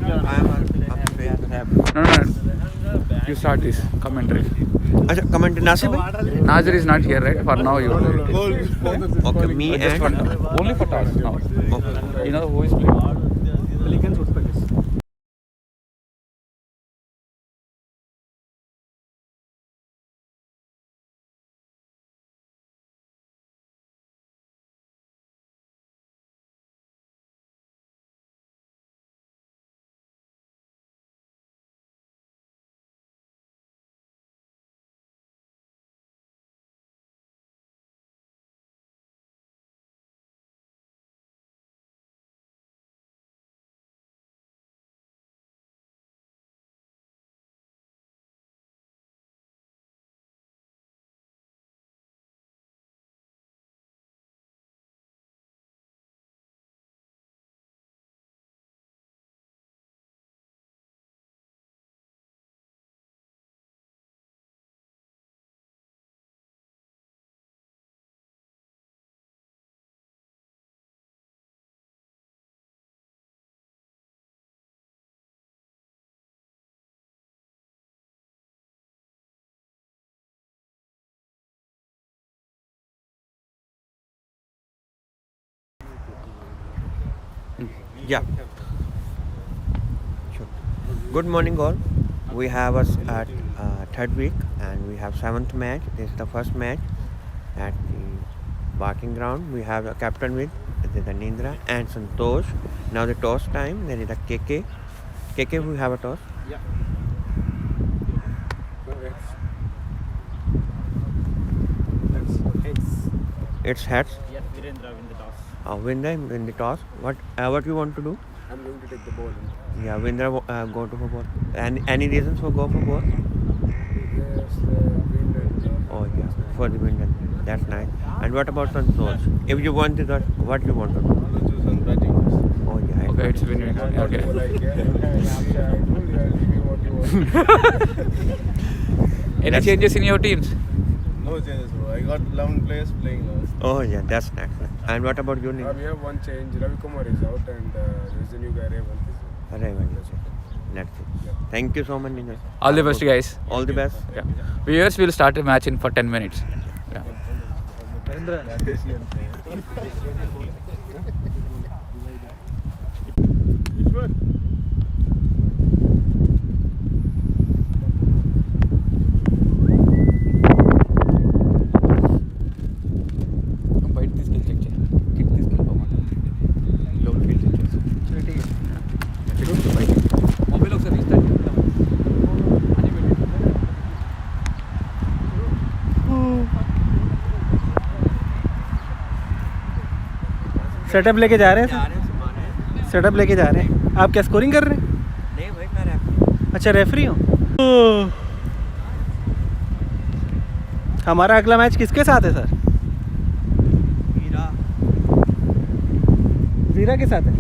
No. You start this commentary. Commentary. Nasir bhai? Nazir is not here, right? For now, you. Okay, me Just and... only for toss now. Okay. You know who is playing? Pelicans, Woodpeckers. Yeah. Sure. Good morning, all. We have us at third week, and we have 7th match. This is the first match at the barking ground. We have the captain with the Nindra and Santosh. Now the toss time. There is a KK. KK, we have a toss. Yeah. It's heads. Yeah, Virendra win the toss. Vindra in the toss. What you want to do? I'm going to take the ball. Yeah, Vindra go to for ball. Any reasons for go for ball? Yes, wind and Oh yeah, for the wind. That's nice. And what about Santosh? If you want to, what you want to do? Oh yeah. Okay, it's winning. Okay. Any changes in your teams? No changes, bro. I got 11 players playing now. Oh yeah, that's nice. And what about you? We have one change. Ravi Kumar is out and there's a new guy, Revan. That's it. Thank you so much, Ninja. All the best, guys. All the best. Yeah. Viewers will start the match in for 10 minutes. Yeah. బయట తీసుకెళ్ళి check చేయి kit తీసుకెళ్ళిపోమాట లోపలికి వెళ్ళి check చేసి mobile ఒకసారి restart చేద్దాం అని వెళ్ళి सेटअप लेके जा रहे हैं सेटअप लेके जा रहे हैं आप क्या स्कोरिंग कर रहे हैं नहीं भाई, मैं रेफरी। अच्छा रेफरी हो हमारा अगला मैच किसके साथ है सर वीरा के साथ है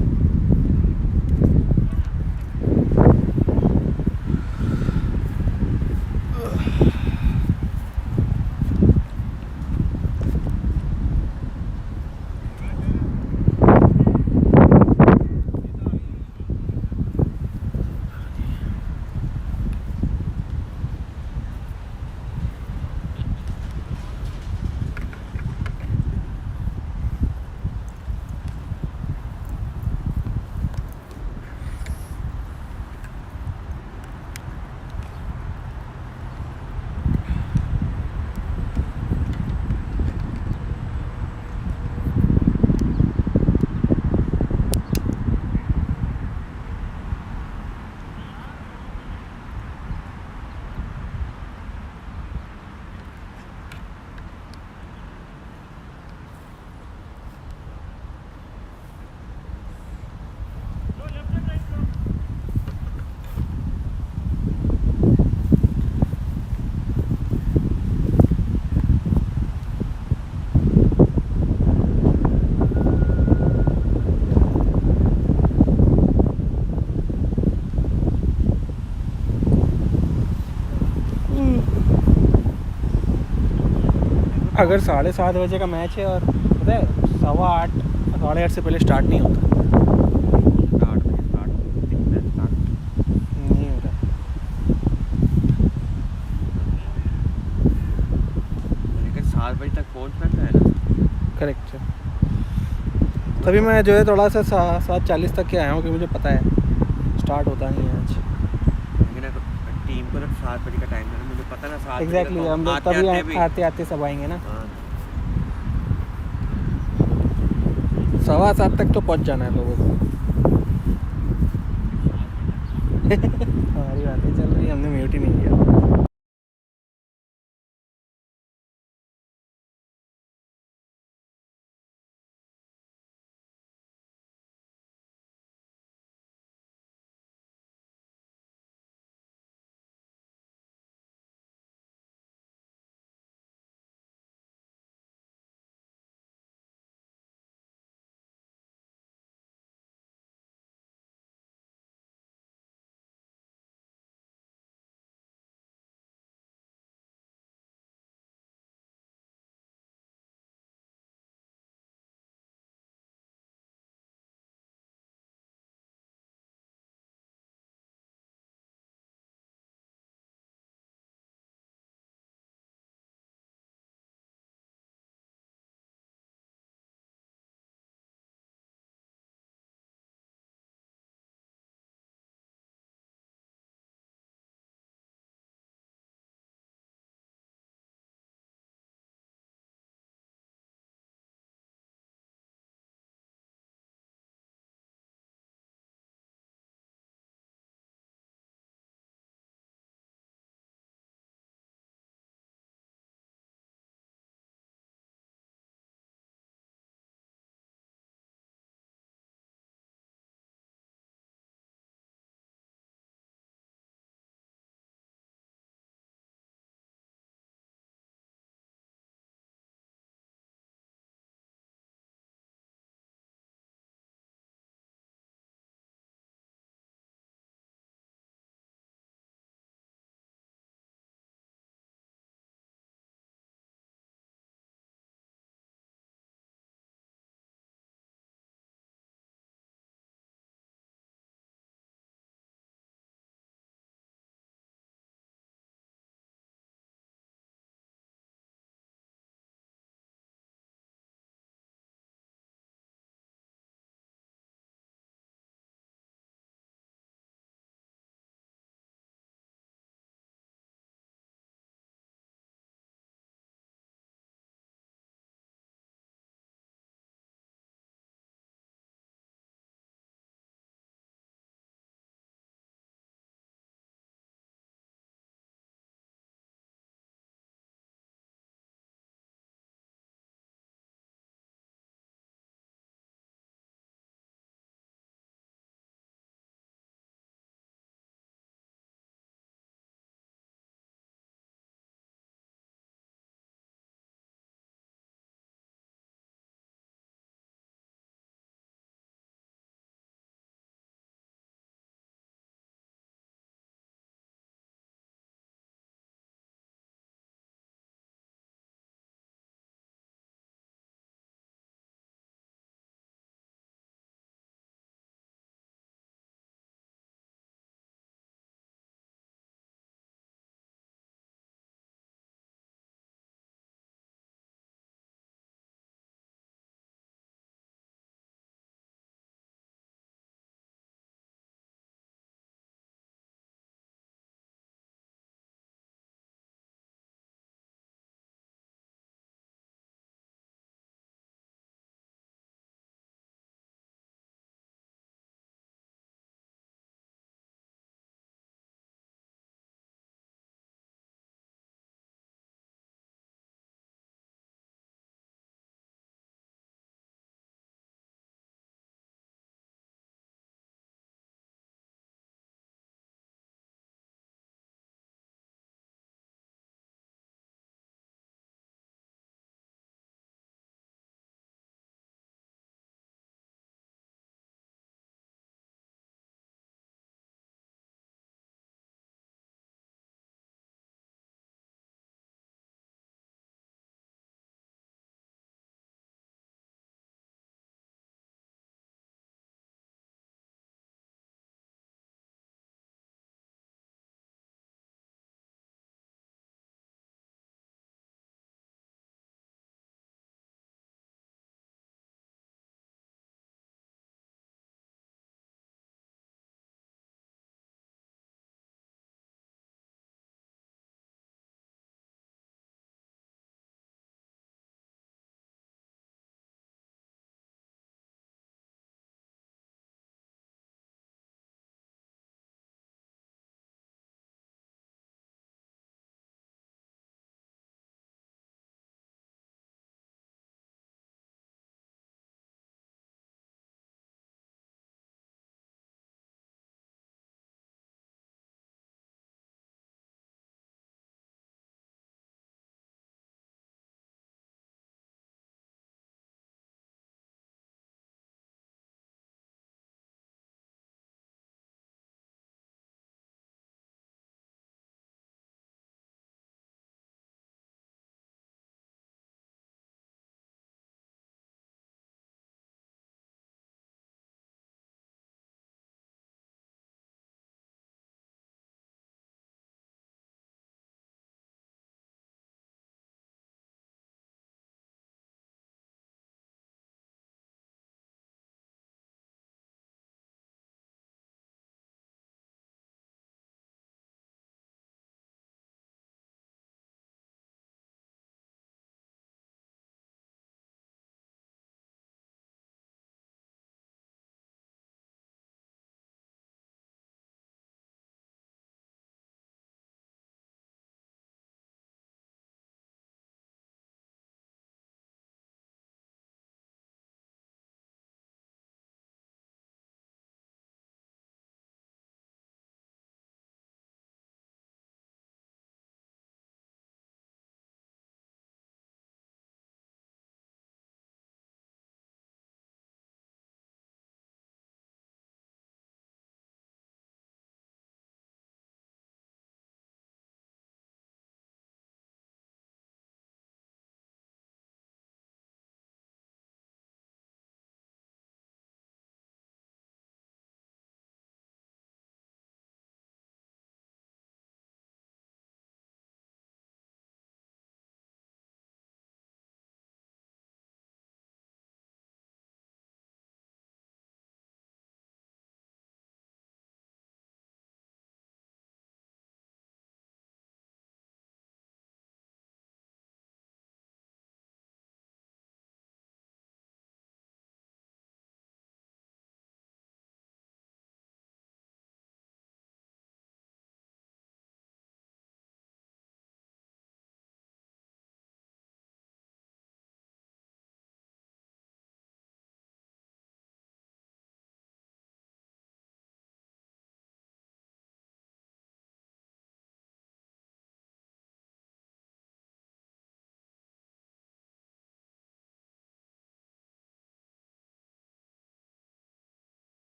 अगर 7:30 बजे का मैच है और पता है 8:15 8:30 से पहले स्टार्ट नहीं होता तभी मैं जो है थोड़ा सा 7:40 तक के आया हूँ, क्योंकि मुझे पता है स्टार्ट होता नहीं है आज। लेकिन टीम को तो 7 बजे का टाइम है ना, मुझे पता ना 7 एग्जैक्टली, हम लोग तभी आते आते सब आएंगे ना। हाँ 7:15 तक तो पहुँच जाना है लोगों को। हमारी बातें चल रही, हमने म्यूट ही नहीं किया।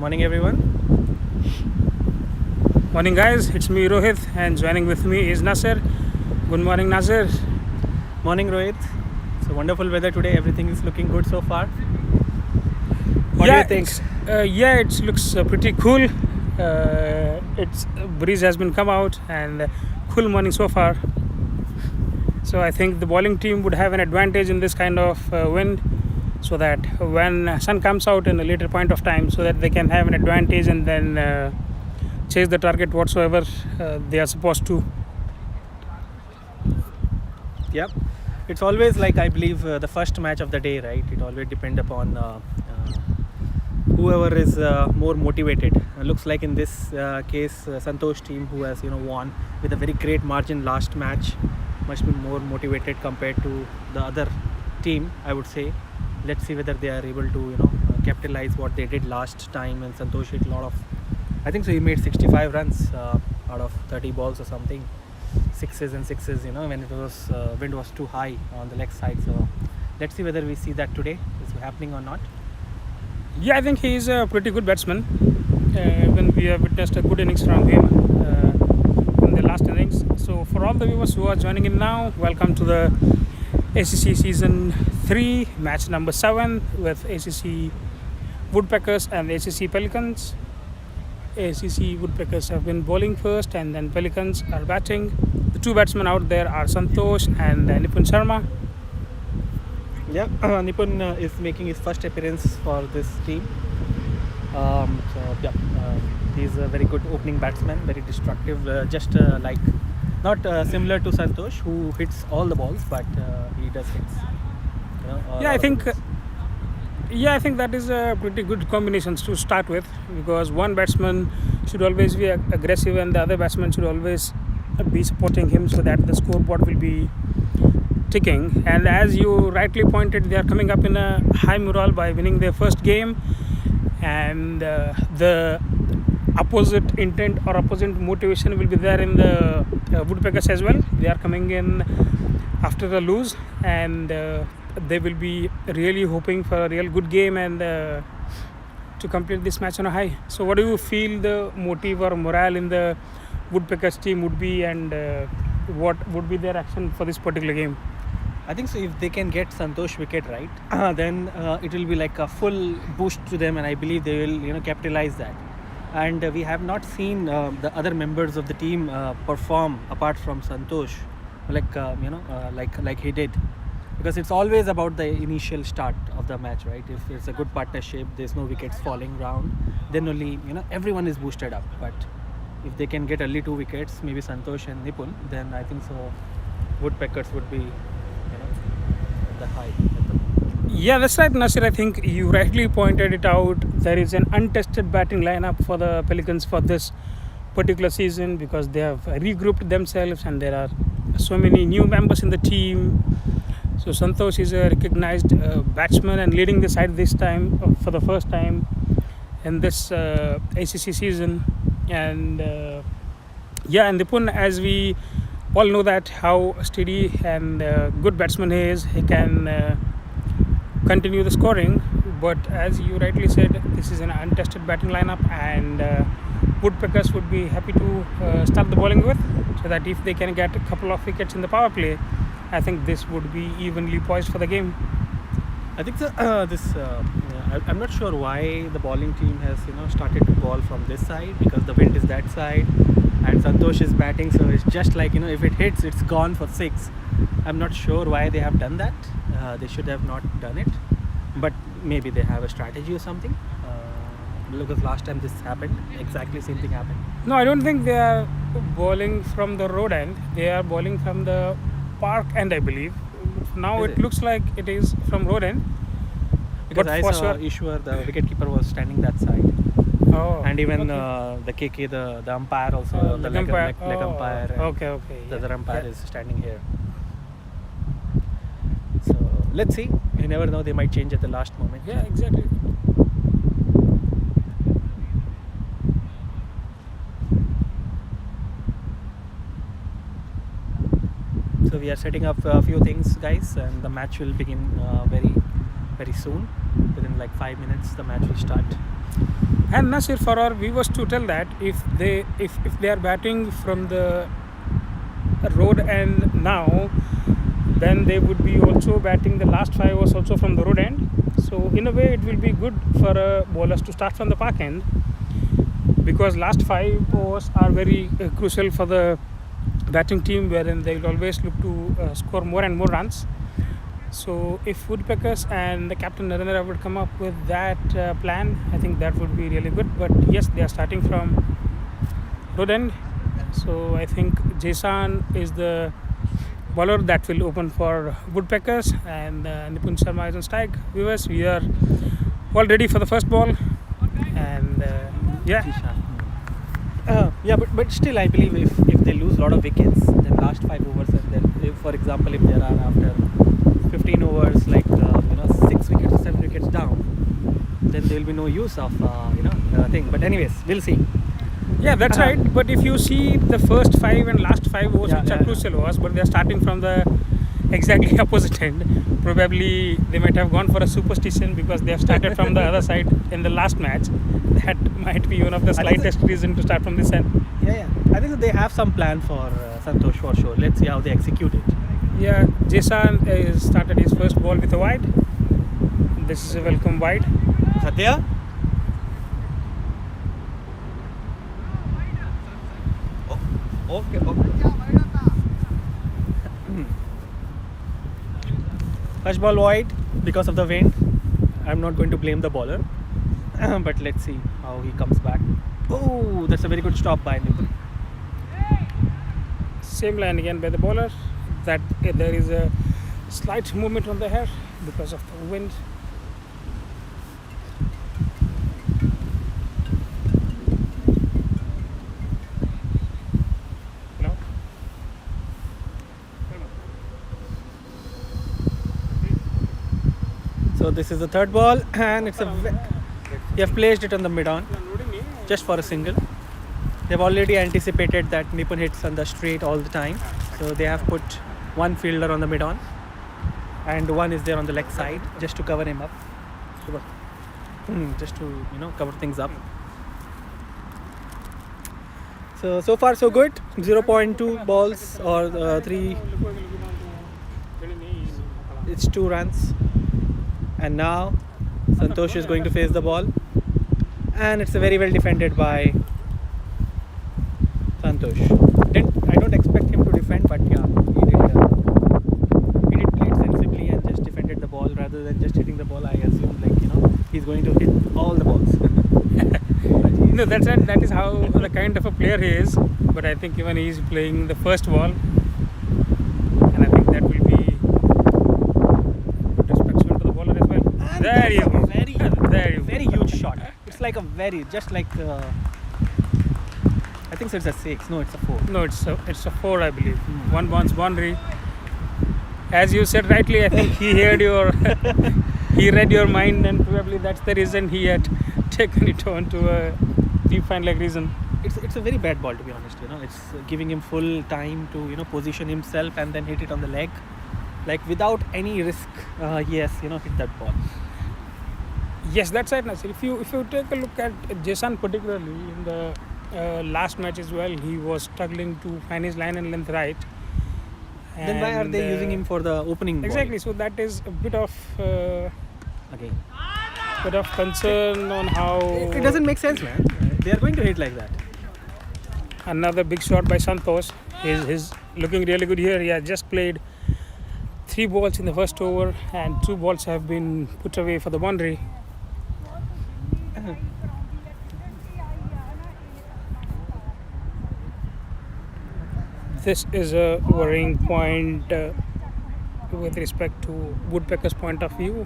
Morning, everyone. Morning, guys. It's me, Rohit, and joining with me is Nasir. Good morning, Nasir. Morning, Rohit. It's a wonderful weather today. Everything is looking good so far. What do you think? It looks pretty cool. It's breeze has been come out and cool morning so far. So I think the bowling team would have an advantage in this kind of wind, so that when sun comes out in a later point of time, so that they can have an advantage and then chase the target whatsoever they are supposed to. Yep. It's always like, I believe, the first match of the day, right? It always depends upon whoever is more motivated. Looks like in this case, Santosh team, who has won with a very great margin last match, must be more motivated compared to the other team, I would say. Let's see whether they are able to capitalize what they did last time. And Santosh hit a lot of, I think so he made 65 runs out of 30 balls or something, sixes, when it was wind was too high on the leg side. So let's see whether we see that today is happening or not. Yeah, I think he is a pretty good batsman. When we have witnessed a good innings from him in the last innings. So for all the viewers who are joining in now, welcome to the ACC Season 3, match number 7 with ACC Woodpeckers and ACC Pelicans. ACC Woodpeckers have been bowling first, and then Pelicans are batting. The two batsmen out there are Santosh and Nipun Sharma. Yeah, Nipun is making his first appearance for this team. He's a very good opening batsman, very destructive, like not similar to Santosh, who hits all the balls, but he does hits. I think that is a pretty good combination to start with, because one batsman should always be aggressive and the other batsman should always be supporting him, so that the scoreboard will be ticking. And as you rightly pointed, they are coming up in a high morale by winning their first game, and the opposite intent or opposite motivation will be there in the Woodpeckers as well. They are coming in after a lose, and they will be really hoping for a real good game and to complete this match on a high. So what do you feel the motive or morale in the Woodpeckers team would be, and what would be their action for this particular game? I think so if they can get Santosh wicket right, then it will be like a full boost to them, and I believe they will capitalize that. And we have not seen the other members of the team perform apart from Santosh, like he did, because it's always about the initial start of the match, right? If it's a good partnership, there's no wickets falling round, then only everyone is boosted up. But if they can get early 2 wickets, maybe Santosh and Nipun, then I think so Woodpeckers would be at the high. Yeah, that's right, Nasir. I think you rightly pointed it out. There is an untested batting lineup for the Pelicans for this particular season, because they have regrouped themselves and there are so many new members in the team. So Santosh is a recognized batsman and leading the side this time for the first time in this ACC season. And and Nipun, as we all know that how steady and good batsman he is, he can continue the scoring. But as you rightly said, this is an untested batting lineup, and Woodpeckers would be happy to start the bowling with, so that if they can get a couple of wickets in the power play, I think this would be evenly poised for the game. I think I'm not sure why the bowling team has started to bowl from this side, because the wind is that side and Santosh is batting, so it's just like if it hits, it's gone for 6. I'm not sure why they have done that. They should have not done it, but maybe they have a strategy or something. Because last time this happened, exactly same thing happened. No, I don't think they are bowling from the road end. They are bowling from the park end, I believe. Now it looks like it is from road end. Because I saw Ishwar, the wicketkeeper, was standing that side. Oh, and even okay. the KK, the umpire also, the leg umpire. Okay. The other umpire is standing here. So let's see. You never know, they might change at the last moment. Yeah, exactly. So we are setting up a few things, guys, and the match will begin very soon. Within like 5 minutes, the match will start. And Nasir, for our viewers to tell that if they are batting from the road end now, then they would be also batting the last 5 overs also from the road end. So in a way, it will be good for bowlers to start from the park end, because last 5 overs are very crucial for the batting team, wherein they will always look to score more and more runs. So if Woodpeckers and the captain Narendra would come up with that plan, I think that would be really good. But yes, they are starting from road end. So I think Jason is the bowler that will open for Woodpeckers, and Nipun Sharma is on strike. Viewers, we are all ready for the first ball, and yeah. Yeah, but still, I believe if they lose a lot of wickets, then last 5 overs, and then if, for example, if there are after 15 overs, like 6 wickets or 7 wickets down, then there will be no use of thing. But anyways, we'll see. Yeah, that's right. But if you see the first 5 and last 5 overs, which are crucial overs, but they are starting from the exactly opposite end. Probably they might have gone for a superstition because they have started from the other side in the last match. That might be one of the slightest reason to start from this end. Yeah. I think they have some plan for Santosh for sure. Let's see how they execute it. Yeah, Jason started his first ball with a wide. This is a welcome wide. Satya? Okay. First ball wide because of the wind. I'm not going to blame the bowler. But let's see how he comes back. Oh, that's a very good stop by Nipun. Same line again by the bowler. That there is a slight movement on the hair because of the wind. So this is the third ball, and it's they have placed it on the mid-on just for a single. They've already anticipated that Nipun hits on the straight all the time, so they have put one fielder on the mid-on and one is there on the leg side just to cover him up, just to cover things up. So far so good. 0.2 balls or 3. It's 2 runs. And now Santosh is going to face the ball, and it's a very well defended by Santosh. I don't expect him to defend, but yeah, he did play it sensibly and just defended the ball rather than just hitting the ball. I assume he's going to hit all the balls. No, that's right. That is how the kind of a player he is. But I think even he is playing the first ball, and I think that will be respectful to the bowler as well. And There you go. Very huge shot. It's like a I think so it's a 6. No, it's a 4. No, it's a 4, I believe. 1 bounce boundary. As you said rightly, I think he heard he read your mind, and probably that's the reason he had taken it on to a deep fine leg reason. It's a very bad ball, to be honest. It's giving him full time to position himself and then hit it on the leg, without any risk. He has hit that ball. Yes, that's right, Nasir. If you take a look at Jason particularly in the last match as well, he was struggling to find his line and length right. Then why are they using him for the opening? Exactly. Ball? So that is a bit of Again, bit of concern on how it doesn't make sense, man. They are going to hit like that. Another big shot by Santosh. He's looking really good here. He has just played 3 balls in the first over, and 2 balls have been put away for the boundary. This is a worrying point with respect to Woodpeckers' point of view.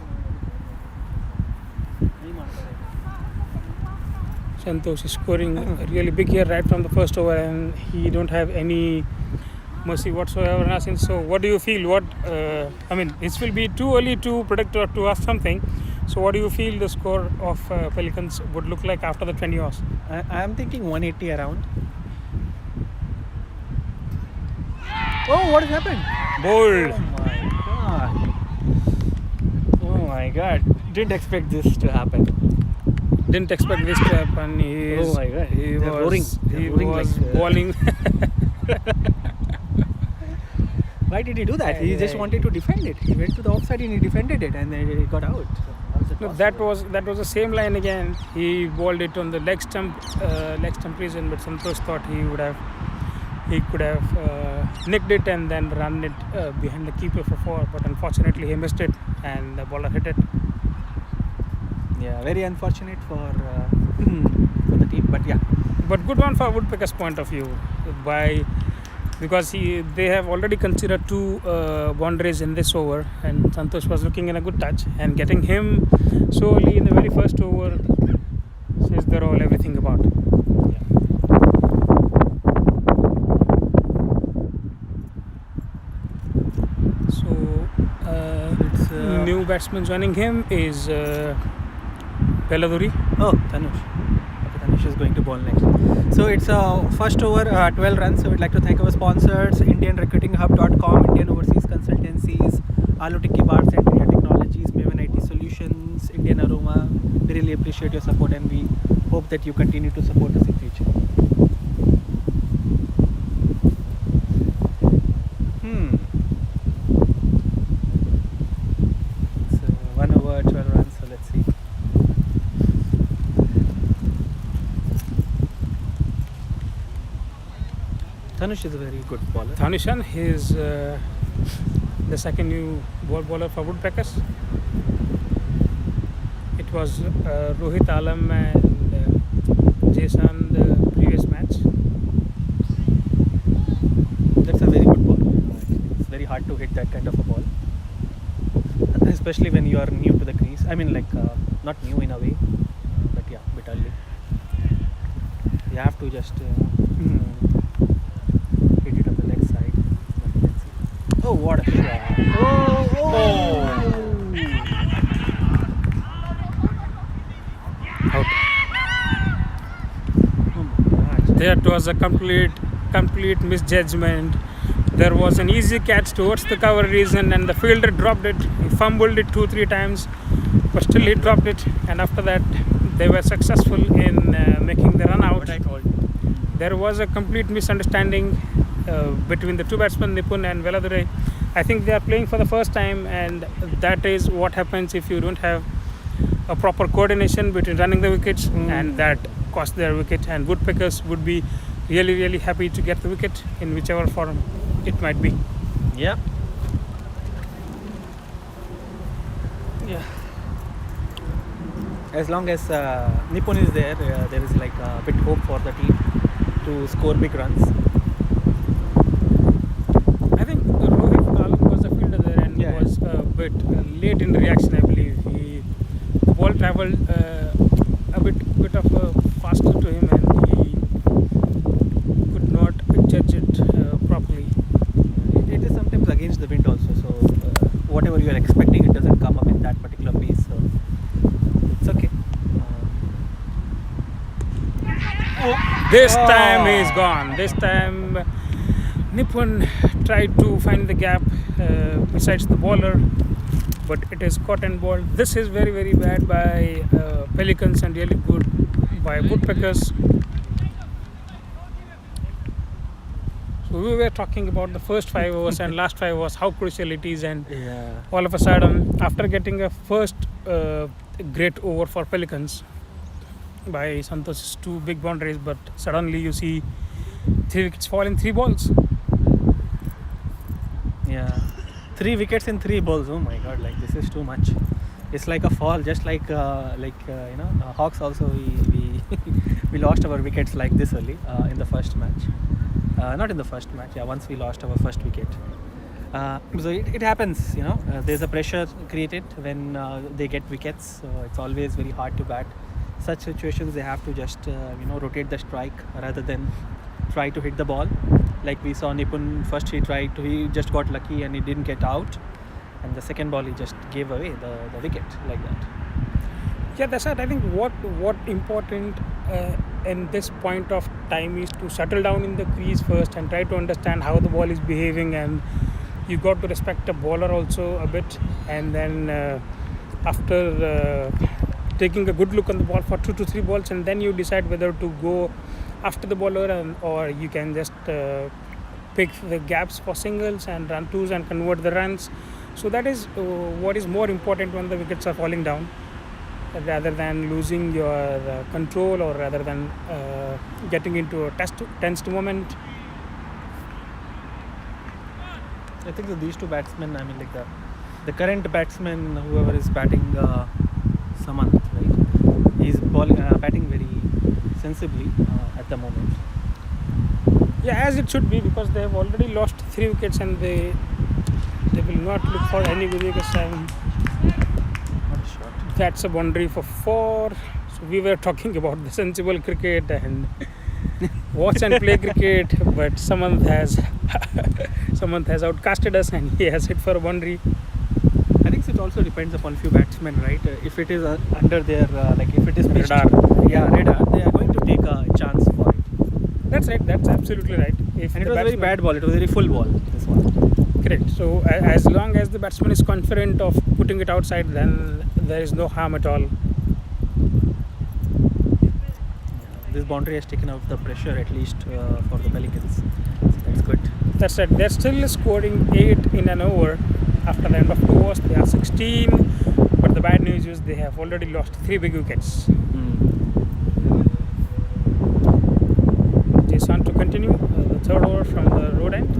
Santosh is scoring really big here right from the first over, and he don't have any mercy whatsoever. So what do you feel? This will be too early to predict or to ask something. So what do you feel the score of Pelicans would look like after the 20 overs? I am thinking 180 around. Oh, what has happened? Bold. Oh my god. Didn't expect this to happen. didn't expect this to happen. Oh my God. He They're roaring. was, They're he roaring was like, bowling. Why did he do that? He just wanted to defend it. He went to the offside and he defended it, and then he got out. How is it No, possible? that was the same line again. He bowled it on the leg stump region, but Santosh thought he could have nicked it and then run it behind the keeper for 4. But unfortunately, he missed it, and the bowler hit it. Yeah, very unfortunate for for the team. But yeah, But good one for Woodpeckers' point of view, because they have already considered 2 boundaries in this over, and Santosh was looking in a good touch, and getting him so early in the very first over says they're all everything about. So it's new batsman joining him is Peladuri. oh, Tanush. Okay, Tanush is going to bowl next. So it's first over 12 runs. So we'd like to thank our sponsors: IndianRecruitingHub.com, Indian Overseas Consultancies, Alu Tikki Bars and India Technologies, Maven IT Solutions, Indian Aroma. We really appreciate your support, and we hope that you continue to support us in future. So 1 over 12 runs. So let's see. Tanush is a very good bowler. Thanishan, he is the second new bowler for Woodpeckers. It was Rohit Alam and Jason the previous match. That's a very good ball. It's very hard to hit that kind of a ball, especially when you are new to the crease. I mean, like not new in a way, but yeah, bit early. You have to just hit it on the leg side. But let's see. Oh, what a shot! Out. Oh my gosh. That was a complete misjudgment. There was an easy catch towards the cover region, and the fielder dropped it. He fumbled it 2-3 times, but still he dropped it. And after that, they were successful in making the run out. What I called. There was a complete misunderstanding between the 2 batsmen, Nipun and Veladure. I think they are playing for the first time, and that is what happens if you don't have a proper coordination between running the wickets, and that cost their wicket. And Woodpeckers would be really happy to get the wicket in whichever form it might be. Yeah. Yeah. As long as Nipun is there, there is like a bit hope for the team to score big runs. I think Rohit Alam was the fielder there and Yeah. was a bit late in reaction, I believe. The ball travelled a bit of faster to him, and he could not judge it properly. It is sometimes against the wind also, so whatever you are expecting, it doesn't come up in that particular pace, so it's okay. This time he is gone. This time Nipun tried to find the gap besides the bowler, but it is caught and bowled. This is very bad by Pelicans and really good by Woodpeckers. So we were talking about the first 5 overs and last 5 overs, how crucial it is, and Yeah. all of a sudden, after getting a first great over for Pelicans by Santosh's 2 big boundaries, but suddenly you see 3 wickets fall in 3 balls. Yeah. 3 wickets in 3 balls. Oh my God! Like this is too much. It's like a fall, just like Hawks. Also, we we lost our wickets like this early in the first match. Not in the first match. Yeah, once we lost our first wicket. So it happens. There's a pressure created when they get wickets. So it's always very hard to bat. Such situations they have to just rotate the strike rather than try to hit the ball. Like we saw Nipun first, he just got lucky and he didn't get out, and the second ball he just gave away the wicket like that. Yeah, that's right. I think what important in this point of time is to settle down in the crease first and try to understand how the ball is behaving, and you got to respect the bowler also a bit, and then after taking a good look on the ball for 2 to 3 balls, and then you decide whether to go after the bowler or you can just pick the gaps for singles and run twos and convert the runs. So that is what is more important when the wickets are falling down, rather than losing your control, or rather than getting into a tensed moment. I think that these two batsmen, I mean, like the current batsman, whoever is batting, Samant, right? He's batting very sensibly at the moment. Yeah, as it should be, because they have already lost 3 wickets and they will not look for any wickets. Not short. That's a boundary for 4. So we were talking about the sensible cricket and watch and play cricket, but Samant has outcasted us and he has hit for a boundary. I think it also depends upon few batsmen, right? If it is under their if it is pitched, Radar. radar, they are going to take a chance for it. That's right. That's absolutely right. If And it the was a very batsman- bad ball. It was a very full ball. This one. Correct. So as long as the batsman is confident of putting it outside, then there is no harm at all. This boundary has taken out the pressure, at least for the Pelicans. So that's good. That's right. They're still scoring 8 in an over after the end of 2 overs. They are 16, but the bad news is they have already lost 3 big wickets. Jason to continue the 3rd over from the road end.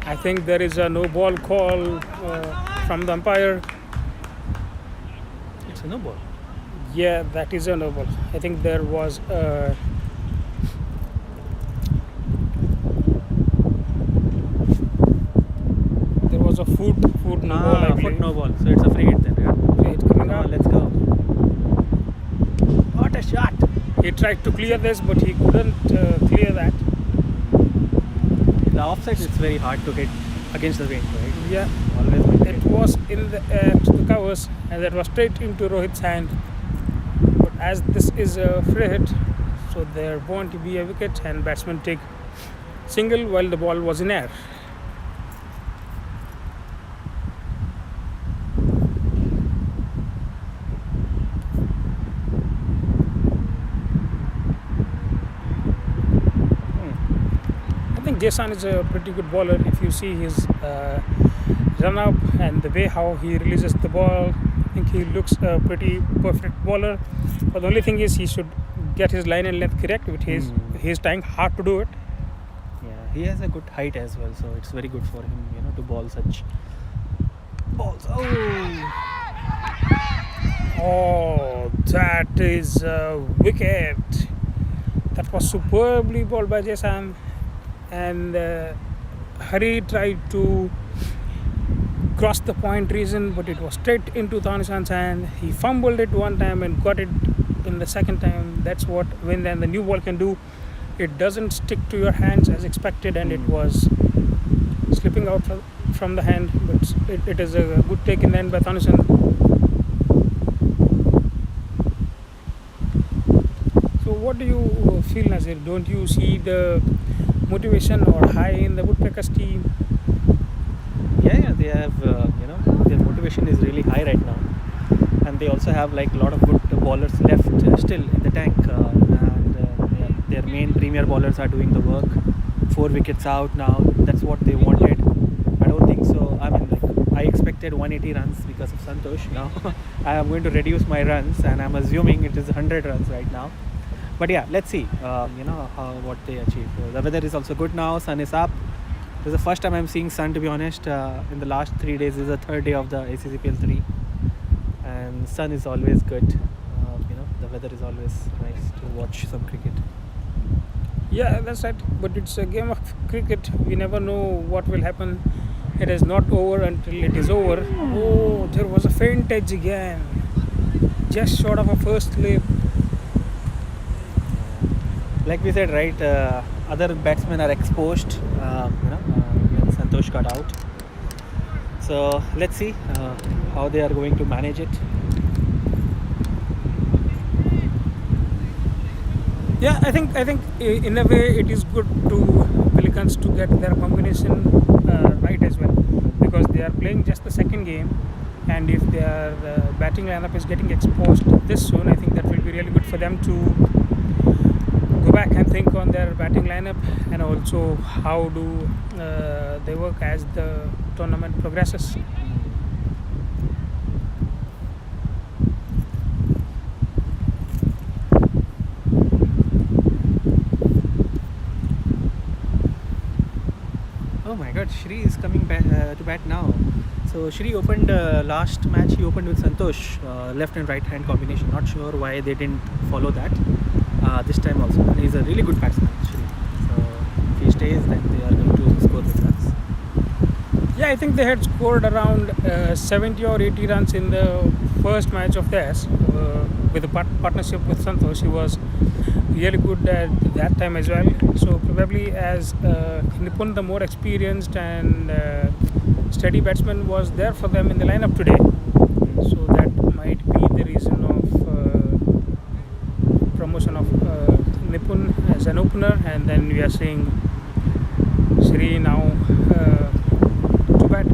I think there is a no ball call from the umpire. It's a no ball. Yeah, that is a no ball. I think there was a foot no ball. I Foot believe. no ball. So it's a free hit then, yeah? It's coming Come up. on, let's go. What a shot! He tried to clear this, but he couldn't clear that. The offside is very hard to hit against the wind, right? Yeah, Always been it was in the air to the covers, and that was straight into Rohit's hand. But as this is a free hit, so there won't be a wicket, and batsman take single while the ball was in air. I think Jason is a pretty good bowler. If you see his run up and the way how he releases the ball, I think he looks a pretty perfect bowler. But the only thing is he should get his line and length correct, which he's trying hard to do it. Yeah, he has a good height as well, so it's very good for him, to bowl such balls. Oh, that is a wicket. That was superbly bowled by Jason. And Hari tried to cross the point region, but it was straight into Tanishan's hand. He fumbled it one time and got it in the second time. That's what when then the new ball can do. It doesn't stick to your hands as expected, and it was slipping out from the hand, but it is a good take in the end by Tanishan. So what do you feel, Nazir? Don't you see the motivation or high in the Woodpeckers team? Yeah, they have, their motivation is really high right now. And they also have a lot of good bowlers left still in the tank. Their main premier bowlers are doing the work. 4 wickets out now. That's what they wanted. I don't think so. I expected 180 runs because of Santosh. Now I am going to reduce my runs, and I'm assuming it is 100 runs right now. But yeah, let's see, what they achieve. The weather is also good now. Sun is up. This is the first time I'm seeing sun, to be honest. In the last 3 days, this is the 3rd day of the ACCPL 3. And sun is always good. The weather is always nice to watch some cricket. Yeah, that's right. But it's a game of cricket. We never know what will happen. It is not over until it is over. Oh, there was a faint edge again. Just short of a first slip. Like we said, right, other batsmen are exposed. Santosh got out. So let's see how they are going to manage it. Yeah, I think in a way it is good to Pelicans to get their combination right as well, because they are playing just the second game, and if their batting lineup is getting exposed this soon, I think that will be really good for them to go back and think on their batting lineup, and also how do they work as the tournament progresses. Oh my God, Shri is coming back to bat now. So Shri opened last match. He opened with Santosh, left and right hand combination. Not sure why they didn't follow that this time also. And he's a really good batsman, Shri. So if he stays, then they are going to score big runs. Yeah, I think they had scored around 70 or 80 runs in the first match of theirs with the partnership with Santosh. He was really good at that time as well. So probably as Nipun, the more experienced and steady batsman, was there for them in the lineup today. So that might be the reason of promotion of Nipun as an opener, and then we are seeing Shri now to bat.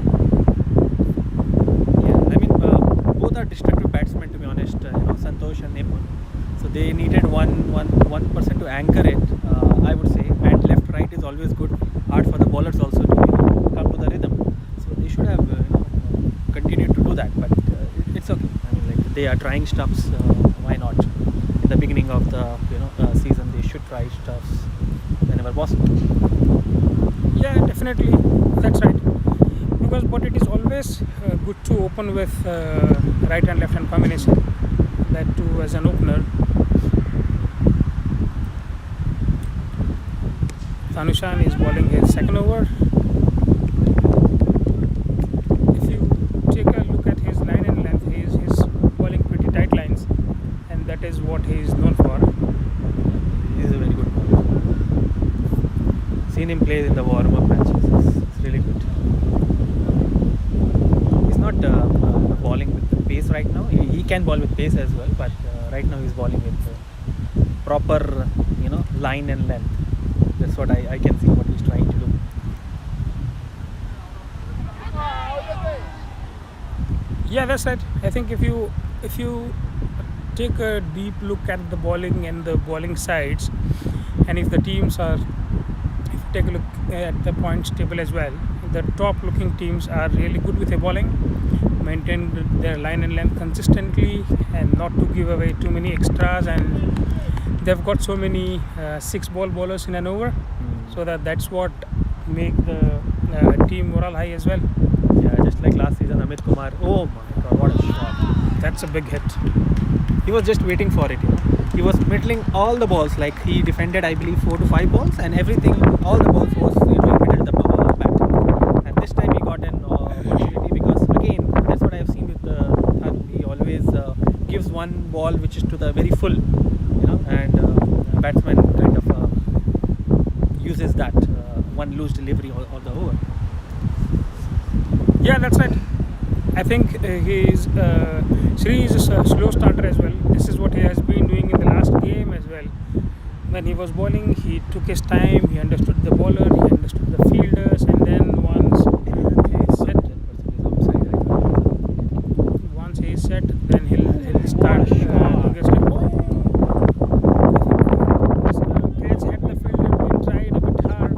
Yeah, I mean both are destructive batsmen, to be honest. Santosh and Nipun. So they needed one person to anchor it, I would say. And left right is always good, hard for the bowlers also to come to the rhythm. So they should have continued to do that, but it's okay. I mean, like, they are trying stuffs. Why not? In the beginning of the season, they should try stuffs whenever possible. Yeah, definitely, that's right. But it is always good to open with right and left hand combination. That too as an opener. Tanushan is bowling his second over. If you take a look at his line and length, he's bowling pretty tight lines, and that is what he is known for. He's a very good bowler. Seen him play in the warm-up matches. It's really good. He's not bowling with the pace right now. He can bowl with pace as well, but right now he's bowling with proper, line and length. That's what I can see what he's trying to do. Yeah, that's right. I think if you take a deep look at the bowling and the bowling sides, and if the teams are, if you take a look at the points table as well, the top looking teams are really good with their bowling, maintain their line and length consistently, and not to give away too many extras, and they've got so many 6-ball bowlers in an over, so that's what make the team morale high as well. Yeah, just like last season, Amit Kumar. Oh my God, what a shot! That's a big hit. He was just waiting for it. He was middling all the balls. Like, he defended, I believe, 4 to 5 balls, and everything, all the balls was middled the bat. And this time he got an opportunity, because again, that's what I have seen with Thanu. He always gives one ball which is to the very full, and batsman kind of uses that one loose delivery all the over. Yeah, that's right. I think Shri is a slow starter as well. This is what he has been doing in the last game as well. When he was bowling, he took his time, he understood the bowler, he understood the fielders, and then once he is set, then he'll start doing his catch at the fielder, been tried a bit hard,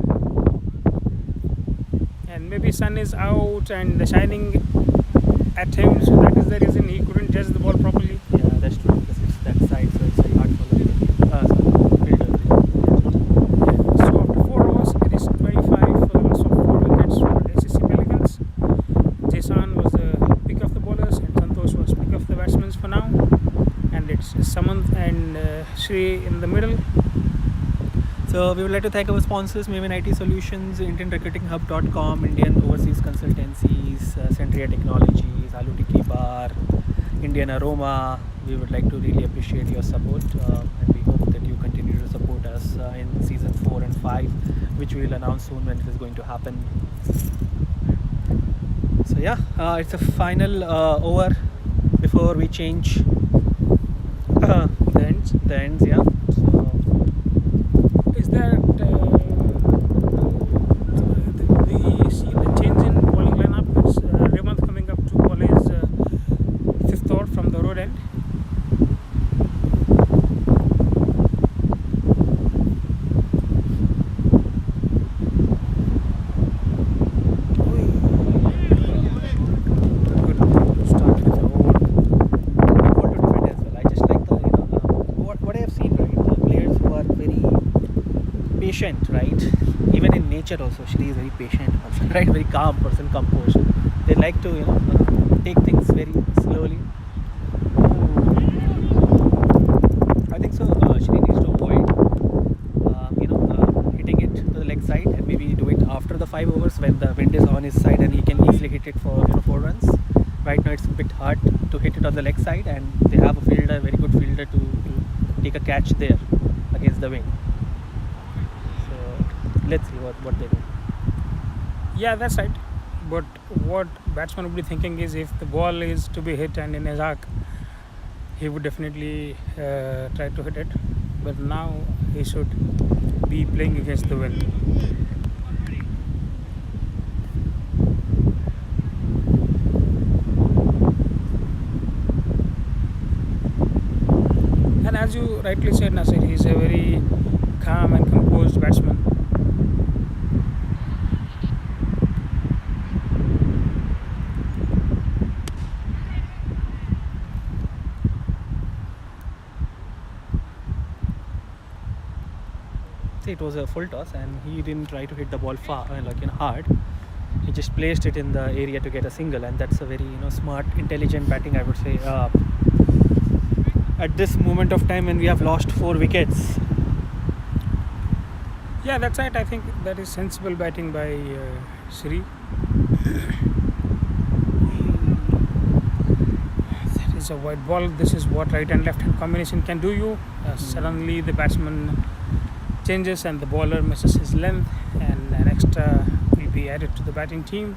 and maybe sun is out and the shining at him, so that is the reason he couldn't judge the ball properly. Yeah, that's true, because it's that side, so it's very hard for the fielder. So after 4 overs, it is 25 loss of 4 wickets for ACC Pelicans. Jason was the pick of the bowlers, and Santosh was pick of the batsmen for now. And it's Samanth and Shri in the middle. So we would like to thank our sponsors: Maven IT Solutions, IndianRecruitingHub.com, Indian Overseas Consultancies, Centria Technologies, Alu Tikki Bar, Indian Aroma. We would like to really appreciate your support, and we hope that you continue to support us in season 4 and 5, which we will announce soon when it is going to happen. So yeah, it's a final over before we change the ends. Yeah. So that we see the change in bowling lineup is Revanth coming up to bowl his fifth over from the road end. Good start with the over. Ball to defend as well. I just like the what I have seen, right? The players who are very patient, right? Even in nature also, Shri is a very patient person, right? Very calm person, composed. They like to take things very slowly. I think so. Shri needs to avoid hitting it to the leg side, and maybe do it after the 5 overs when the wind is on his side and he can easily hit it for 4 runs. Right now it's a bit hard to hit it on the leg side, and they have a fielder, very good fielder to take a catch there against the wind. So let's see what they do. Yeah, that's right. But what batsman would be thinking is if the ball is to be hit and in his arc, he would definitely try to hit it. But now he should be playing against the wind. And as you rightly said, Nasir, he's a very calm and composed batsman. See, it was a full toss, and he didn't try to hit the ball far, hard. He just placed it in the area to get a single, and that's a very smart, intelligent batting, I would say. At this moment of time when we have lost 4 wickets. Yeah, that's right. I think that is sensible batting by Shri. That is a wide ball. This is what right and left hand combination can do you. Suddenly the batsman changes and the bowler misses his length, and an extra will be added to the batting team.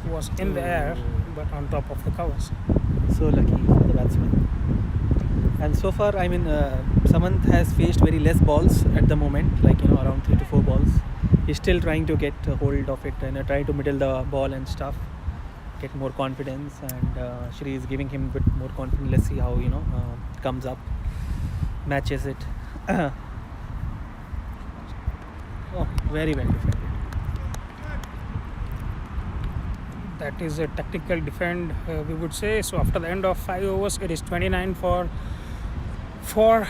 Was in the air but on top of the covers. So lucky for the batsman. And so far, Samant has faced very less balls at the moment, around 3 to 4 balls. He's still trying to get a hold of it and trying to middle the ball and stuff, get more confidence, and Shri is giving him a bit more confidence. Let's see how comes up, matches it. Oh, very well defended. That is a tactical defend, we would say. So after the end of 5 overs, it is 29 for 4.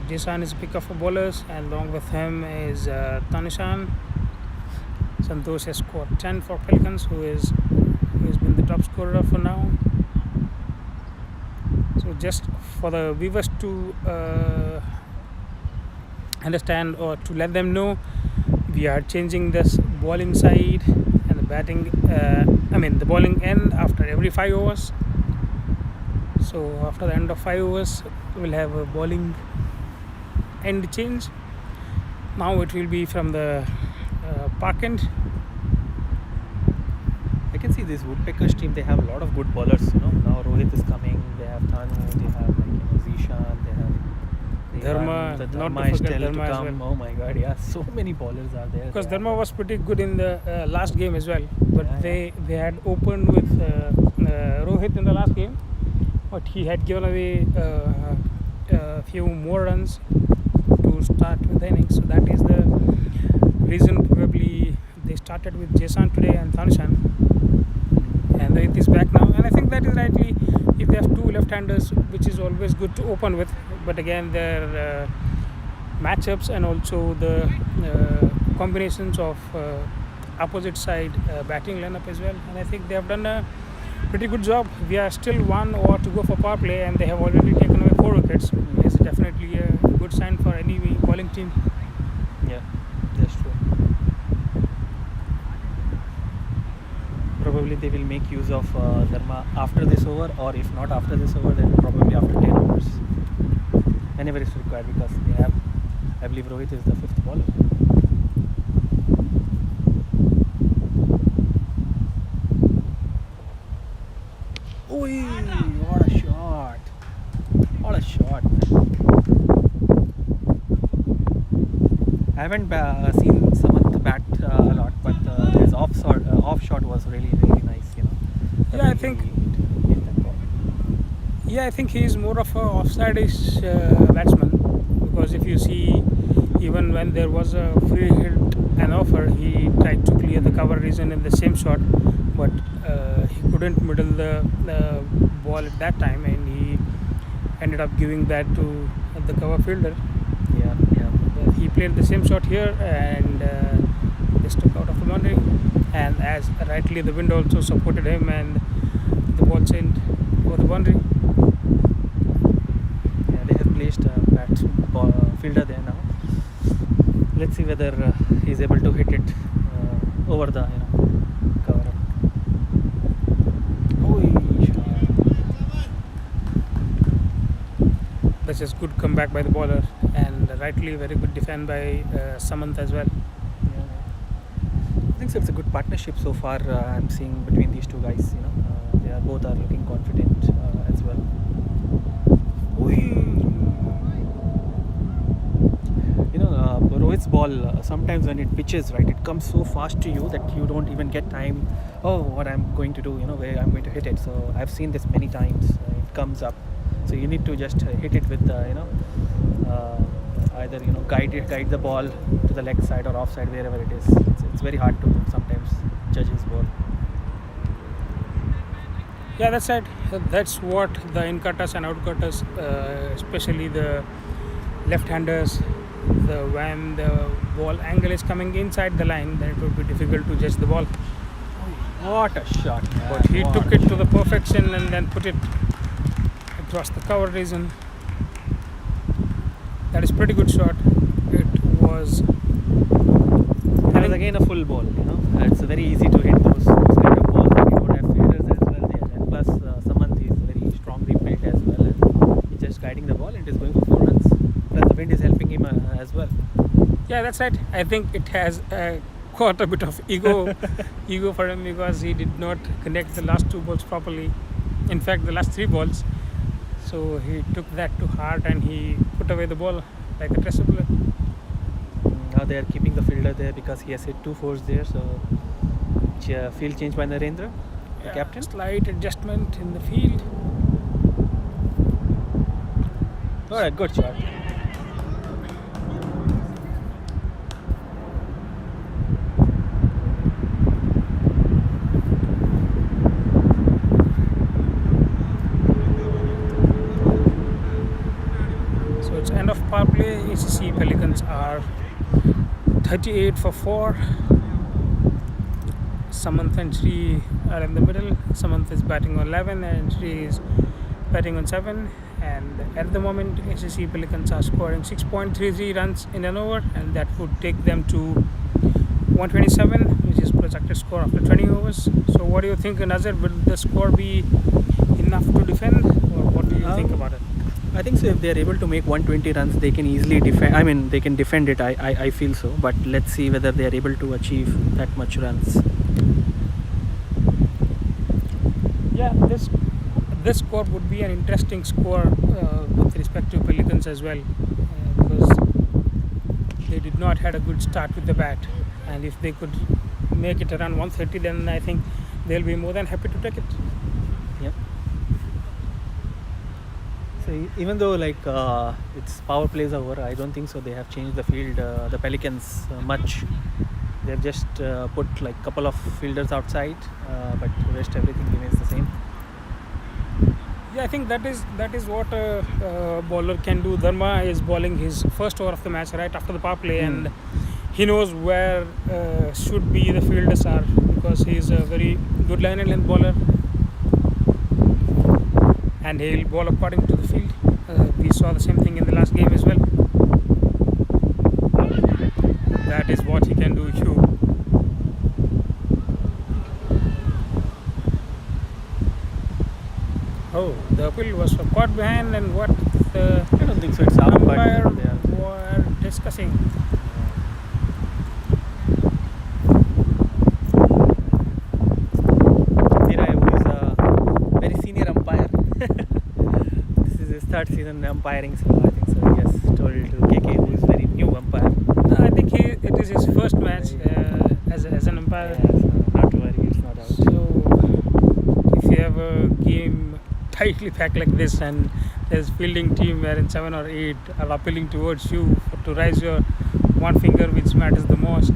Jason is pick up for bowlers, and along with him is Tanishan. Santosh has scored 10 for Pelicans, who has been the top scorer for now. So just for the viewers to understand, or to let them know, we are changing this bowling side and the batting the bowling end after every 5 overs. So after the end of 5 overs, we'll have a bowling end change. Now it will be from the park end. I can see this Woodpeckers team, they have a lot of good bowlers. Now Rohit is coming, they have Thanu, they have Zishan, they have Dharma, the not Dharma to is forget still Dharma to as come. well. Oh my god, yeah, so many bowlers are there. Because They Dharma have- was pretty good in the last game as well, but Yeah, they had opened with Rohit in the last game, but he had given away a few more runs to start with the innings. So that is the reason probably they started with Jason today and Tanishan, and Rohit is back now. And I think that is rightly, if they have 2 left-handers, which is always good to open with, but again their matchups and also the combinations of opposite side batting lineup as well, and I think they have done a pretty good job. We are still 1 over to go for power play, and they have already taken away 4 wickets. It's definitely a good sign for any bowling team. Yeah, that's true. Probably they will make use of Dharma after this over, or if not after this over, then probably after 10 overs. Whenever it's required, because they have, I believe Rohit is the 5th bowler. haven't seen Samant bat a lot, but his off shot was really nice. You know. Yeah, I think. Hit that ball. Yeah, I think he's more of a offside-ish batsman, because if you see, even when there was a free hit and offer, he tried to clear the cover region in the same shot, but he couldn't middle the ball at that time, and he ended up giving that to the cover fielder. Yeah. He played the same shot here and just took out of the boundary, and as rightly the wind also supported him, and the ball sent over the boundary. Yeah, they have placed a fielder there now. Let's see whether he's able to hit it over the cover up. That's just good comeback by the bowler, and rightly very good defend by Samant as well. Yeah. I think so it's a good partnership so far. I'm seeing between these two guys. They are both are looking confident as well. Rohit's ball, sometimes when it pitches, right, it comes so fast to you that you don't even get time. Oh, what I'm going to do, where I'm going to hit it. So I've seen this many times. It comes up, so you need to just hit it with either guide the ball to the leg side or offside, wherever it is. It's very hard to sometimes judge his ball. Yeah, that's right. That's what the in-cutters and out-cutters, especially the left-handers, when the ball angle is coming inside the line, then it would be difficult to judge the ball. What a shot, man. But he took it to the perfection and then put it across the cover region. That is pretty good shot. It was. That is again a full ball. It's very easy to hit those kind of balls. You don't have fielders as well there, and plus Samant is very strongly built as well, and he's just guiding the ball and it is going for 4 runs. Plus the wind is helping him as well. Yeah, that's right. I think it has quite a bit of ego for him, because he did not connect the last 2 balls properly. In fact, the last 3 balls. So he took that to heart and he put away the ball like a dresser bowler. Now they are keeping the fielder there because he has hit 2 fours there. So field change by Narendra, the captain. Slight adjustment in the field. Alright, good shot. End of power play, ACC Pelicans are 38 for 4. Samant and Sri are in the middle. Samant is batting on 11 and Sri is batting on 7. And at the moment, ACC Pelicans are scoring 6.33 runs in an over, and that would take them to 127, which is projected score after 20 overs. So what do you think, Nazir? Will the score be enough to defend, or what do you think about it? I think so. If they are able to make 120 runs, they can easily defend. I mean, they can defend it. I feel so. But let's see whether they are able to achieve that much runs. Yeah, this score would be an interesting score with respect to Pelicans as well, because they did not had a good start with the bat, and if they could make it around 130, then I think they'll be more than happy to take it. Yep. So even though it's power plays over, I don't think so they have changed the field, the Pelicans much. They've just put couple of fielders outside, but the rest everything remains the same. Yeah, I think that is what a bowler can do. Dharma is bowling his first over of the match right after the power play, and he knows where should be the fielders are, because he is a very good line and length bowler, and he'll bowl according to the field. We saw the same thing in the last game as well. That is what he can do, Hugh. Oh, the appeal was for caught behind, and what the I don't think so. It's out, but umpire they are were discussing. Viray, who is a very senior umpire. This is his 3rd season umpiring, so I think so. He has told to KK, who is very new umpire. I think he umpire. Yeah, so not to worry, it's not out. So if you have a game tightly packed like this and there's fielding team wherein 7 or 8 are appealing towards you to raise your one finger, which matters the most.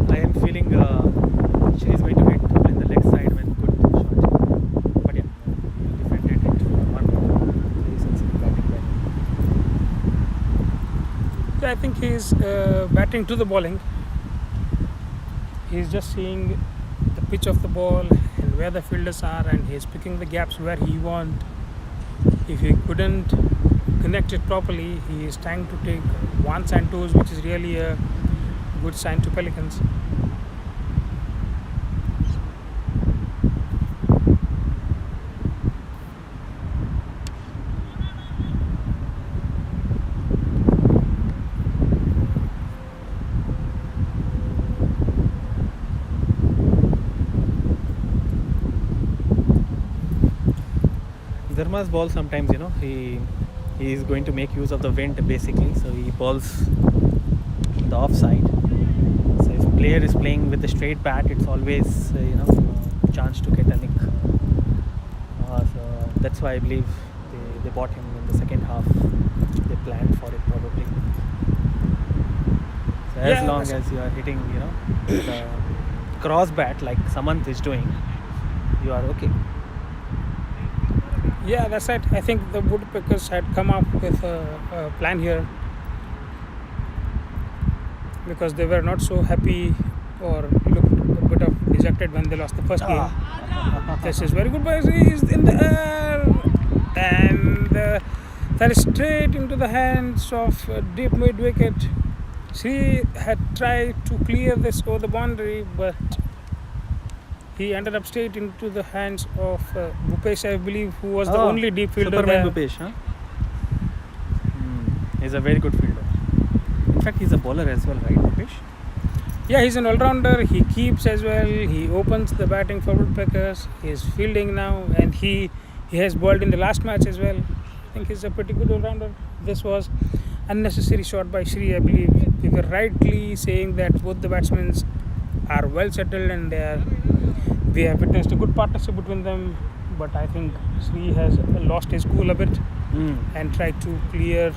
I am feeling she is going to hit in the leg side when good shot. But yeah, he defended it for one. Very sensible batting by him. So I think he's batting to the bowling. He's just seeing the pitch of the ball and where the fielders are, and he's picking the gaps where he wants. If he couldn't connect it properly, he is trying to take ones and twos, which is really a good sign to Pelicans. Dharma's ball sometimes, he is going to make use of the wind basically, so he balls the offside. So if player is playing with the straight bat, it's always chance to get a nick. So that's why I believe they bought him in the second half. They planned for it probably. So as Yeah, long that's- as you are hitting, the cross bat like Samant is doing, you are okay. Yeah, that's right. I think the Woodpeckers had come up with a plan here because they were not so happy or looked a bit of dejected when they lost the first game. This is very good, but he is in the air, and that is straight into the hands of deep mid wicket. She had tried to clear this over the boundary, but he ended up straight into the hands of Bhupesh, I believe, who was the only deep fielder Superman there. Bhupesh, huh? He's a very good fielder. In fact, he's a bowler as well, right, Bhupesh? Yeah, he's an all-rounder. He keeps as well. He opens the batting for Woodpeckers. He's fielding now, and he has bowled in the last match as well. I think he's a pretty good all-rounder. This was unnecessary shot by Shri, I believe. We were rightly saying that both the batsmen are well settled and we have witnessed a good partnership between them. But I think Shri has lost his cool a bit and tried to clear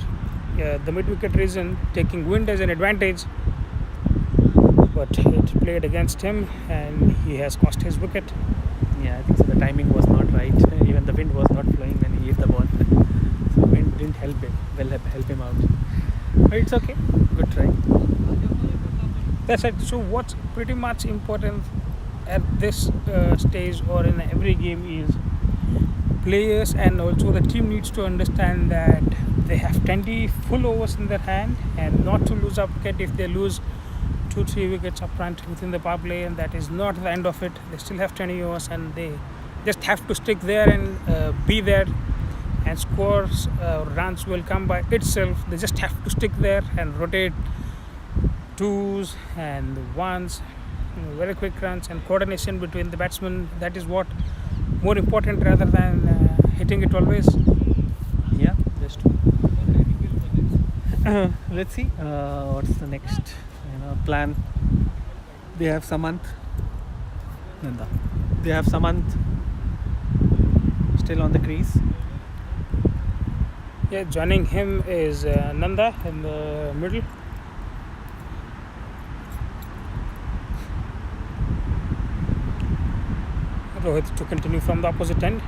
the mid-wicket region, taking wind as an advantage. But it played against him and he has cost his wicket. Yeah, I think so. The timing was not right. Even the wind was not flowing when he hit the ball. So wind didn't help him out. But it's okay. Good try. That's it. So what's pretty much important at this stage or in every game is players and also the team needs to understand that they have 20 full overs in their hand and not to lose a wicket. If they lose 2-3 wickets up front within the power play, and that is not the end of it. They still have 20 overs and they just have to stick there and be there, and scores runs will come by itself. They just have to stick there and rotate twos and ones, very quick runs and coordination between the batsmen. That is what more important rather than hitting it always. Yeah, that's true. Let's see what's the next plan. They have Samant. Nanda. They have Samant still on the crease. Yeah, joining him is Nanda in the middle. Rohit to continue from the opposite end.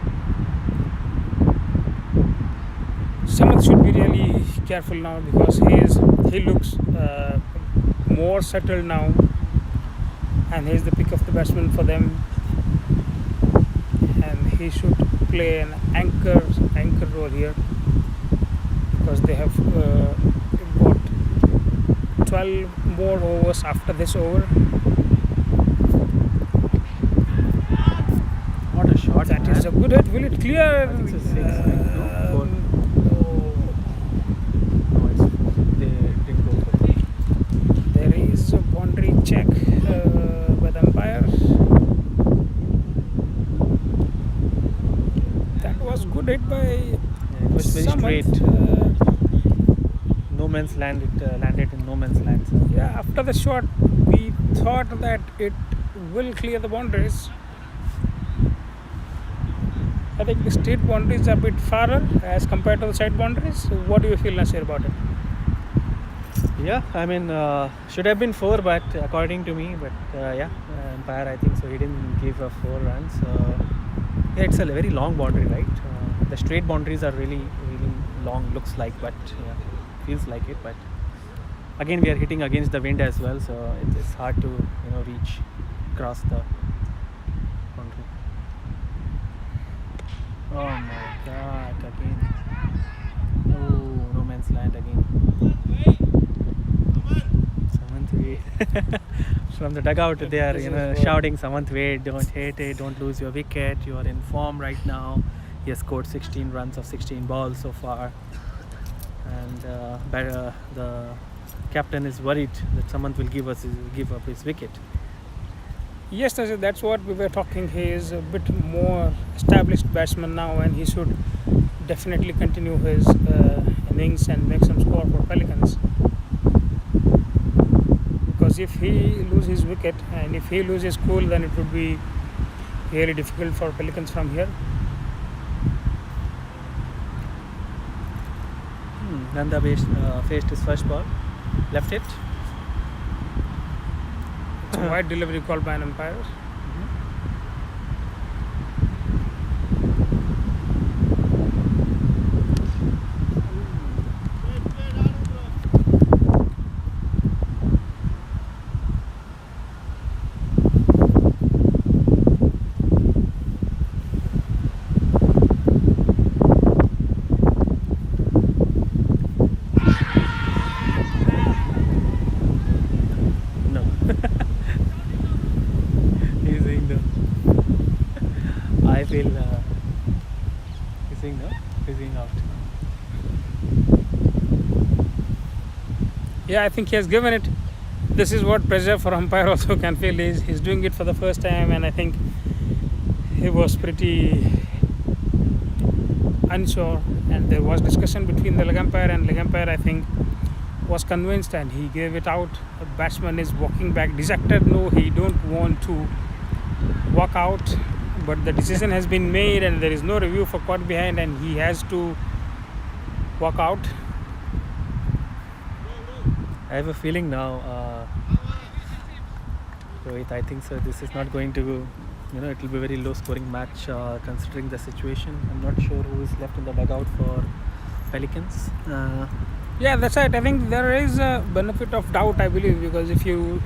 Samant should be really careful now because he looks more settled now, and he's the pick of the batsman for them, and he should play an anchor role here because they have got 12 more overs after this over. What a shot! That is a good hit. Will it clear? I think it's a 6, right? No, 4. No, they didn't go for it. There is a boundary check by the umpire. That was good hit by Yeah, it was very Samant. straight. No man's land. It landed in no man's land. So. Yeah, after the shot, we thought that it will clear the boundaries. I think the state boundaries are a bit farther as compared to the side boundaries. So what do you feel, Nasir, about it? Yeah, I mean, should have been 4, but according to me, but umpire, I think so. He didn't give 4 runs. Yeah, it's a very long boundary, right? The straight boundaries are really long, looks like, but yeah, feels like it. But again, we are hitting against the wind as well, so it's hard to reach across the boundary. Oh my God! Again, oh, no man's land again. From the dugout, they are shouting, "Samanth, wait! Don't hit it! Don't lose your wicket! You are in form right now." He has scored 16 runs of 16 balls so far, and the captain is worried that Samanth will give up his wicket. Yes, Nasir, that's what we were talking. He is a bit more established batsman now, and he should definitely continue his innings and make some score for Pelicans. Because if he loses his wicket and if he loses cool, then it would be really difficult for Pelicans from here. Nanda faced his first ball, left it. It's a wide delivery called by an umpire. I feel he's saying no, he's saying out. Yeah, I think he has given it. This is what pressure for umpire also can feel is. He's doing it for the first time, and I think he was pretty unsure. And there was discussion between the leg umpire and leg umpire. I think was convinced, and he gave it out. The batsman is walking back, dejected. No, he don't want to walk out. But the decision has been made, and there is no review for caught behind, and he has to walk out. I have a feeling now, Rohit, I think so. This is not going to, it will be a very low scoring match considering the situation. I'm not sure who is left in the dugout for Pelicans. Yeah, that's right. I think there is a benefit of doubt, I believe, because if you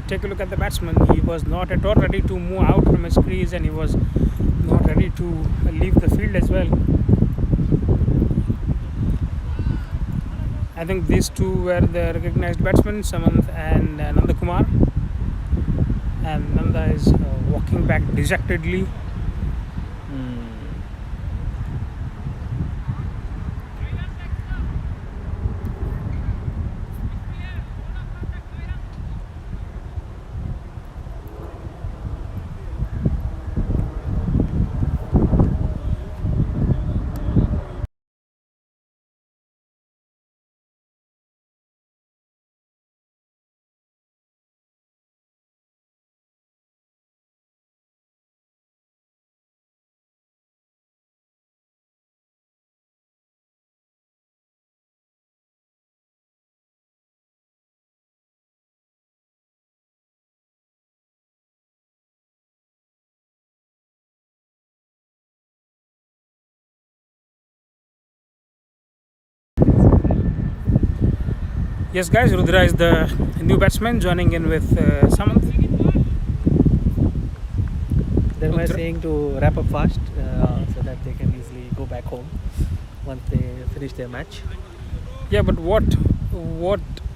take a look at the batsman, he was not at all ready to move out from his crease, and he was not ready to leave the field as well. I think these two were the recognized batsmen, Samanth and Nanda Kumar. And Nanda is walking back dejectedly. Yes, guys, Rudra is the new batsman joining in with Samanth. They're saying to wrap up fast so that they can easily go back home once they finish their match. Yeah, but what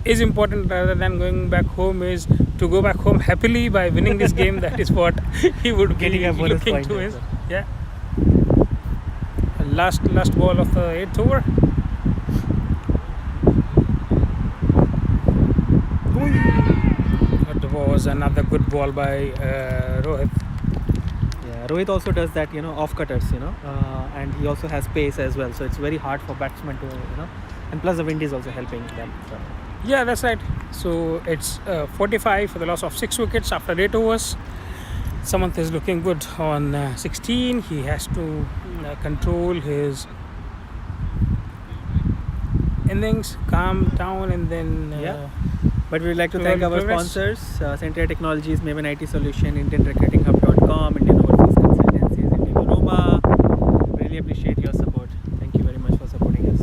is important rather than going back home is to go back home happily by winning this game. That is what he would Getting be a bonus looking point to. as Is well. yeah. Last ball of the 8th over. That was another good ball by Rohit. Yeah, Rohit also does that, off cutters, and he also has pace as well. So it's very hard for batsmen to, and plus the wind is also helping them. So. Yeah, that's right. So it's 45 for the loss of 6 wickets after 8 overs. Samanth is looking good on 16. He has to control his innings, calm down, and then. But we'd like to thank our progress. sponsors, Century Technologies, Maven IT Solution, IndianRecruitingHub.com, Indian Overseas Consultancies, Indian Aroma. Really appreciate your support. Thank you very much for supporting us.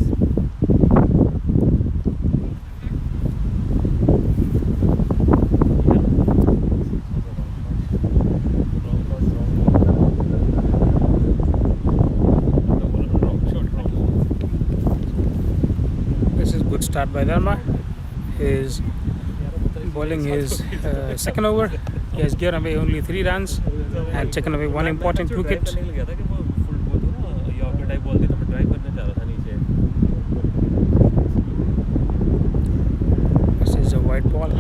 This is good start by Dharma. His bowling his second over. He has given away only 3 runs and taken away one important wicket. This is a white ball.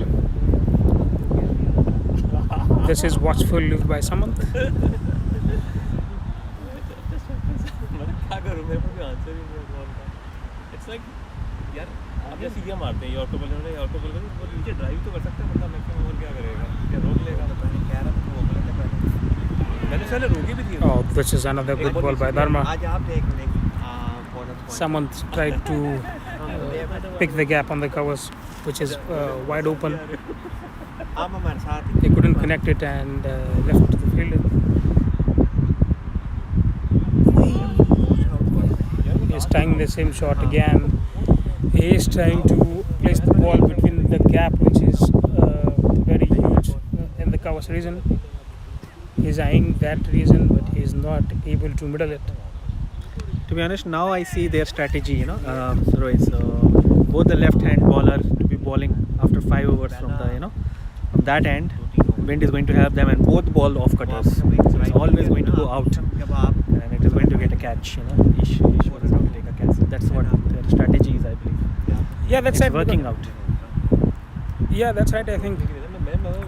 This is watchful leave by Samanth. It's like यार आप जैसे सीधा मारते हैं York ball में York ball में वो नीचे ड्राइव तो कर सकता है मतलब मैक्सिमम और क्या करेगा क्या रोक लेगा पता नहीं क्या रहा वो बोला था पहले मैंने पहले रोकी भी थी Oh, this is another good ball by Dharma. आज आप देख लें Samanth tried to pick the gap on the covers, which is wide open. आप हमारे साथ He couldn't connect it and left the field. He's trying the same shot again. He is trying to place the ball between the gap, which is very huge in the covers region. He's eyeing that region, but he's not able to middle it. To be honest, now I see their strategy, Rohit. So both the left-hand bowler to be bowling after 5 overs from the, from that end, wind is going to help them, and both ball off cutters. So it's always going to go out, and it is going to get a catch. Each ball is going to take a catch. So that's what their strategy is, I believe. Yeah, that's It's right. working out. Yeah, that's right. I think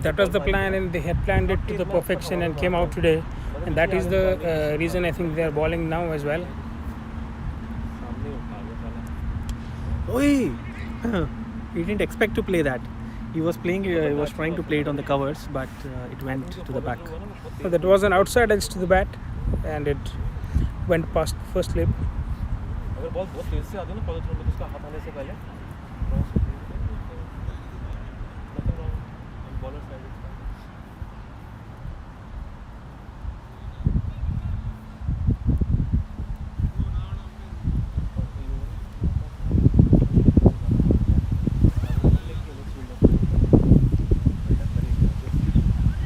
that was the plan, and they had planned it to the perfection and came out today. And that is the reason I think they are bowling now as well. Oi! He didn't expect to play that. He was playing. He was trying to play it on the covers, but it went to the back. So that was an outside edge to the bat, and it went past first slip. अगर ball बहुत तेज से आती है ना पॉलिथ्रोन में तो उसका हाथ आने से पहले cross bowler side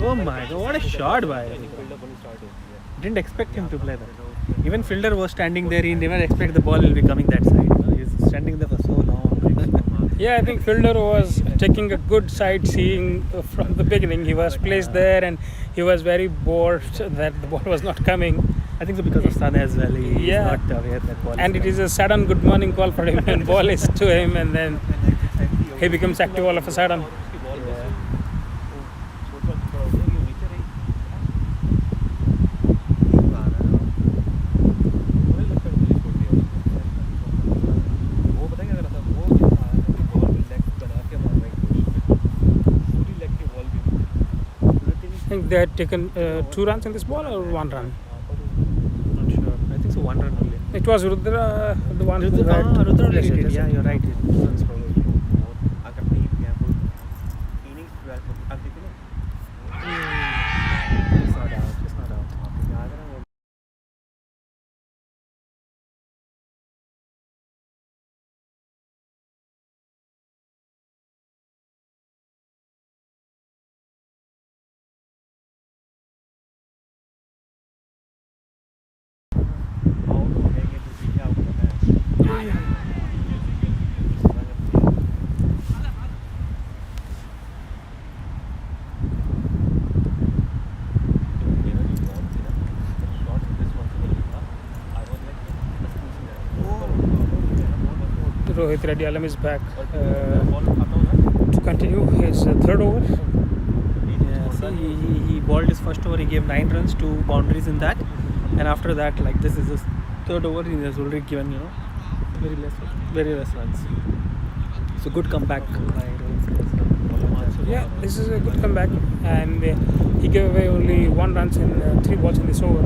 Oh my God! What a shot by! Didn't expect him to play that. Even fielder was standing there. He never expect the ball will be coming that side. He's standing there for so long. Yeah, I think fielder was taking a good sightseeing from the beginning. He was placed there, and he was very bored that the ball was not coming. I think so because of sun as well. He is not aware that ball. And it is a sudden good morning call for him, and ball is to him, and then he becomes active all of a sudden. I think they had taken 2 runs in this ball or 1 run. Not sure. I think so. 1 run only. It was Rudra, the one who Rudra had did it. yes, Yeah, you're right. 2 runs probably. अगर नहीं किया कोई innings 12 अब देखो It's not out. It's not out. Rohit Reddy Alam is back to continue his third over. Yeah, see, he bowled his first over. He gave 9 runs, 2 boundaries in that, and after that, like this is his third over. He has already given Very less runs. So good comeback by Rohit. Yeah, this is a good comeback, and he gave away only 1 run in 3 balls in this over.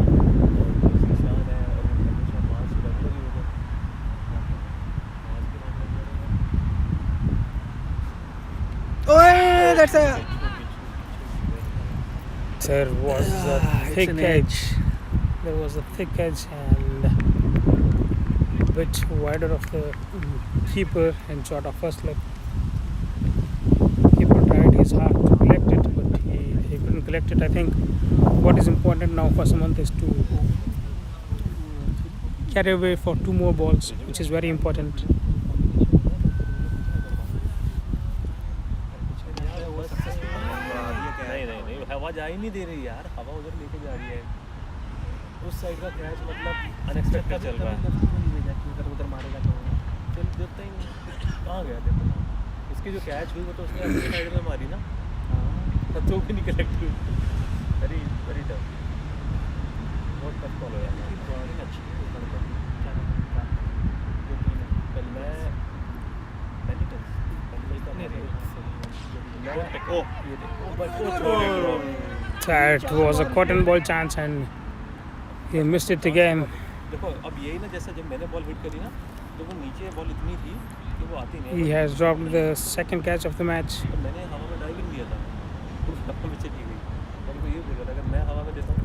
Oh, that's a. There was a It's thick an edge. There was a thick edge and a bit wider of the keeper and short of first leg. Keeper tried his hard to collect it, but he couldn't collect it. I think what is important now for Samant is to carry away for 2 more balls, which is very important. नहीं हवा जा ही नहीं दे रही यार, हवा उधर लेके जा रही है, उस साइड का कैच मतलब अनएक्सपेक्टेड चल रहा है, उधर मारेगा तो चल देता ही नहीं, कहाँ गया देखो, इसकी जो कैच हुई वो तो उसने अपनी साइड में मारी ना, तब तो भी नहीं कलेक्ट हुई, वेरी वेरी टफ, बहुत टफ बॉल है यार, बॉलिंग अच्छी है कल मैं That was a cotton ball chance and he missed it again. देखो अब यही ना, जैसे जब मैंने बॉल हिट करी ना तो वो नीचे बॉल इतनी थी कि वो आती नहीं, He has dropped the second catch of the match. तो मैंने हवा में डाइविंग दिया था, हवा में चली गई, मैंने को ये बोला था अगर मैं हवा में देता हूँ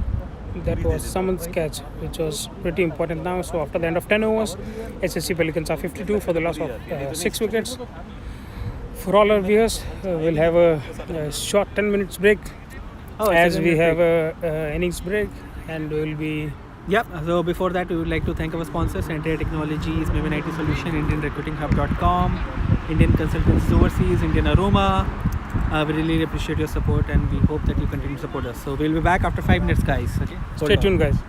That was Saman's catch, which was pretty important now. So after the end of 10 overs, ACC Pelicans are 52 for the loss of 6 wickets. For all our viewers, we'll have a short 10 minutes break as we have a innings break, and we'll be. Yep. So before that, we would like to thank our sponsors: Entire Technologies, Maven IT Solution, IndianRecruitingHub.com, Indian Consultants Overseas, Indian Aroma. We really appreciate your support, and we hope that you continue to support us. So we'll be back after 5 minutes, guys. Okay. Stay tuned, guys.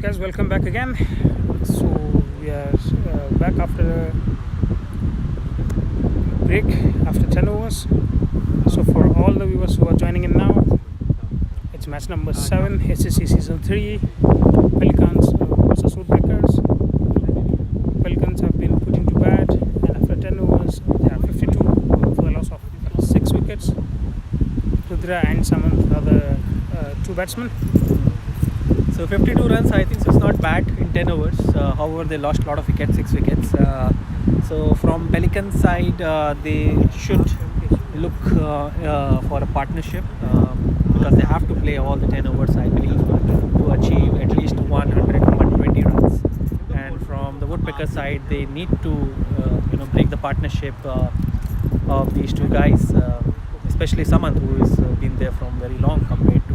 guys, welcome back again. So we are back after a break after 10 overs. So for all the viewers who are joining in now, it's match number 7, ACC season 3, Pelicans versus Woodpeckers. Pelicans have been put into bat, and after 10 overs they are 52 for the loss of 6 wickets. Rudra and Samant are the 2 batsmen. So 52 runs, I think so it's not bad in 10 overs. However, they lost a lot of wickets, 6 wickets. So from Pelican side, they should look for a partnership because they have to play all the 10 overs, I believe, to achieve at least 100 to 120 runs. And from the Woodpecker side, they need to break the partnership of these 2 guys, especially Samant, who has been there from very long compared to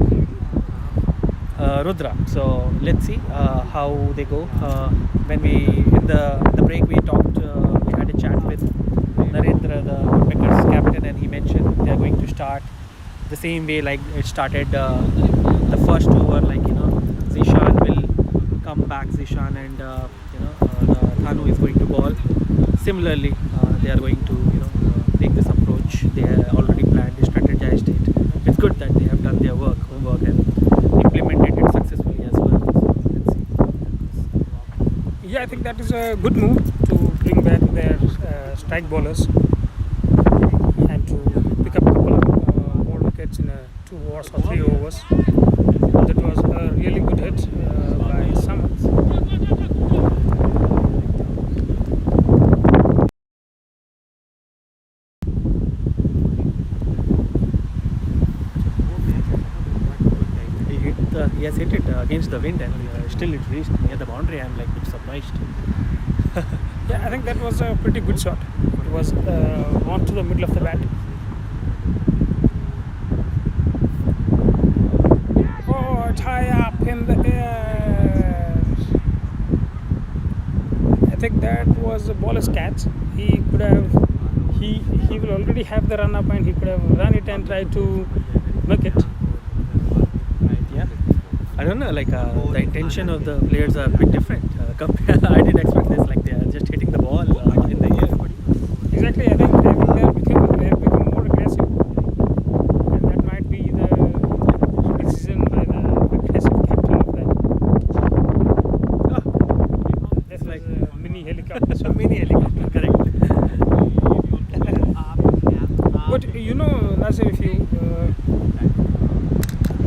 Rudra. So let's see how they go. When we in the break we talked, we had a chat with Narendra, the Woodpeckers captain, and he mentioned they are going to start the same way like it started the first over. Like Zishan will come back, Zishan, and Thanu is going to ball. Similarly, they are going to take this approach. They are already planned, they strategized it. It's good that they have done their homework, and implemented it successfully as well. So let's see how that goes. Yeah, I think that is a good move to bring back their strike bowlers and to pick up a couple of more wickets in 2 overs or 3 overs. That was a really good hit by Samant. He has hit it against the wind, and still it reached near the boundary. I'm like a bit surprised. Yeah, I think that was a pretty good shot. It was on to the middle of the bat. Oh, it's high up in the air. I think that was a baller's catch. He could have, he will already have the run up, and he could have run it and tried to make it. Yeah, I don't know. Like the intention of the players are a bit different. I didn't expect this. Like they are just hitting the ball in the air. Exactly. I think they have become more aggressive, and that might be the decision by the aggressive captain of that. Oh, That's like a mini helicopter. a mini helicopter, correct. But Nasir, if you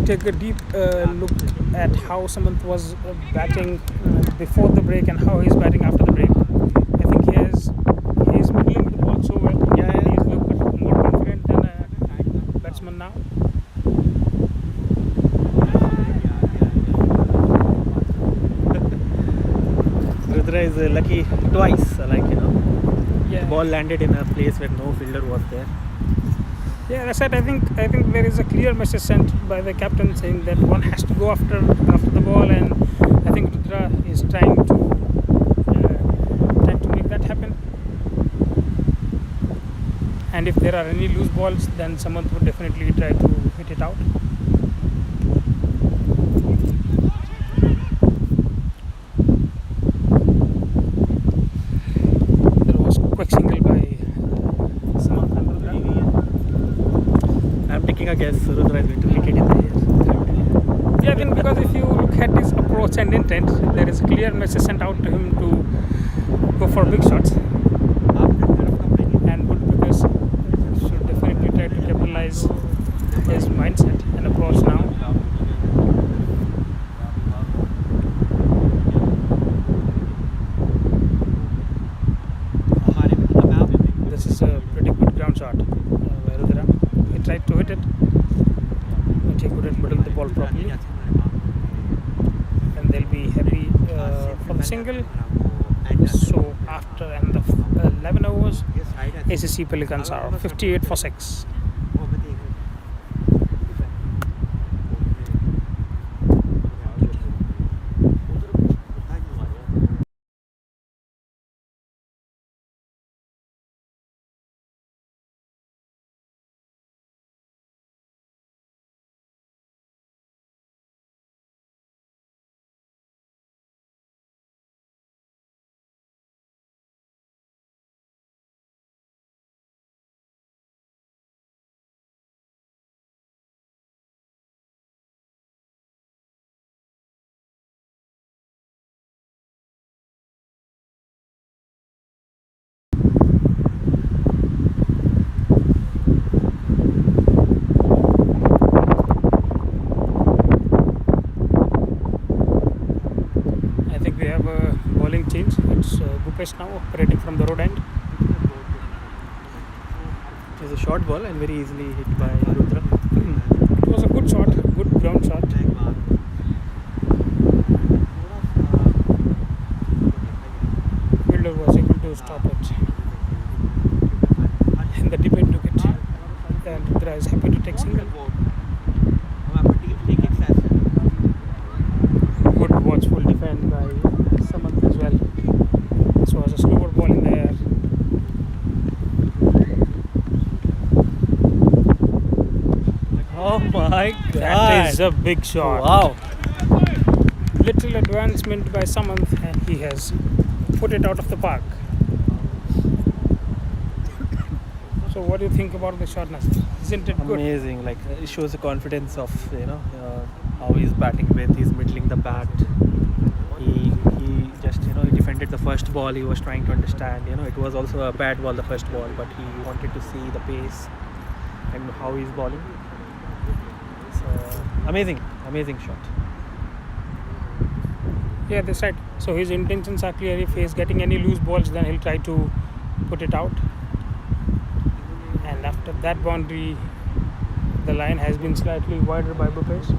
take a deep look at how Samant was batting before the break and how he's batting after the break, I think he's middling the ball so well. Yeah, He's looked more confident than a batsman now. Rudra is lucky twice. Yeah. The ball landed in a place where no fielder was there. Yeah, that's it. I think there is a clear message sent by the captain saying that one has to go after the ball, and I think Rudra is trying to make that happen. And if there are any loose balls, then someone would definitely try to hit it out. There was a quick single by Samant and Rudra. I'm taking a guess Rudra is going to hit it in the air. Yeah, I think because if you look at his approach and intent, there is a clear message sent out to him to go for big shots. And Woodpeckers should definitely try to capitalize his mindset and approach now. This is a pretty good ground shot by Rudra. He tried to hit it, but he couldn't middle the ball properly. And they'll be happy for the single. So after end of 11 overs, ACC Pelicans are 58 for 6. It's Bhupesh now operating from the road end. It was a short ball and very easily hit by Rudra. It was a good shot, good ground shot. Fielder was able to stop it. And the debate took it. And Rudra is happy to take single. Good watchful defense by Samant as well. This was a slower ball in the air. Oh my god! That is a big shot. Wow! Little advancement by Samant and he has put it out of the park. So what do you think about the shot, Nasir? Isn't it good? Amazing! Like it shows the confidence of how he's batting with. He's middling the bat. He just he defended the first ball. He was trying to understand. It was also a bad ball, the first ball, but he wanted to see the pace and how he's bowling. So amazing shot. Yeah, that's right. So his intentions are clear. If he's getting any loose balls, then he'll try to put it out. And after that boundary, the line has been slightly wider by Bhupesh.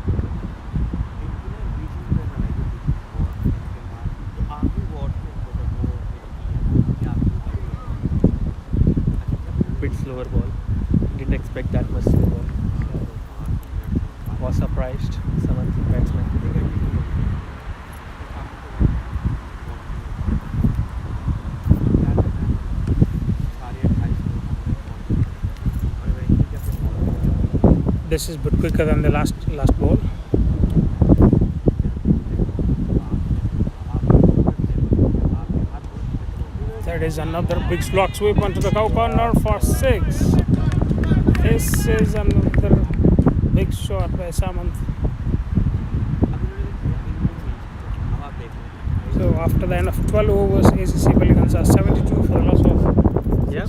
Bit slower ball. Didn't expect that much slow ball. Was surprised. Someone batsman. This is a bit quicker than the last ball. That is another big slot sweep onto the cow corner for 6. This is another big shot by Samant. So after the end of 12 overs, ACC Pelicans are 72 for the loss of Yeah.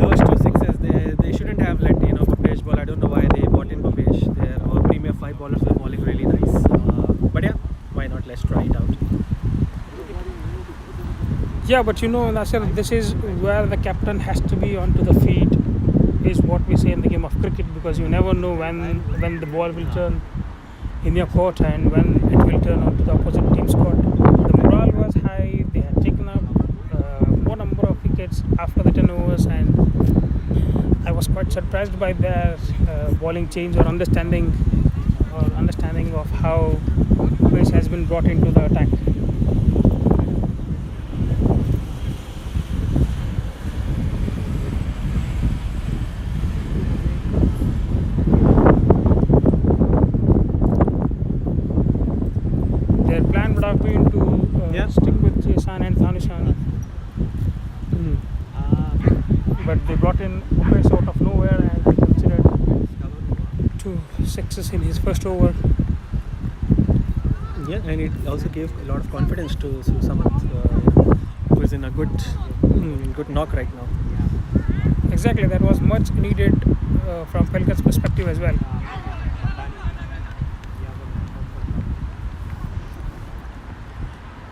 Those 2 sixes, they shouldn't have let Bhupesh ball. I don't know why they bought in Bhupesh. Our premier 5 bowlers were bowling really nice. But yeah, why not? Let's try it out. Yeah, but Nasir, this is where the captain has to be onto the feet, is what we say in the game of cricket, because you never know when the ball will turn in your court and when it will turn onto the opposite team's court. The morale was high. They had taken up more number of wickets after the 10 overs, and I was quite surprised by their bowling change or understanding of how pace has been brought into the attack. Their plan would have been to stick with Jason and Thanishan. But they brought in Bhupesh out of nowhere and they considered 2 sixes in his first over. Yeah, and it also gave a lot of confidence to Samant, who is in a good knock right now. Exactly, that was much needed from Pelicans' perspective as well.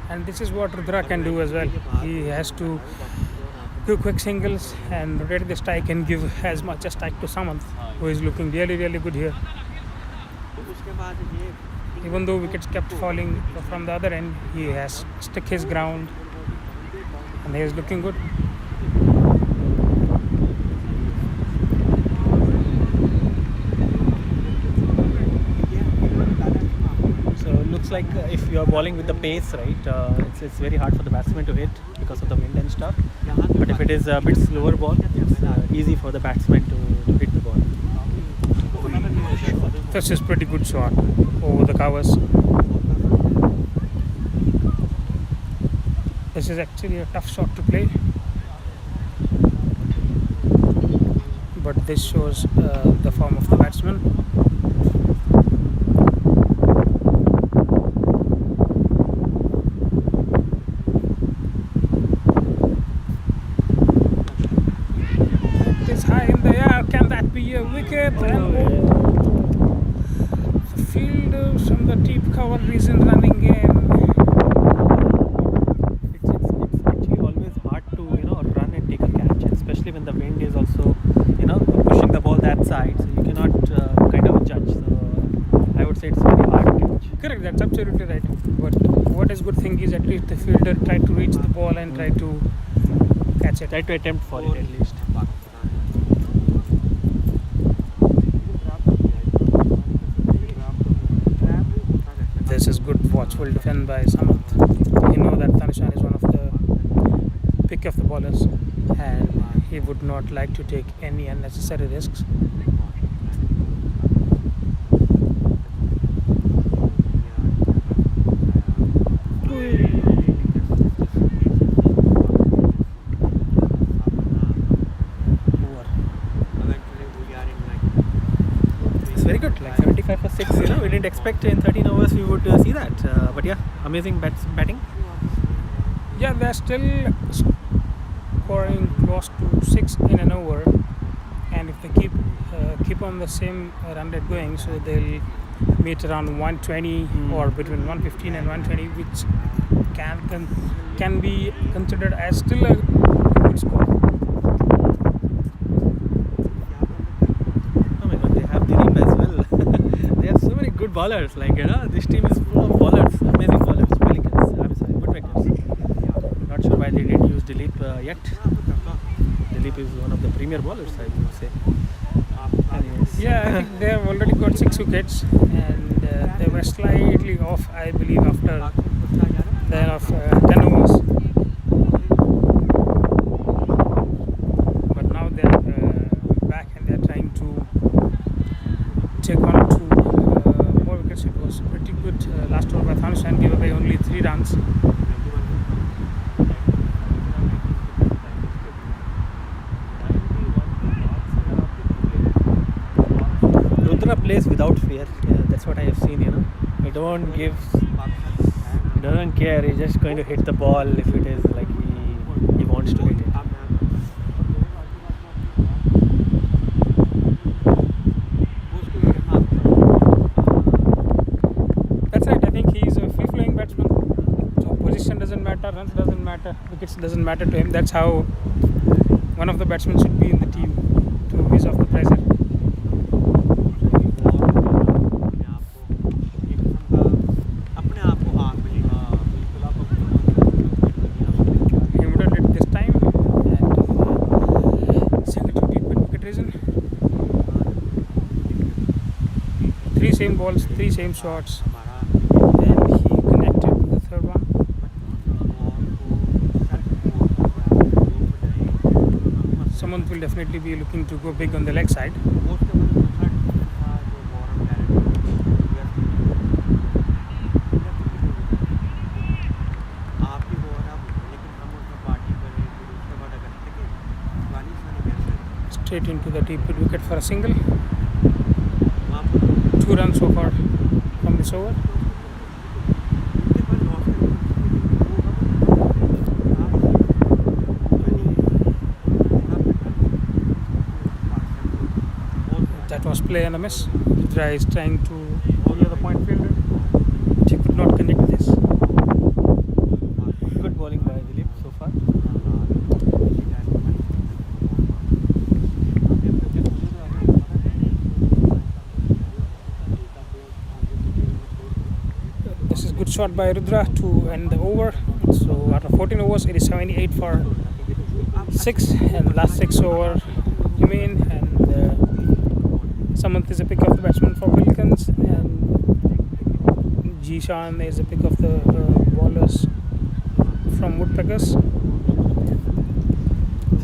And this is what Rudra can do as well. He has to do quick singles and rotate the strike and give as much a strike to Samant, who is looking really, really good here. Even though wickets kept falling from the other end, he has stuck his ground and he is looking good. So it looks like if you are bowling with the pace, right, it's very hard for the batsman to hit because of the wind and stuff. But if it is a bit slower ball, it's easy for the batsman to hit the ball. This is pretty good shot over the covers. This is actually a tough shot to play, but this shows the form of the batsman. It is high in the air. Can that be a wicket? The fielder from the deep cover isn't running in. that's absolutely right. But what is good thing is at least the fielder tried to reach the ball and try to catch it. Try to attempt for it at least. This is good watchful defend by Samanth. He know that Tanishan is one of the pick of the bowlers and he would not like to take any unnecessary risks. It's very good, like 75 for 6. You know, we didn't expect in 13 overs we would see that. But yeah, amazing batting. Yeah, they're still scoring close to 6 in an over, and if they keep on the same run rate going, so they'll meet around 120 or between 115 and 120, which can be considered as still a good score. Oh my god, they have Dilip as well. They have so many good bowlers. Like, you know, this team is full of bowlers, amazing bowlers. Pelicans, I'm sorry, Woodpeckers. Not sure why they didn't use Dilip yet. Dilip is one of the premier bowlers, I would say. Anyways. Yeah, I think they have already got 6 wickets, and they were slightly off, I believe, after the end of 10 overs. But now they're back and they're trying to take 1 or 2 more wickets. It was pretty good last over by Thanishan, gave away only 3 runs. Rudra plays without fear. Yeah, that's what I have seen, you know. He doesn't care. He's just going to hit the ball if it is like he wants to hit it. That's right. I think he's a free-flowing batsman. So position doesn't matter, runs doesn't matter, wickets doesn't matter to him. That's how one of the batsmen should be in the team, to ease off the pressure. He would have did this time and single to deep with wicket reason. 3 same balls, 3 same shots, and he connected the third one. Someone will definitely be looking to go big on the leg side. Straight into the deep mid wicket for a single. 2 runs so far from this over. That was play and a miss. Rudra is trying to clear the point fielder, but he could not connect this. Good bowling by Dilip so far. This is good shot by Rudra to end the over. So out of 14 overs, it is 78 for 6, and last 6 over remain. And Samanth is a pick of the batsman for Pelicans, and Jishan is a pick of the bowlers from Woodpeckers. So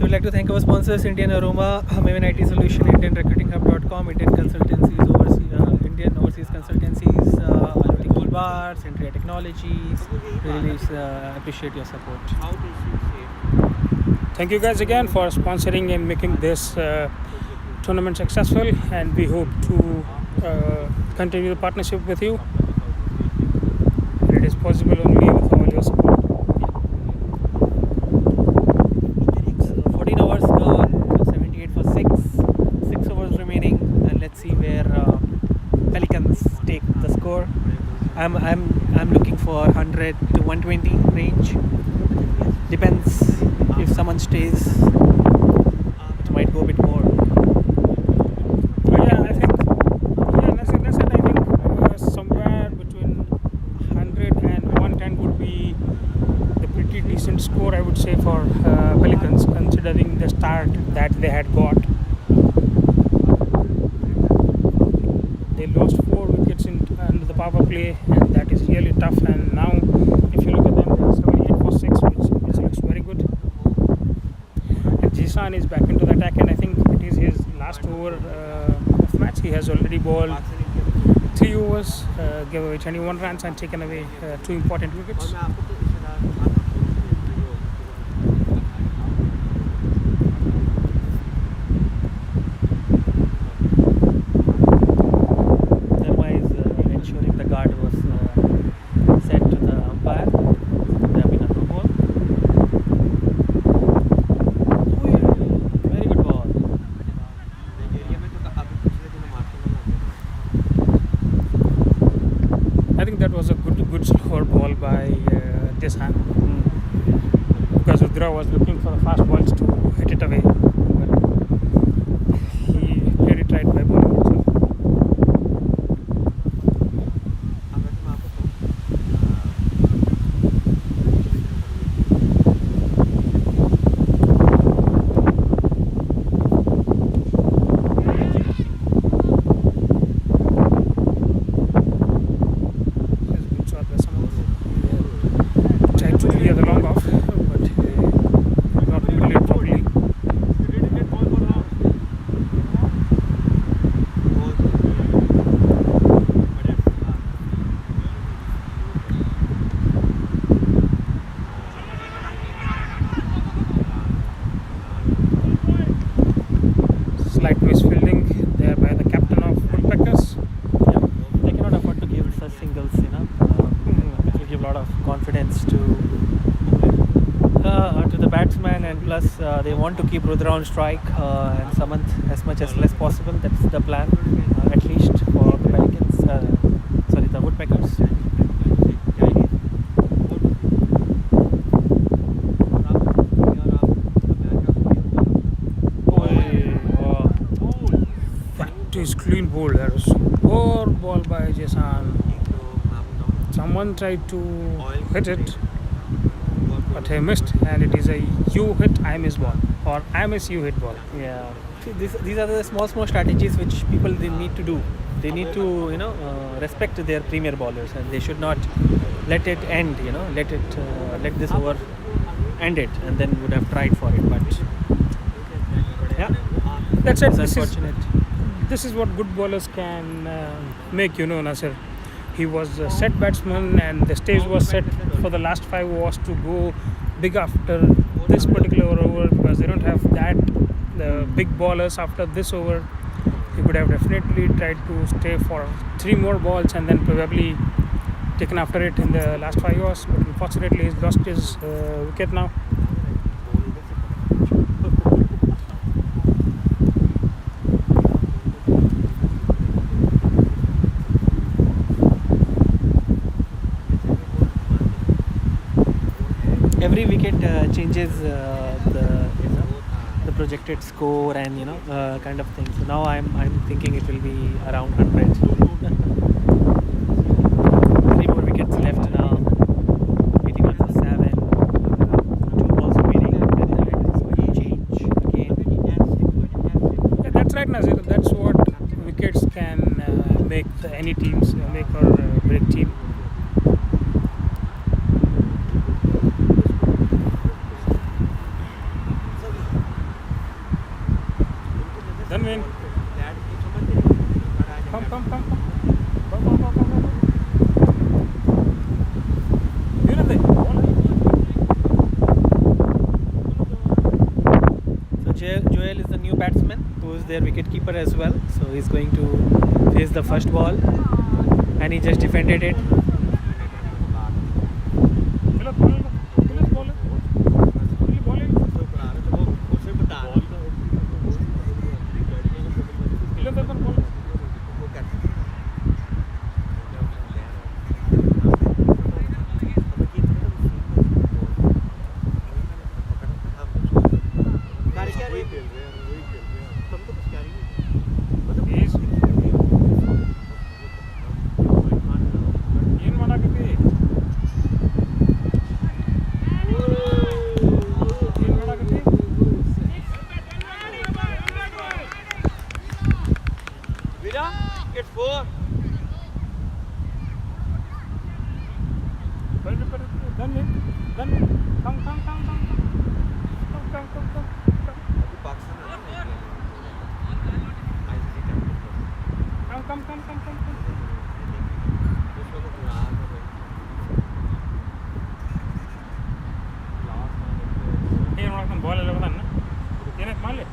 we'd like to thank our sponsors, Indian Aroma, Maven IT Solution, Indian Recruiting Hub.com, Indian Consultancies, Indian Overseas Consultancies, Aloti Gold Bars, Entria Technologies. Really appreciate your support. Thank you guys again for sponsoring and making this tournament successful, and we hope to continue the partnership with you. It is possible only with all your support. 14 overs gone, 78 for 6 overs remaining, and let's see where Pelicans take the score. I'm looking for 100 to 120 range. Depends if someone stays, it might go a bit more. Yeah, I think. Yeah, that's it. I think somewhere between decent score, I would say, for Pelicans, considering the start that they had got. They lost 4 wickets under the power play, and that is really tough. And now, if you look at them, they are 78 for 6, which looks very good. And Jisan is back into the attack, and I think it is his last over of match. He has already bowled 3 overs, gave away 21 runs, and taken away 2 important wickets. I think that was a good slower ball by Desan, because Rudra was looking for the fast balls to hit it away, but he played it right by bowling itself. The long off, but not middle it properly. Slight misfielding there by the captain of Woodpeckers. Yeah, they cannot afford to give such singles, you know. It will give a lot of confidence to the batsman, and plus they want to keep Rudra on strike and Samant as much as less possible. That's the plan, at least for the Pelicans. The Woodpeckers. That is clean bowled. That was poor ball by Jason. Someone tried to hit it, but he missed, and it is a you hit, I miss ball, or I miss you hit ball. Yeah. See, these are the small strategies which people they need to do. They need to respect their premier bowlers, and they should not let it end. Let this over end it, and then would have tried for it. But yeah, That's it. it's unfortunate. This is what good bowlers can make. Nasir. He was a set batsman, and the stage was set for the last 5 overs to go big after this particular over, because they don't have the big bowlers after this over. He could have definitely tried to stay for 3 more balls and then probably taken after it in the last 5 overs, but unfortunately he's lost his wicket now. Every wicket changes the projected score and kind of thing. So now I'm thinking it will be around 100. 3 more wickets left now. 81 for 7. 2 balls remaining. Then it's going to change again. Yeah, that's right, Nazir. That's what wickets can make any teams make or break team. Done, man. Come. So Joel is the new batsman who is their wicket keeper as well. So he's going to face the first ball, and he just defended it. Done it. Done it. Come. Come. ಏನು ಮಾಡ್ಕೊಂಡು ball ಎಲ್ಲ ಬದಾನ ಏನಕ್ಕೆ ಮಾಡಲಿ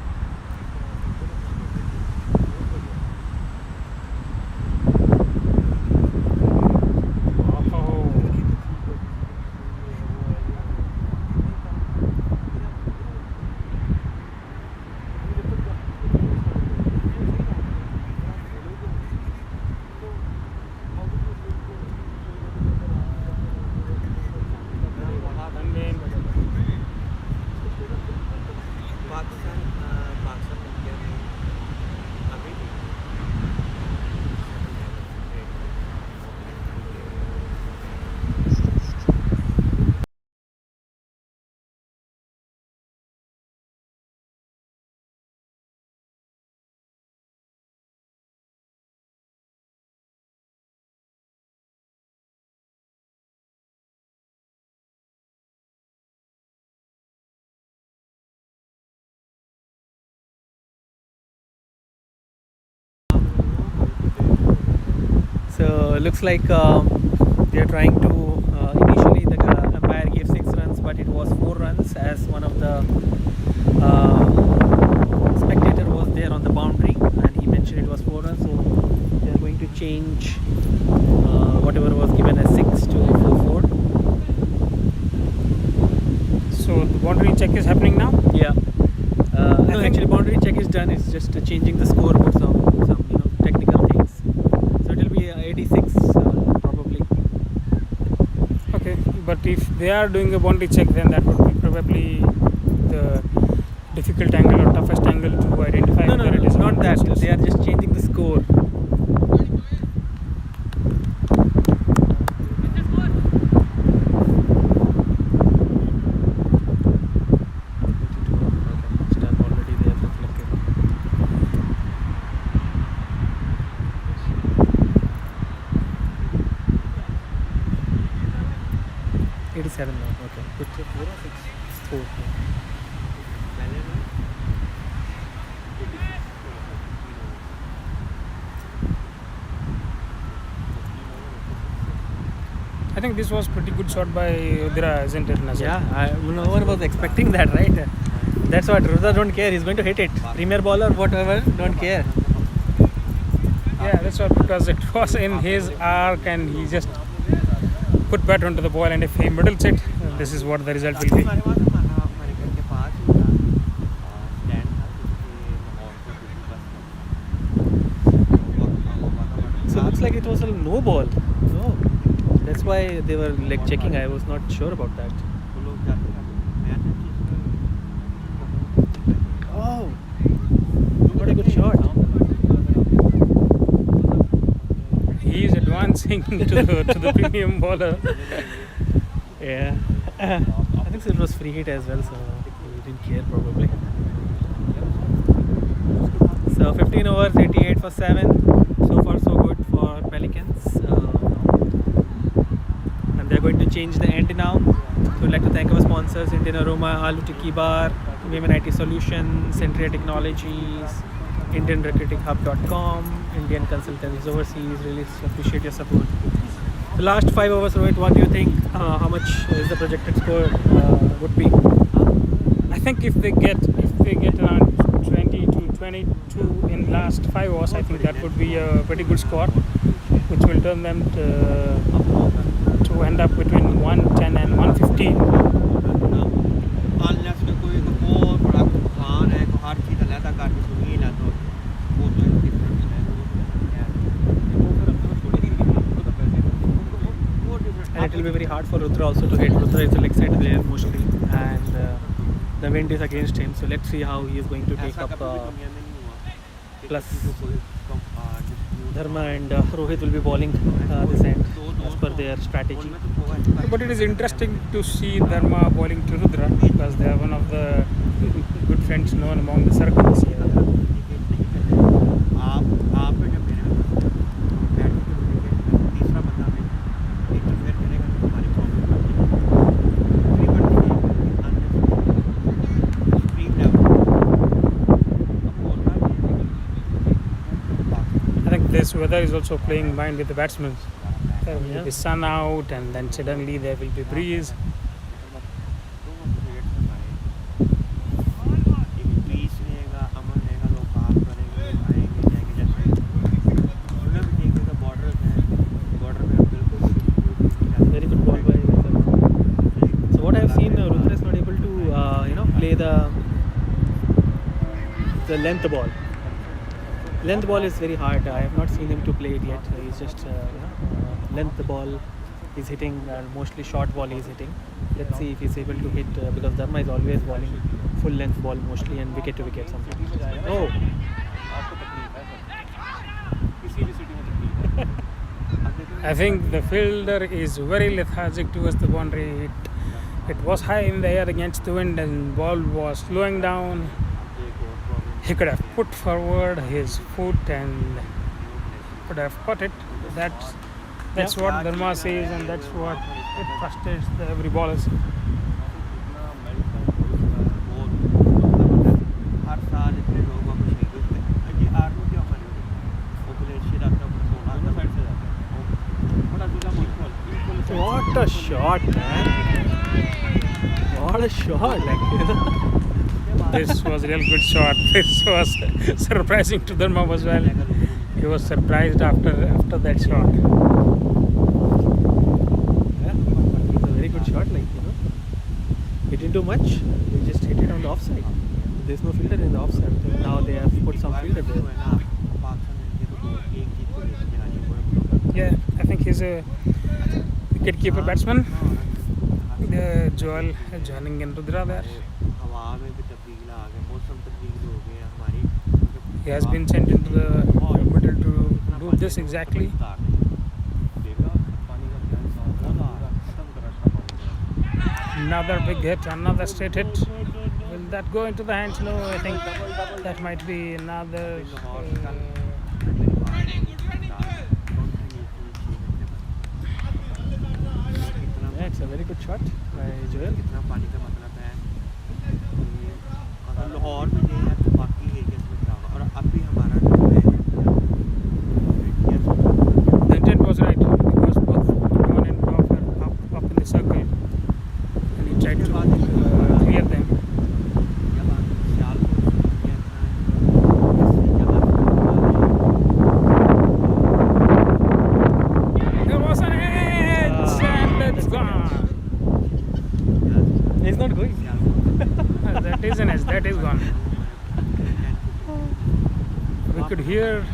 So looks like they are trying to. Initially, the umpire gave 6 runs, but it was 4 runs as one of the spectator was there on the boundary, and he mentioned it was 4 runs. So they are going to change whatever was given as 6 to 4. So the boundary check is happening now. Yeah. No, actually, boundary check is done. It's just changing the score for some technical things. So it will be 86 probably. Okay, but if they are doing a boundary check, then that would be probably the difficult angle or toughest angle to identify. No, whether it is not that. They are just changing the score. Seven now. Okay. Good. 4 or 6? 4. I think this was pretty good shot by Udira, isn't it, Nazar? Yeah, no one was expecting that, right? That's what Rudra don't care. He's going to hit it. Premier bowler, whatever, don't care. Yeah, that's what, because it was in his arc and he just put bat onto the ball, and if he middles it, this is what the result will be. So looks like it was a no ball. No, that's why they were like checking. I was not sure about that. Oh, what a good shot. He is advancing to the premium bowler. Yeah. I think it was free hit as well, so he didn't care probably. So 15 overs, 88 for 7. So far so good for Pelicans. And they're going to change the end now. So we'd like to thank our sponsors, Indian Aroma, Aloo Tikki Bar, Women IT Solutions, Centria Technologies, IndianRecruitingHub.com, Indian Consultants Overseas. Really appreciate your support. The last 5 overs, Rohit, what do you think? How much is the projected score would be? I think if they get around 20 to 22 in last 5 overs, I think that would be a pretty good score, which will turn them to end up between 110 and 115. And it will be very hard for Rudra also to hit. Rudra is the leg side player mostly, and the wind is against him. So let's see how he is going to take up. Plus, Dharma and Rohit will be bowling this end as per their strategy. But it is interesting to see Dharma bowling to Rudra, because they are one of the good friends known among the circles here. this weather is also playing mind with the batsmen. There will Yeah. be sun out, and then suddenly there will be breeze. Very good ball by Rudra. So what I have seen, Rudra is not able to play the length ball. Length ball is very hard. I have not seen him to play it yet. He's just length ball he's hitting, and mostly short ball he's hitting. Let's see if he's able to hit because Dharma is always bowling full length ball mostly and wicket to wicket sometimes. Oh, I think the fielder is very lethargic towards the boundary. It was high in the air against the wind, and ball was slowing down. He could have put forward his foot and could have caught it. That's what Dharma says, and that's what it frustrates the every ballers. what a shot, man! What a shot! This was a real good shot. This was surprising to Dharma as well. He was surprised after that shot. Yeah, it's a very good shot. He didn't do much. He just hit it on the offside. There's no fielder in the offside. Now they have put some fielder there. Yeah, I think he's a wicket-keeper batsman. Joel joining in Rudra there. He has been sent into the middle to do this exactly. Another big hit, another straight hit. Will that go into the hands? No, I think that might be another. Yeah, it's a very good shot by Joel. The intent was right because both Don and Goff are up in the circle, and he tried to clear them. There was an edge, and it's gone. He's not going. That is an edge. That is gone. We could hear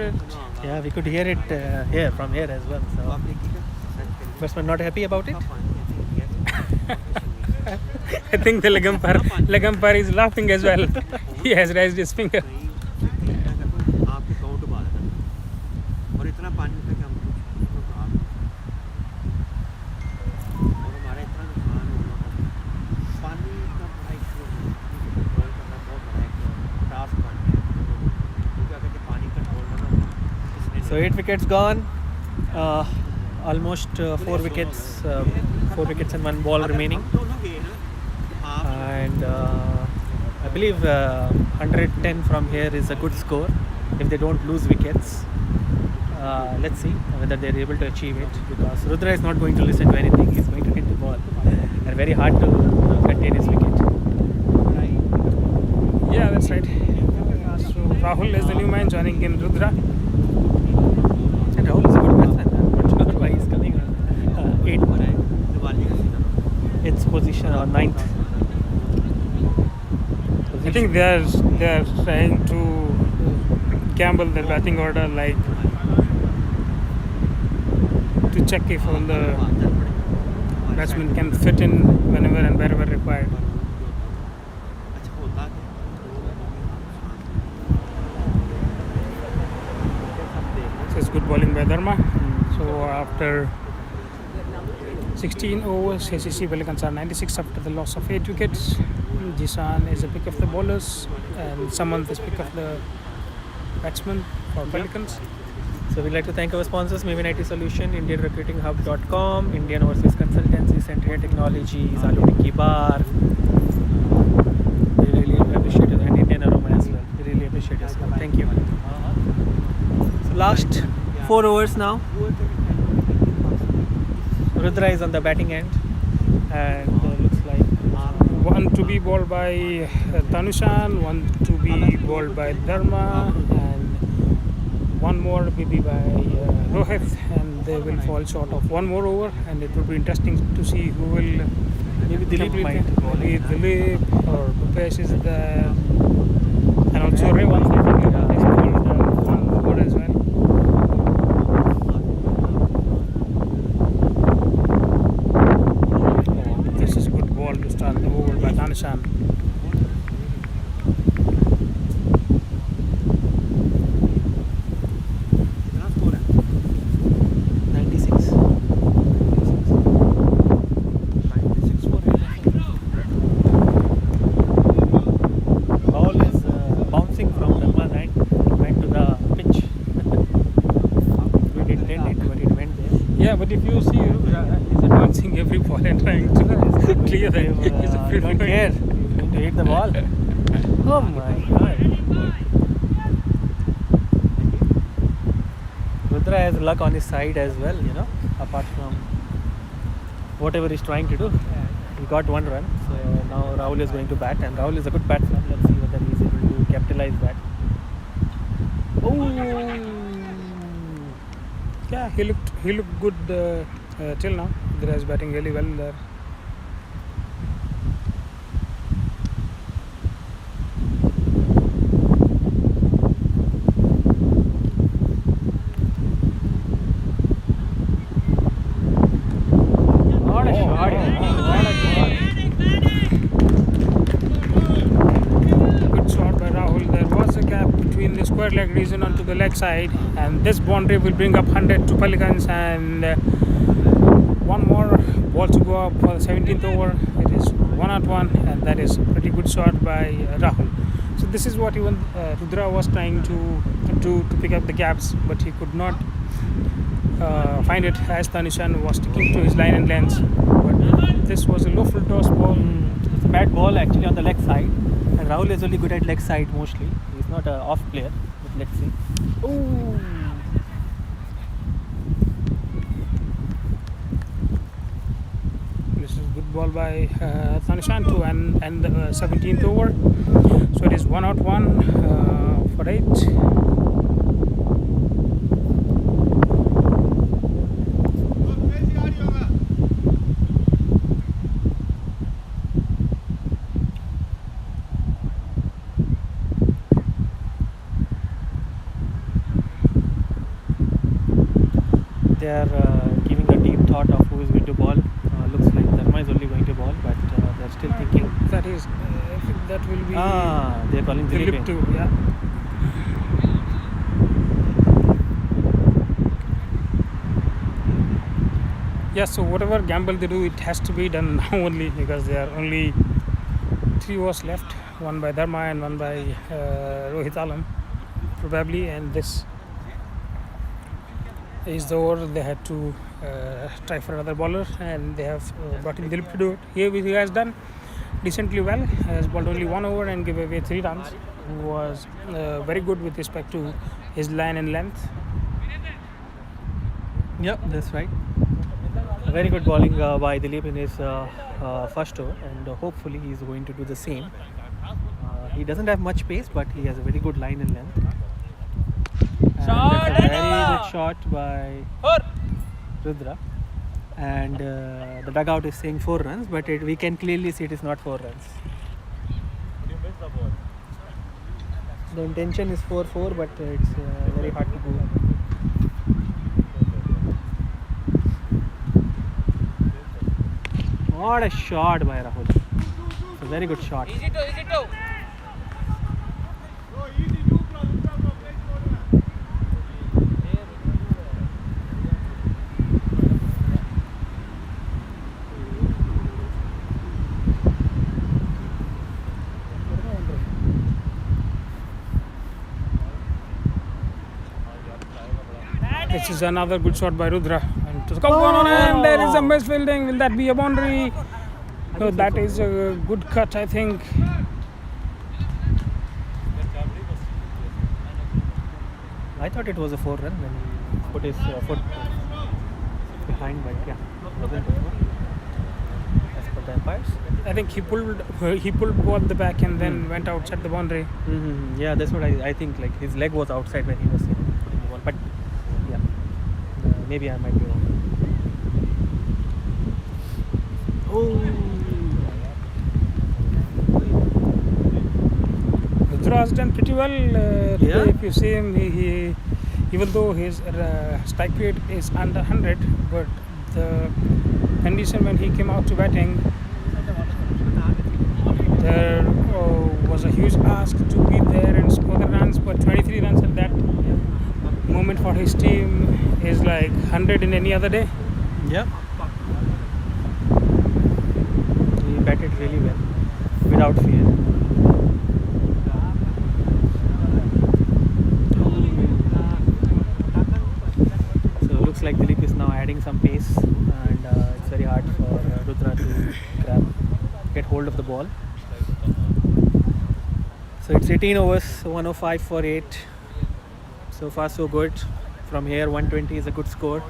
it. Yeah, we could hear it here from here as well. So, batsman not happy about it. I think the leg umpire is laughing as well. He has raised his finger. So 8 wickets gone. Almost 4 wickets. 4 wickets and 1 ball remaining. And I believe 110 from here is a good score if they don't lose wickets. Let's see whether they're able to achieve it, because Rudra is not going to listen to anything. He's going to hit the ball, and very hard to contain his wicket. Yeah, that's right. So Rahul is the new man joining in Rudra. And Rahul is a good batsman. I'm not sure why he's coming on 8th position or 9th. I think they are trying to gamble their batting order, like to check if all the batsmen can fit in whenever and wherever required. So it's good bowling by Dharma. So after 16 overs, ACC Pelicans are 96 after the loss of 8 wickets. Jisan is a pick of the bowlers, and Samant is pick of the batsmen for Pelicans. So we'd like to thank our sponsors: Maven IT Solution, IndianRecruitingHub.com, Indian Overseas Consultancy, Centrier Technologies, Aloo Tikki Bar. We really appreciate it, and Indian Aroma as well. We really appreciate it. Thank you. So last 4 overs now. Rudra is on the batting end, and looks like One to be bowled by Tanushan, one to be bowled by Dharma, and one more maybe by Rohit, and they will fall short of one more over, and it will be interesting to see who will maybe Dilip complete might it. bowl. Maybe Dilip or Bhupesh is there, and also Revan is bowled one over as well. This is a good ball to start the over by Tanushan. 96. Ball is bouncing from the one end, went to the pitch. We didn't intend it, but it went there. Yeah, but if you see, he's advancing every ball and trying to clear that. He's a I don't care. He's going to hit the ball. Oh my god. Rudra has luck on his side as well, you know, apart from whatever he's trying to do. He got 1 run, so now Rahul is going to bat, and Rahul is a good batsman. Let's see whether he's able to capitalize that. Oh! Yeah, he looked good till now. Rudra is batting really well there. What a shot! What a shot! Good shot by Rahul. There was a gap between the square leg region onto the leg side, and this boundary will bring up 100 to Pelicans, and one more ball to go up for the 17th over. It is 1-1, and that is a pretty good shot by Rahul. So this is what even Rudra was trying to do to pick up the gaps, but he could not find it as Tanishan was sticking to his line and length. But this was a low full toss ball. It's a bad ball actually on the leg side, and Rahul is only good at leg side mostly. He's not an off player, but let's see. Oh! This is good ball by Tanishan to end the 17th over. So it is 1-1 for 8. They are giving a deep thought of who is going to ball. Looks like Dharma is only going to ball, but they're still thinking. That is, I think that will be They're calling Dilip Dilip in. too. Yeah. Yeah. So whatever gamble they do, it has to be done now only, because there are only 3 overs left. One by Dharma and one by Rohit Alam, probably, and this is the over they had to try for another bowler, and they have brought in Dilip to do it. Here he has done decently well. Has bowled only 1 over and gave away 3 runs. Who was very good with respect to his line and length. Yep, that's right. Very good bowling by Dilip in his first over, and hopefully he's going to do the same. He doesn't have much pace, but he has a very good line and length. And that's a very good shot by Rudra. And the dugout is saying 4 runs, but we can clearly see it is not 4 runs. The intention is 4-4, but it's very hard to do. What a shot by Rahul. It's a very good shot. This is another good shot by Rudra. And to come on, and there is a misfielding. Will that be a boundary? No, that is a good cut, I think. I thought it was a 4-run when he put his foot behind, but yeah, wasn't it? As per the umpires. I think he pulled both the back and then went outside the boundary. Mm-hmm. Yeah, that's what I think. Like his leg was outside when he was putting the ball, but yeah, maybe I might be wrong. Rudra's done pretty well. Yeah. If you see him, he even though his strike rate is under 100, but the condition when he came out to batting, there was a huge ask to be there and score the runs, but 23 runs at that moment for his team is like 100 in any other day. Yeah. He batted really well, without fear. So looks like Dilip is now adding some pace, and it's very hard for Rudra to get hold of the ball. So it's 18 overs, 105 for 8. So far so good. From here 120 is a good score.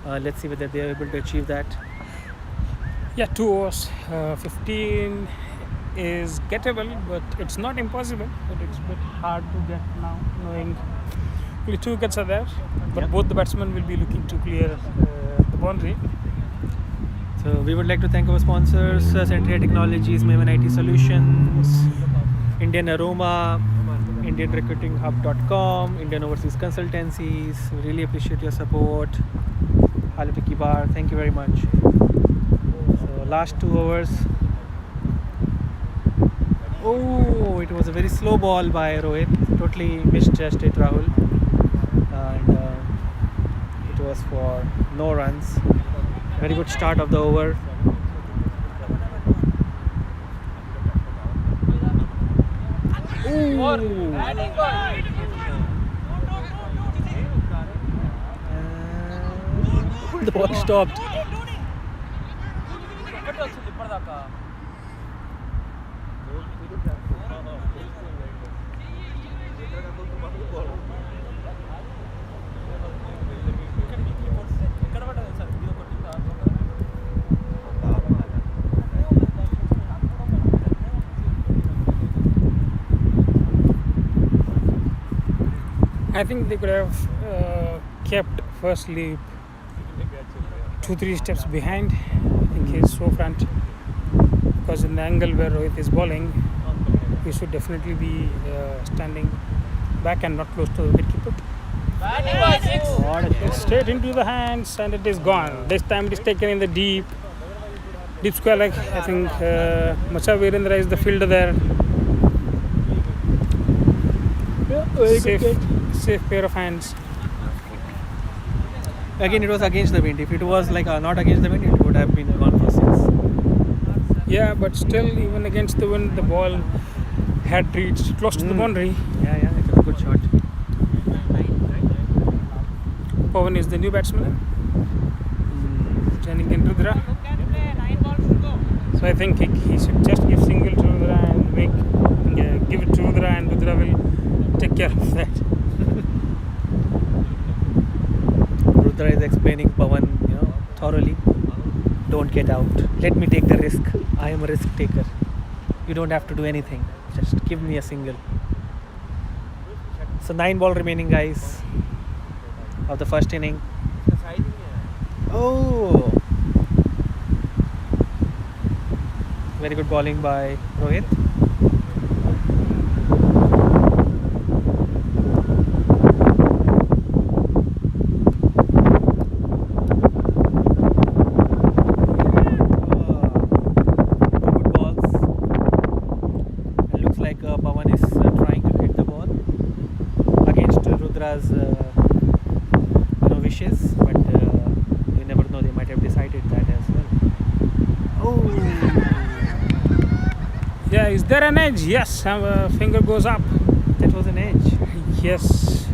Let's see whether they are able to achieve that. Yeah, 2 overs, 15 is gettable, but it's not impossible. But it's a bit hard to get now, knowing only 2 wickets are there. But Yep. both the batsmen will be looking to clear the boundary. So we would like to thank our sponsors, Centria Technologies, Maven IT Solutions, Indian Aroma, IndianRecruitingHub.com, Indian Overseas Consultancies. We really appreciate your support. Halipiki Bar, thank you very much. So last 2 overs. Oh, it was a very slow ball by Rohit. Totally misjudged it, Rahul. And it was for no runs. Very good start of the over. The ball stopped. I think they could have kept firstly 2-3 steps behind. I think he's so front, because in the angle where Rohit is bowling, he should definitely be standing back and not close to the wicketkeeper. It's straight into the hands and it is gone. This time it is taken in the deep square leg. I think Macha Virendra is the fielder there. Safe pair of hands. Again, it was against the wind. If it was like not against the wind, it would have been gone for 6. Yeah, but still, even against the wind, the ball had reached close to the boundary. Yeah, it was a good shot. Pawan is the new batsman, joining in Rudra. So I think he should just give single to Rudra and give it to Rudra, and Rudra will take care of that. Rudra is explaining Pawan, thoroughly. Don't get out. Let me take the risk. I am a risk taker. You don't have to do anything. Just give me a single. So 9 ball remaining, guys, of the first inning. Oh, very good bowling by Rohit. Good balls. It looks like Pawan is trying to hit the ball against Rudra's wishes, but you never know, they might have decided that as well. Oh, Yeah, is there an edge? Yes, finger goes up. that was an edge. Yes,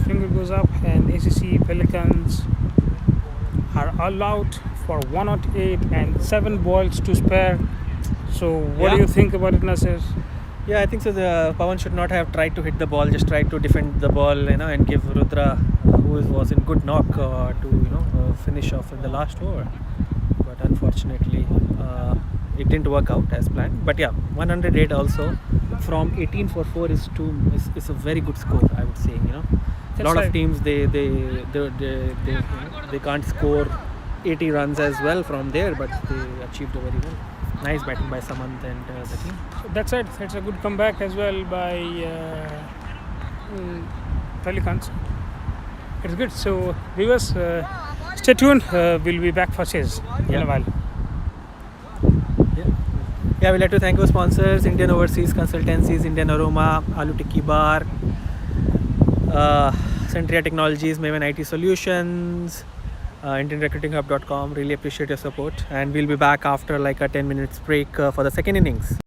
finger goes up, and ACC Pelicans are all out for 108 and 7 balls to spare. So, what do Yeah. you think about it, Nasir? Yeah, I think so. The Pawan should not have tried to hit the ball. Just tried to defend the ball, and give Rudra, who was in good knock, to finish off in the last over. But unfortunately, it didn't work out as planned. But yeah, 108 also from 18 for 4 is a very good score. I would say. A That's lot right. of teams they can't score 80 runs as well from there, but they achieved a very well. Nice batting by Samant and the team. That's it. It's a good comeback as well by Pelicans. It's good. So viewers, stay tuned. We'll be back for chase in a while. Yeah, we'd like to thank our sponsors: Indian Overseas Consultancies, Indian Aroma, Alu Tikki Bar, Centria Technologies, Maven IT Solutions, IndianRecruitingHub.com. Really appreciate your support, and we'll be back after like a 10 minutes break for the second innings.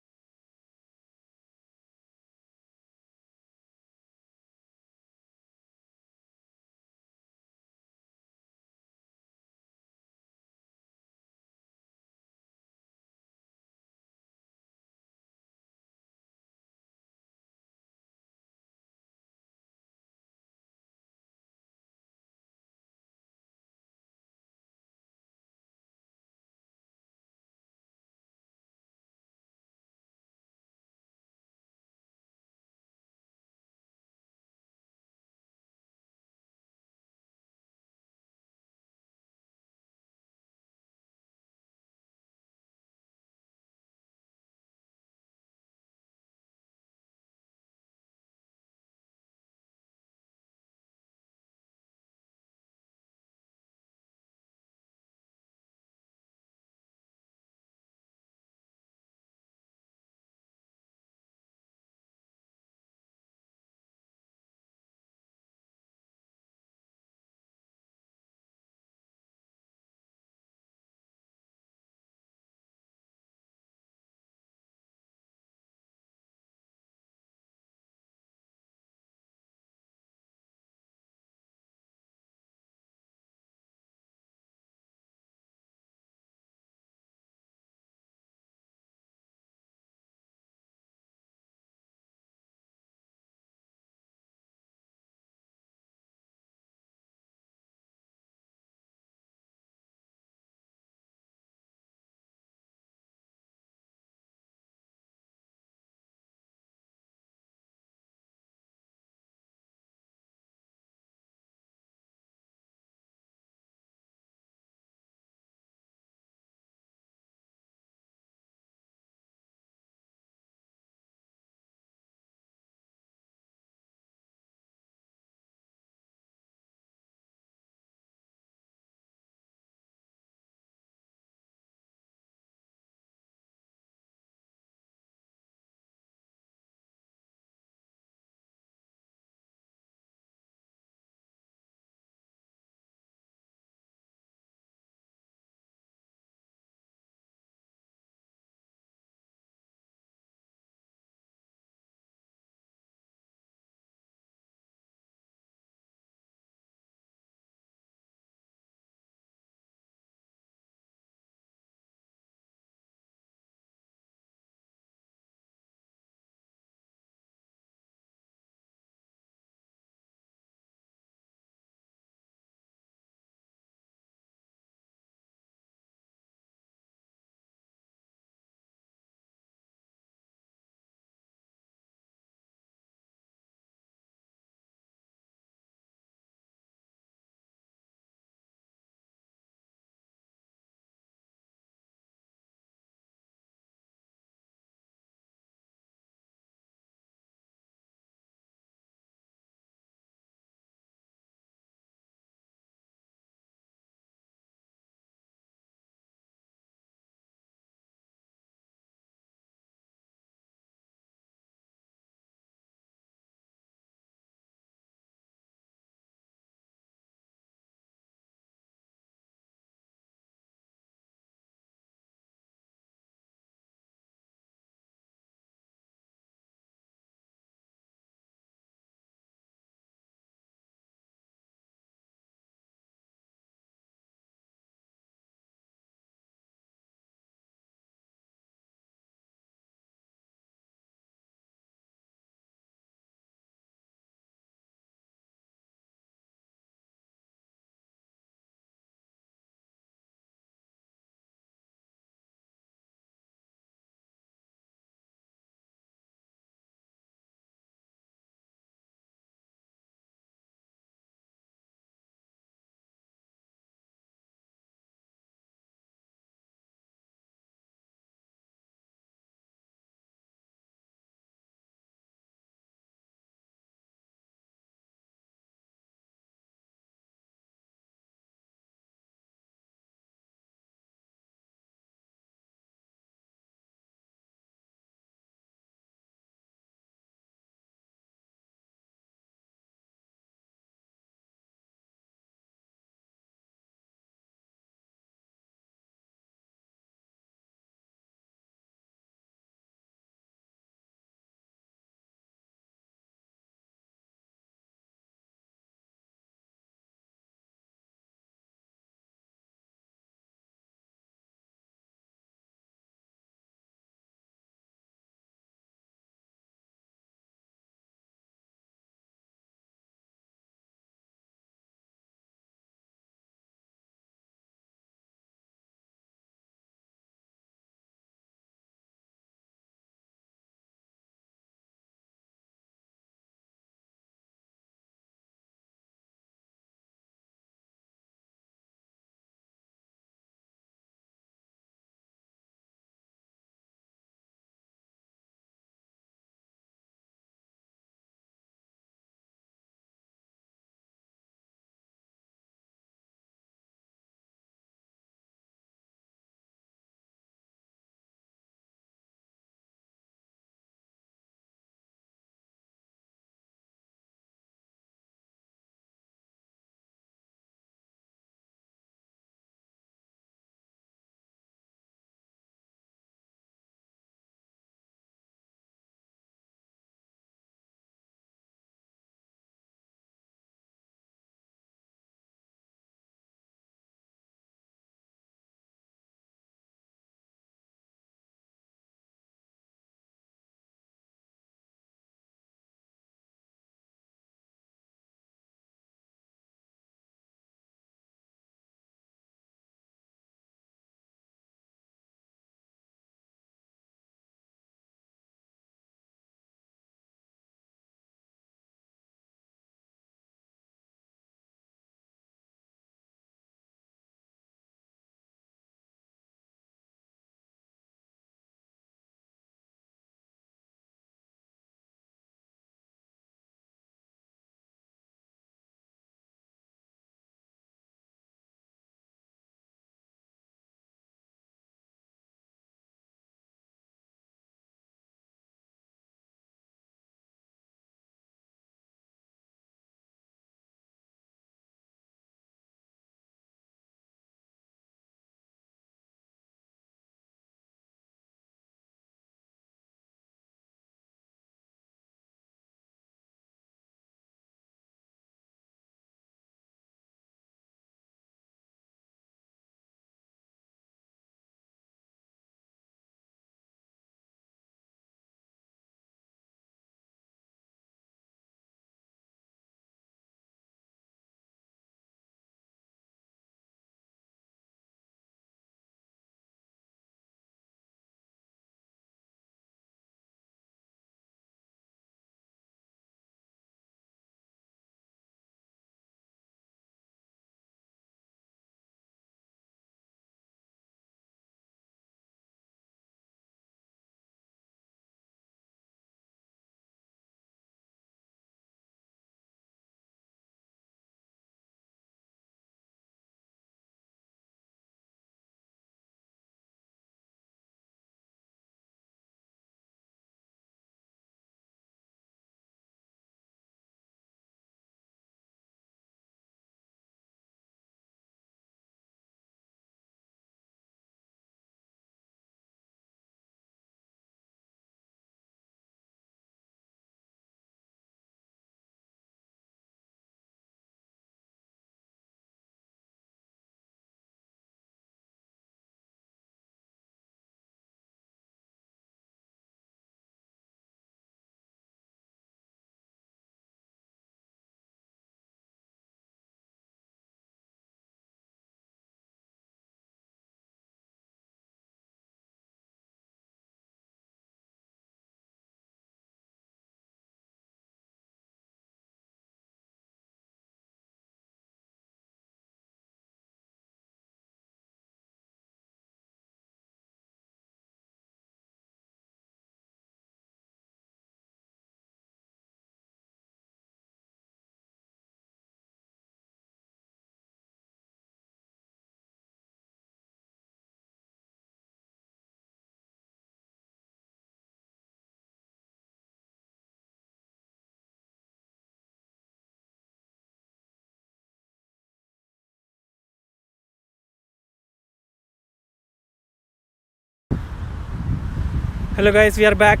Hello guys, we are back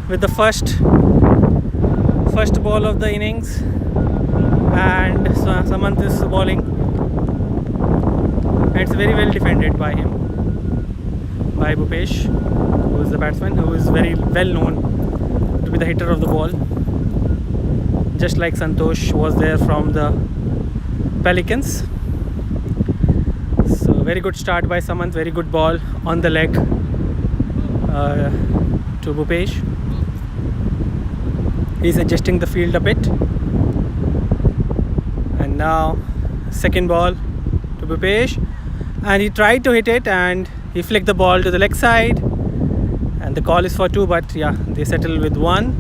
with the first ball of the innings, and Samant is bowling. And it's very well defended by him, by Bhupesh, who is the batsman, who is very well known to be the hitter of the ball, just like Santosh was there from the Pelicans. So very good start by Samant, very good ball on the leg to Bhupesh. He's adjusting the field a bit. And now second ball to Bhupesh, and he tried to hit it and he flicked the ball to the leg side, and the call is for 2, but yeah, they settle with 1.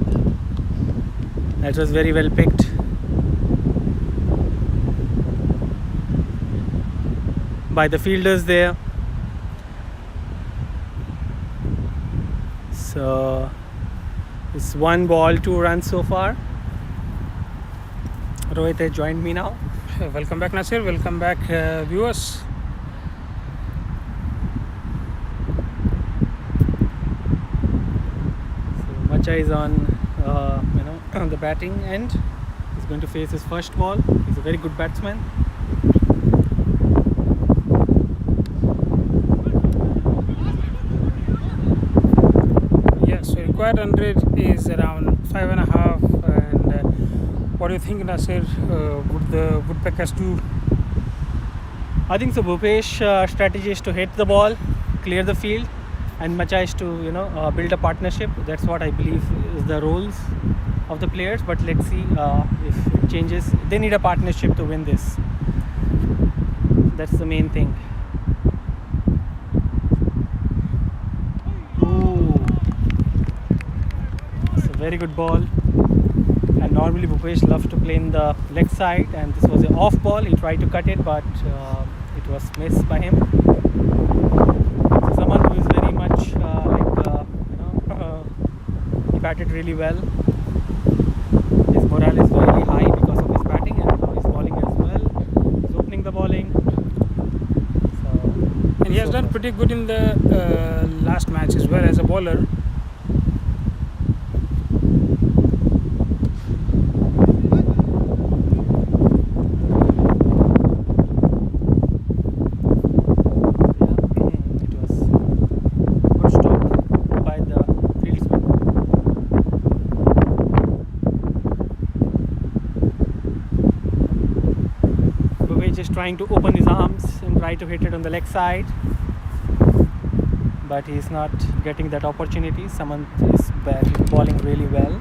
That was very well picked. By the fielders there. So it's 1 ball, 2 runs so far. Rohit has joined me now. Welcome back, Nasir. Welcome back, viewers. So Macha is on on the batting end. He's going to face his first ball. He's a very good batsman. Yeah, so required run rate is around 5.5. And what do you think, Nasir? Would the Woodpeckers do? I think so. Bhupesh strategy is to hit the ball, clear the field, and Macha is to build a partnership. That's what I believe is the roles of the players. But let's see if it changes. They need a partnership to win this. That's the main thing. Ooh, it's a very good ball. And normally Bhupesh loves to play in the leg side, and this was an off ball. He tried to cut it, but it was missed by him. So someone who is very much he batted really well. His morale is very high because of his batting, and now he's bowling as well. He's opening the bowling. So, And he has done pretty good in the last match as well as a bowler. Just trying to open his arms and try to hit it on the leg side, but he's not getting that opportunity. Someone is bowling really well.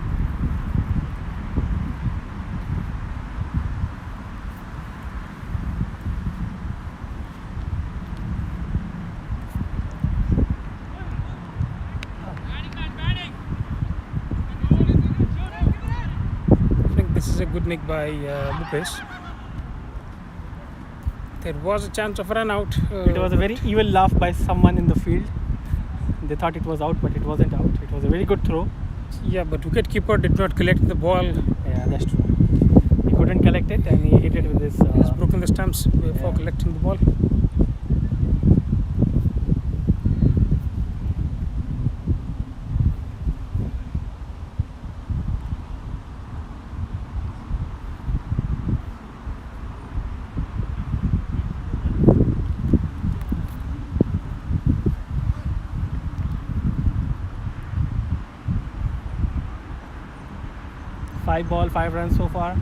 I think this is a good nick by Bhupesh. There was a chance of run out. It was a very evil laugh by someone in the field. They thought it was out, but it wasn't out. It was a very good throw. Yeah, but wicketkeeper did not collect the ball. Yeah, that's true. He couldn't collect it, and he hit it with his. He's broken the stumps before collecting the ball. Five ball, 5 runs so far.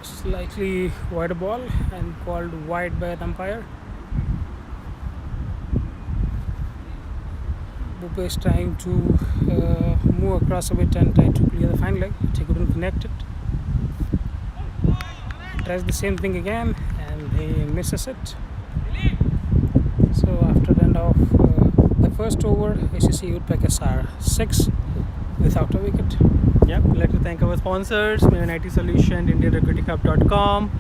Slightly wider ball and called wide by the umpire. Bhupesh trying to move across a bit and try to clear the fine leg, but he couldn't connect it. Tries the same thing again and he misses it. So after the end of the first over, ACC Woodpeckers are 6 without a wicket. Yep, we'd like to thank our sponsors, Maven IT Solution, IndianRecruitingHub.com,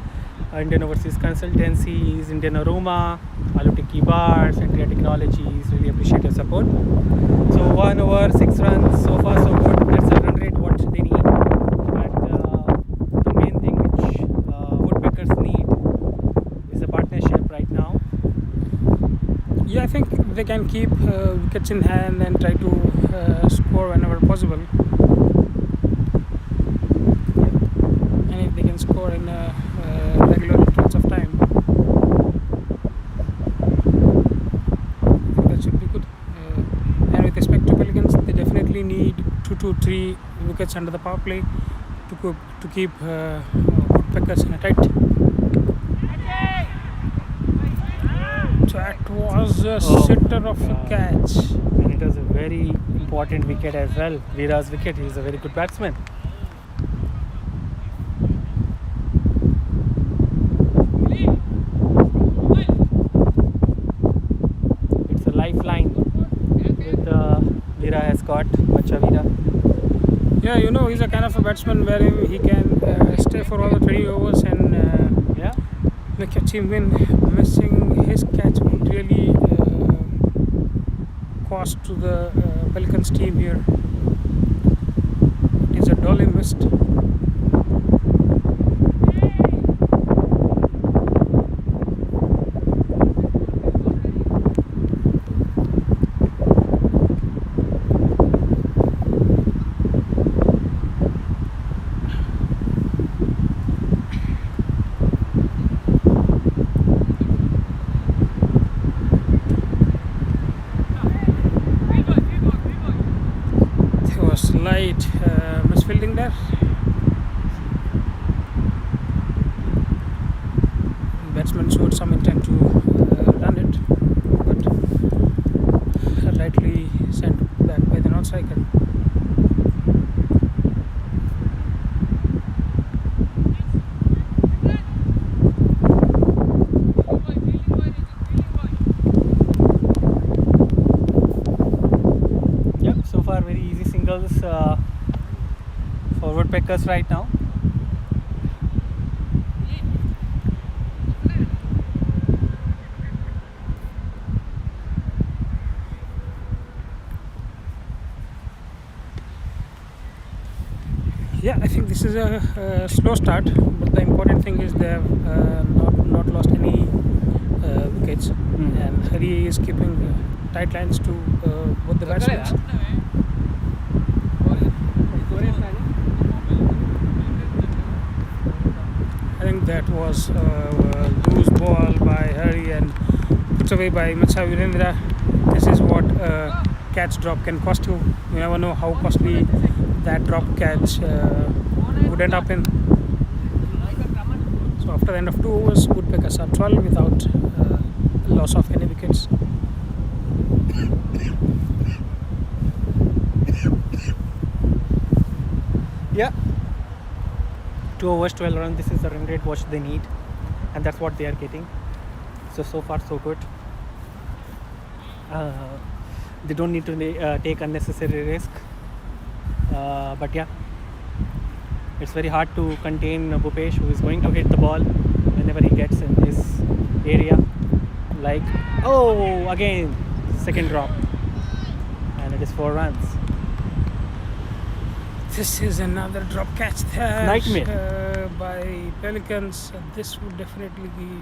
Indian Overseas Consultancies, Indian Aroma, Alu Tikki Bars, India Technologies. Really appreciate your support. So 1 over 6 runs, so far so good. That's the run rate what they need. But the main thing which Yeah, I think they can keep wickets in hand and try to score whenever possible. And if they can score in regular intervals of time, I think that should be good. And with respect to Pelicans, they definitely need 2 to 3 wickets under the power play to keep Woodpeckers in a tight. That was a sitter of a catch. And it was a very important wicket as well. Veera's wicket. He's a very good batsman. It's a lifeline with Veera has got Bacha Veera. Yeah, you know, he's a kind of a batsman where he can stay for all the 20 overs and Yeah. make a team win. Missing his catch would really cost to the Pelicans team here. It is a dolly missed. Slight misfielding there. Batsman showed some intent to run it, but lightly sent back by the non-striker. Yep, so far very easy singles for Woodpeckers right now. Yeah, I think this is a slow start, but the important thing is they have not lost any wickets, and Hari is keeping tight lines to both the batsmen. I think that was a loose ball by Hari and put away by Macha Virendra. This is what a catch drop can cost you. You never know how costly that drop catch would end up in. So after the end of 2 overs, Woodpeckers are 12 without loss of any wickets. Yeah. 2 overs, 12 runs. This is the run rate what they need, and that's what they are getting. So far so good. They don't need to take unnecessary risk. But yeah, it's very hard to contain Bhupesh, who is going to hit the ball whenever he gets in this area. Like, oh, again, second drop, and it is 4 runs. This is another drop catch there by Pelicans. This would definitely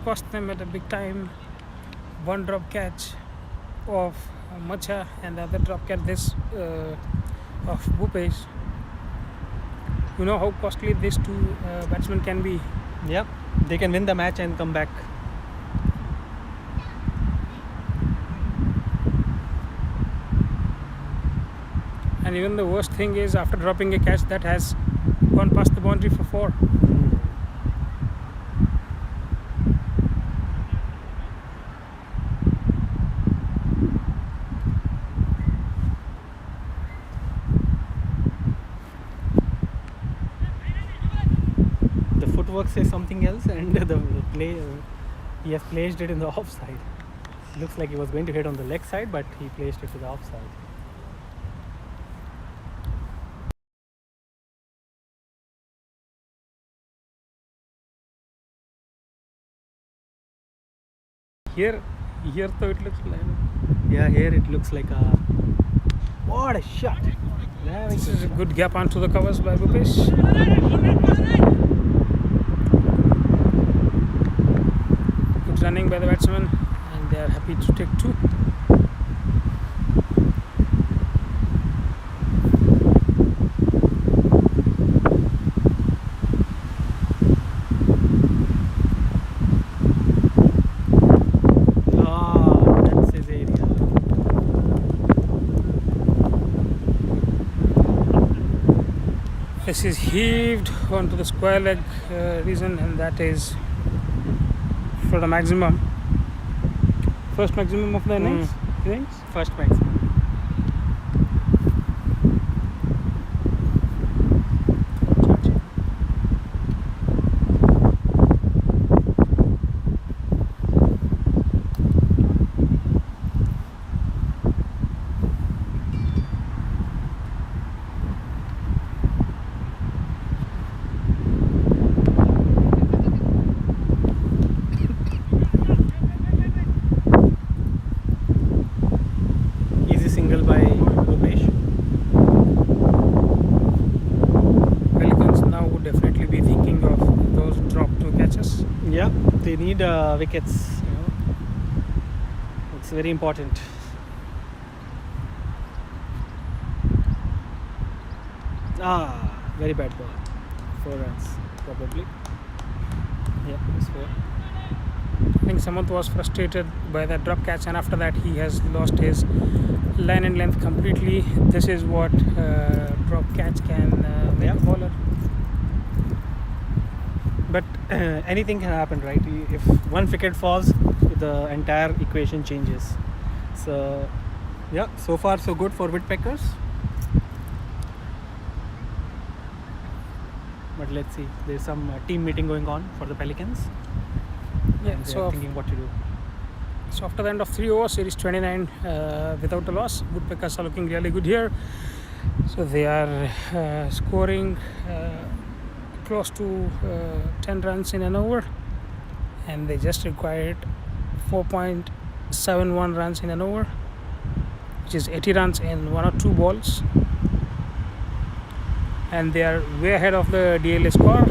cost them at a big time. One drop catch of Macha and the other drop catch this of Bhupesh. You know how costly these two batsmen can be. Yep, they can win the match and come back. And even the worst thing is, after dropping a catch that has gone past the boundary for 4. The footwork says something else, and the play he has placed it in the offside. Looks like he was going to hit on the leg side, but he placed it to the offside. Here though it looks like. Yeah, here it looks like a. What a shot! This is a good gap onto the covers by Bhupesh. Good running by the batsman, and they are happy to take 2. That's his area. This is heaved onto the square leg region, and that is for the maximum. First maximum of the innings. First maximum. Easy single by Umesh. Pelicans now would definitely be thinking of those drop 2 catches. Yeah, they need wickets. It's very important. Very bad ball. 4 runs probably. Yeah, it's 4. I think Samanth was frustrated by that drop catch, and after that he has lost his line and length completely. This is what drop catch can make a bowler. But anything can happen, right? If one wicket falls, the entire equation changes. So, yeah, so far so good for Woodpeckers. But let's see. There's some team meeting going on for the Pelicans. Yeah, And they so are thinking what to do. So after the end of 3 overs, it is 29 without a loss. Woodpeckers are looking really good here. So they are scoring close to 10 runs in an over, and they just required 4.71 runs in an over, which is 80 runs in 1 or 2 balls. And they are way ahead of the DLA score.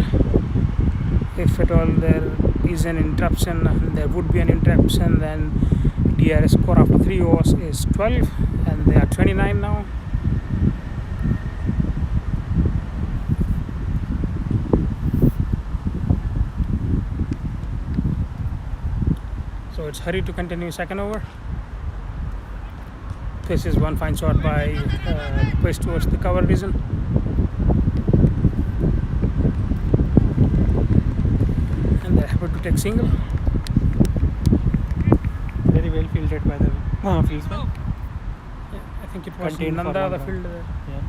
If at all there is an interruption, there would be an interruption, then DRS score after 3 overs is 12, and they are 29 now. So it's hurry to continue second over. This is one fine shot by Quest towards the cover region. And they're happy to take single. Very well fielded by the fieldsman. Yeah, I think it was Contained for Nanda, one the run. fielder. Yeah.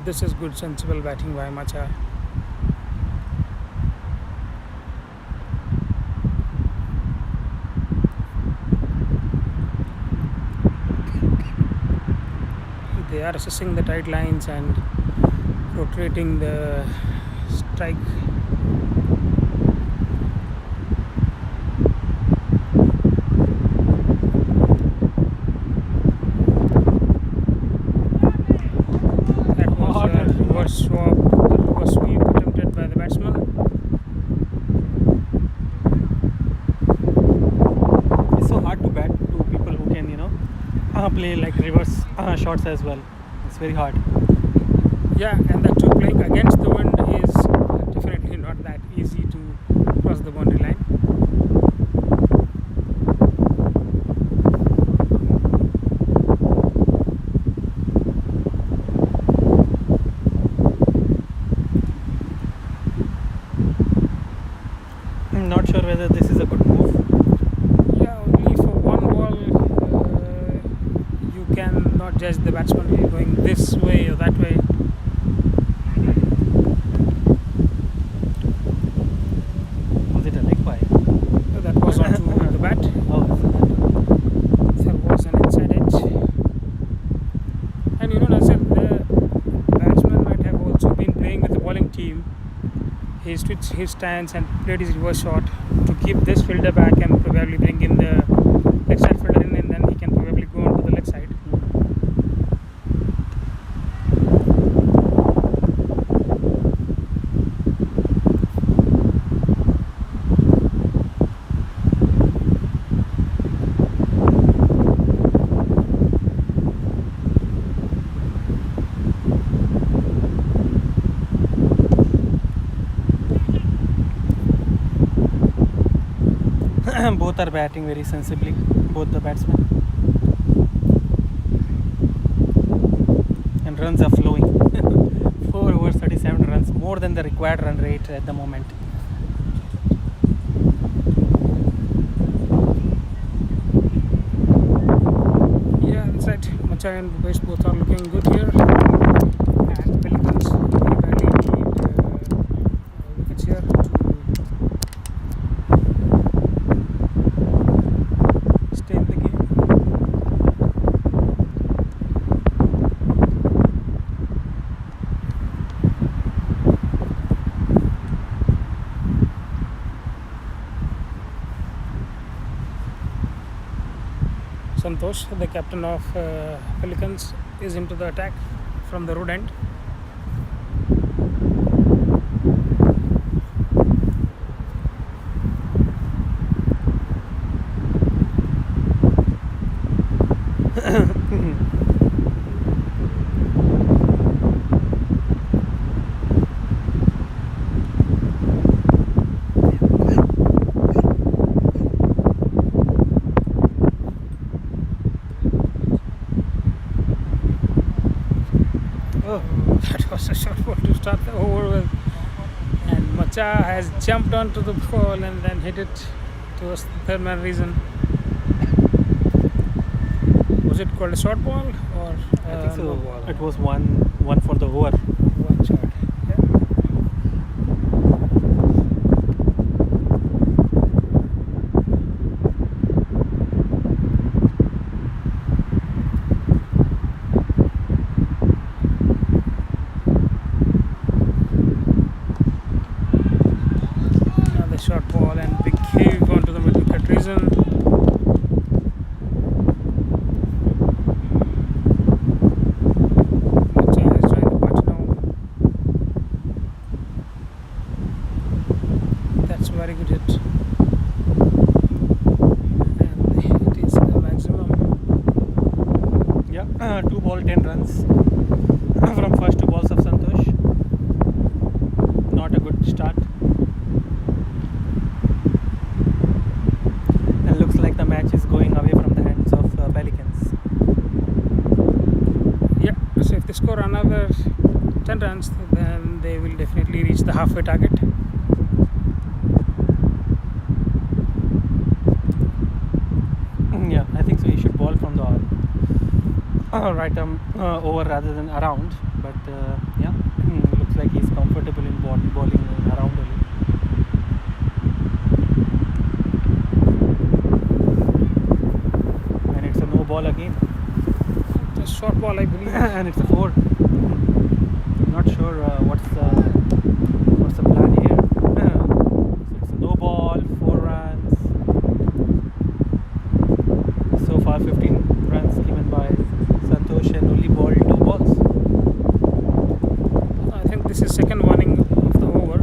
This is good sensible batting by Macha. They are assessing the tight lines and rotating the strike. That was a reverse swap, reverse sweep attempted by the batsman. It's so hard to bat to people who can, play like reverse shots as well. It's very hard. Yeah, and that too, playing against the wind is definitely not that easy to cross the boundary line. I'm not sure whether this is a good move. Yeah, only for one ball you cannot judge the batsman going this way or that way. Was it a leg by? That was onto the bat. Oh, There was an inside edge. And Nasir, the batsman might have also been playing with the bowling team. He switched his stance and played his reverse shot to keep this fielder back and probably bring in the leg side fielder in, and then he can probably go on to the leg side. Both are batting very sensibly, both the batsmen. And runs are flowing. 4 overs, 37 runs, more than the required run rate at the moment. Yeah, that's right. Macha and Bhupesh both are looking good here. And Pelicans very badly need wickets here to stay in the game. Santosh, the captain of Pelicans, is into the attack from the road end. Oh, that was a short ball to start the over with. And Macha has jumped onto the ball and then hit it towards the third man reason. Was it called a short ball or I think so. no ball? It was one for the over. One shot. Yeah. Another short ball and big cave onto the middle cut reason. Macha has joined the party now. That's a very good hit. And it is the maximum. Yeah, 2 ball 10 runs from first 2 balls of Santosh. Not a good start. And looks like the match is going away from the hands of Pelicans. Yeah, so if they score another 10 runs, then they will definitely reach the halfway target. Yeah, I think so. He should ball from the right arm over rather than around. But yeah, looks like he's comfortable in bowling around only. And it's a no ball again. A short ball, I believe. And it's a 4. Not sure what's the plan here. So it's a no ball, 4 runs. So far 15 runs given by Santosh and only balled 2 balls. I think this is second warning of the over.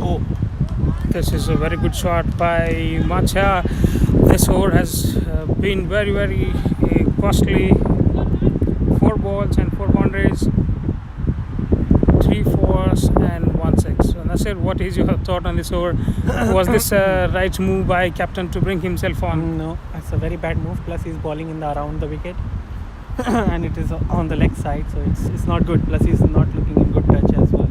Oh, This is a very good shot by Macha. This over has been very, very costly. 4 balls and 4 boundaries, 3 fours and 1 6. So Nasir, what is your thought on this over? Was this a right move by captain to bring himself on? no, it's a very bad move. Plus he's bowling in the around the wicket. And it is on the leg side, so it's not good. Plus he's not looking in good touch as well.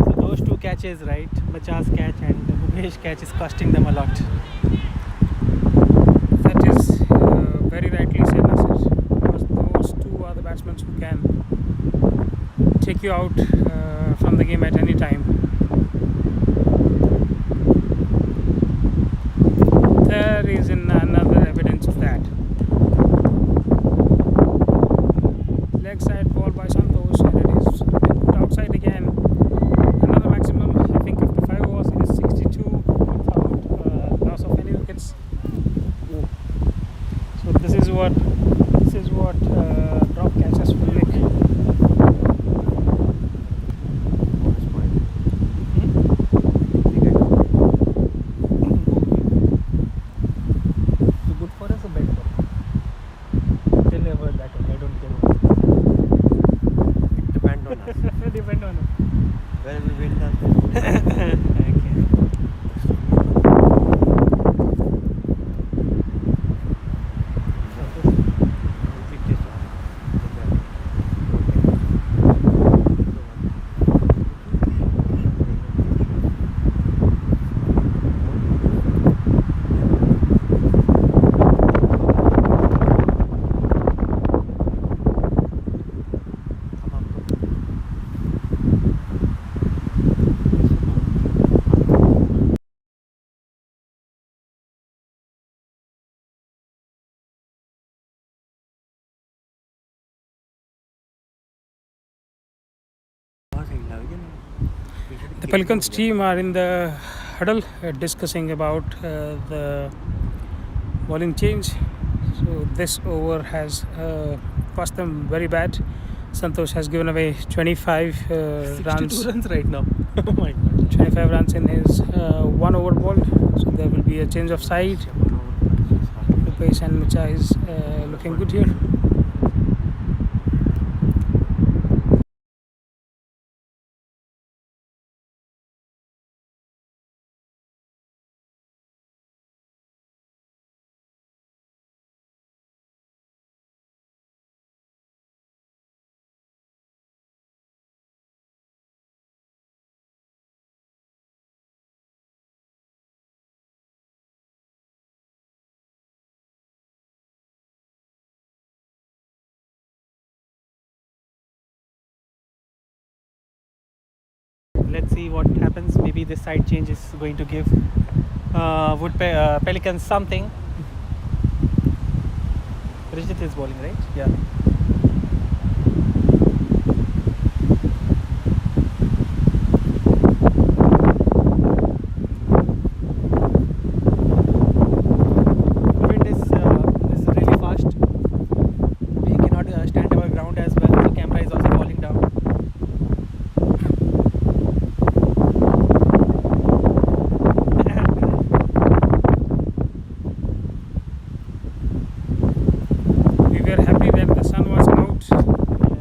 So those 2 catches, right? Macha's catch and Bhupesh catch is costing them a lot. That is very rightly said, Nasir. Because those 2 are the batsmen who can take you out from the game at any time. There is another evidence of that. Leg side ball by Santosh, and it is been put outside again. Another maximum, I think, after 5 overs, it is 62 without loss of any wickets. So this is what drop catches will make. Well, we win the. The Pelicans team are in the huddle discussing about the bowling change. So this over has cost them very bad. Santosh has given away 25 runs. runs right now. Oh my god. 25 runs in his one over ball. So there will be a change of side. Rupesh and Micha is looking good here. Let's see what happens. Maybe this side change is going to give Pelicans something. Rijit is bowling, right? Yeah. The wind is really fast. We cannot stand our ground as well. The camera is also falling down. We were happy when the sun was out,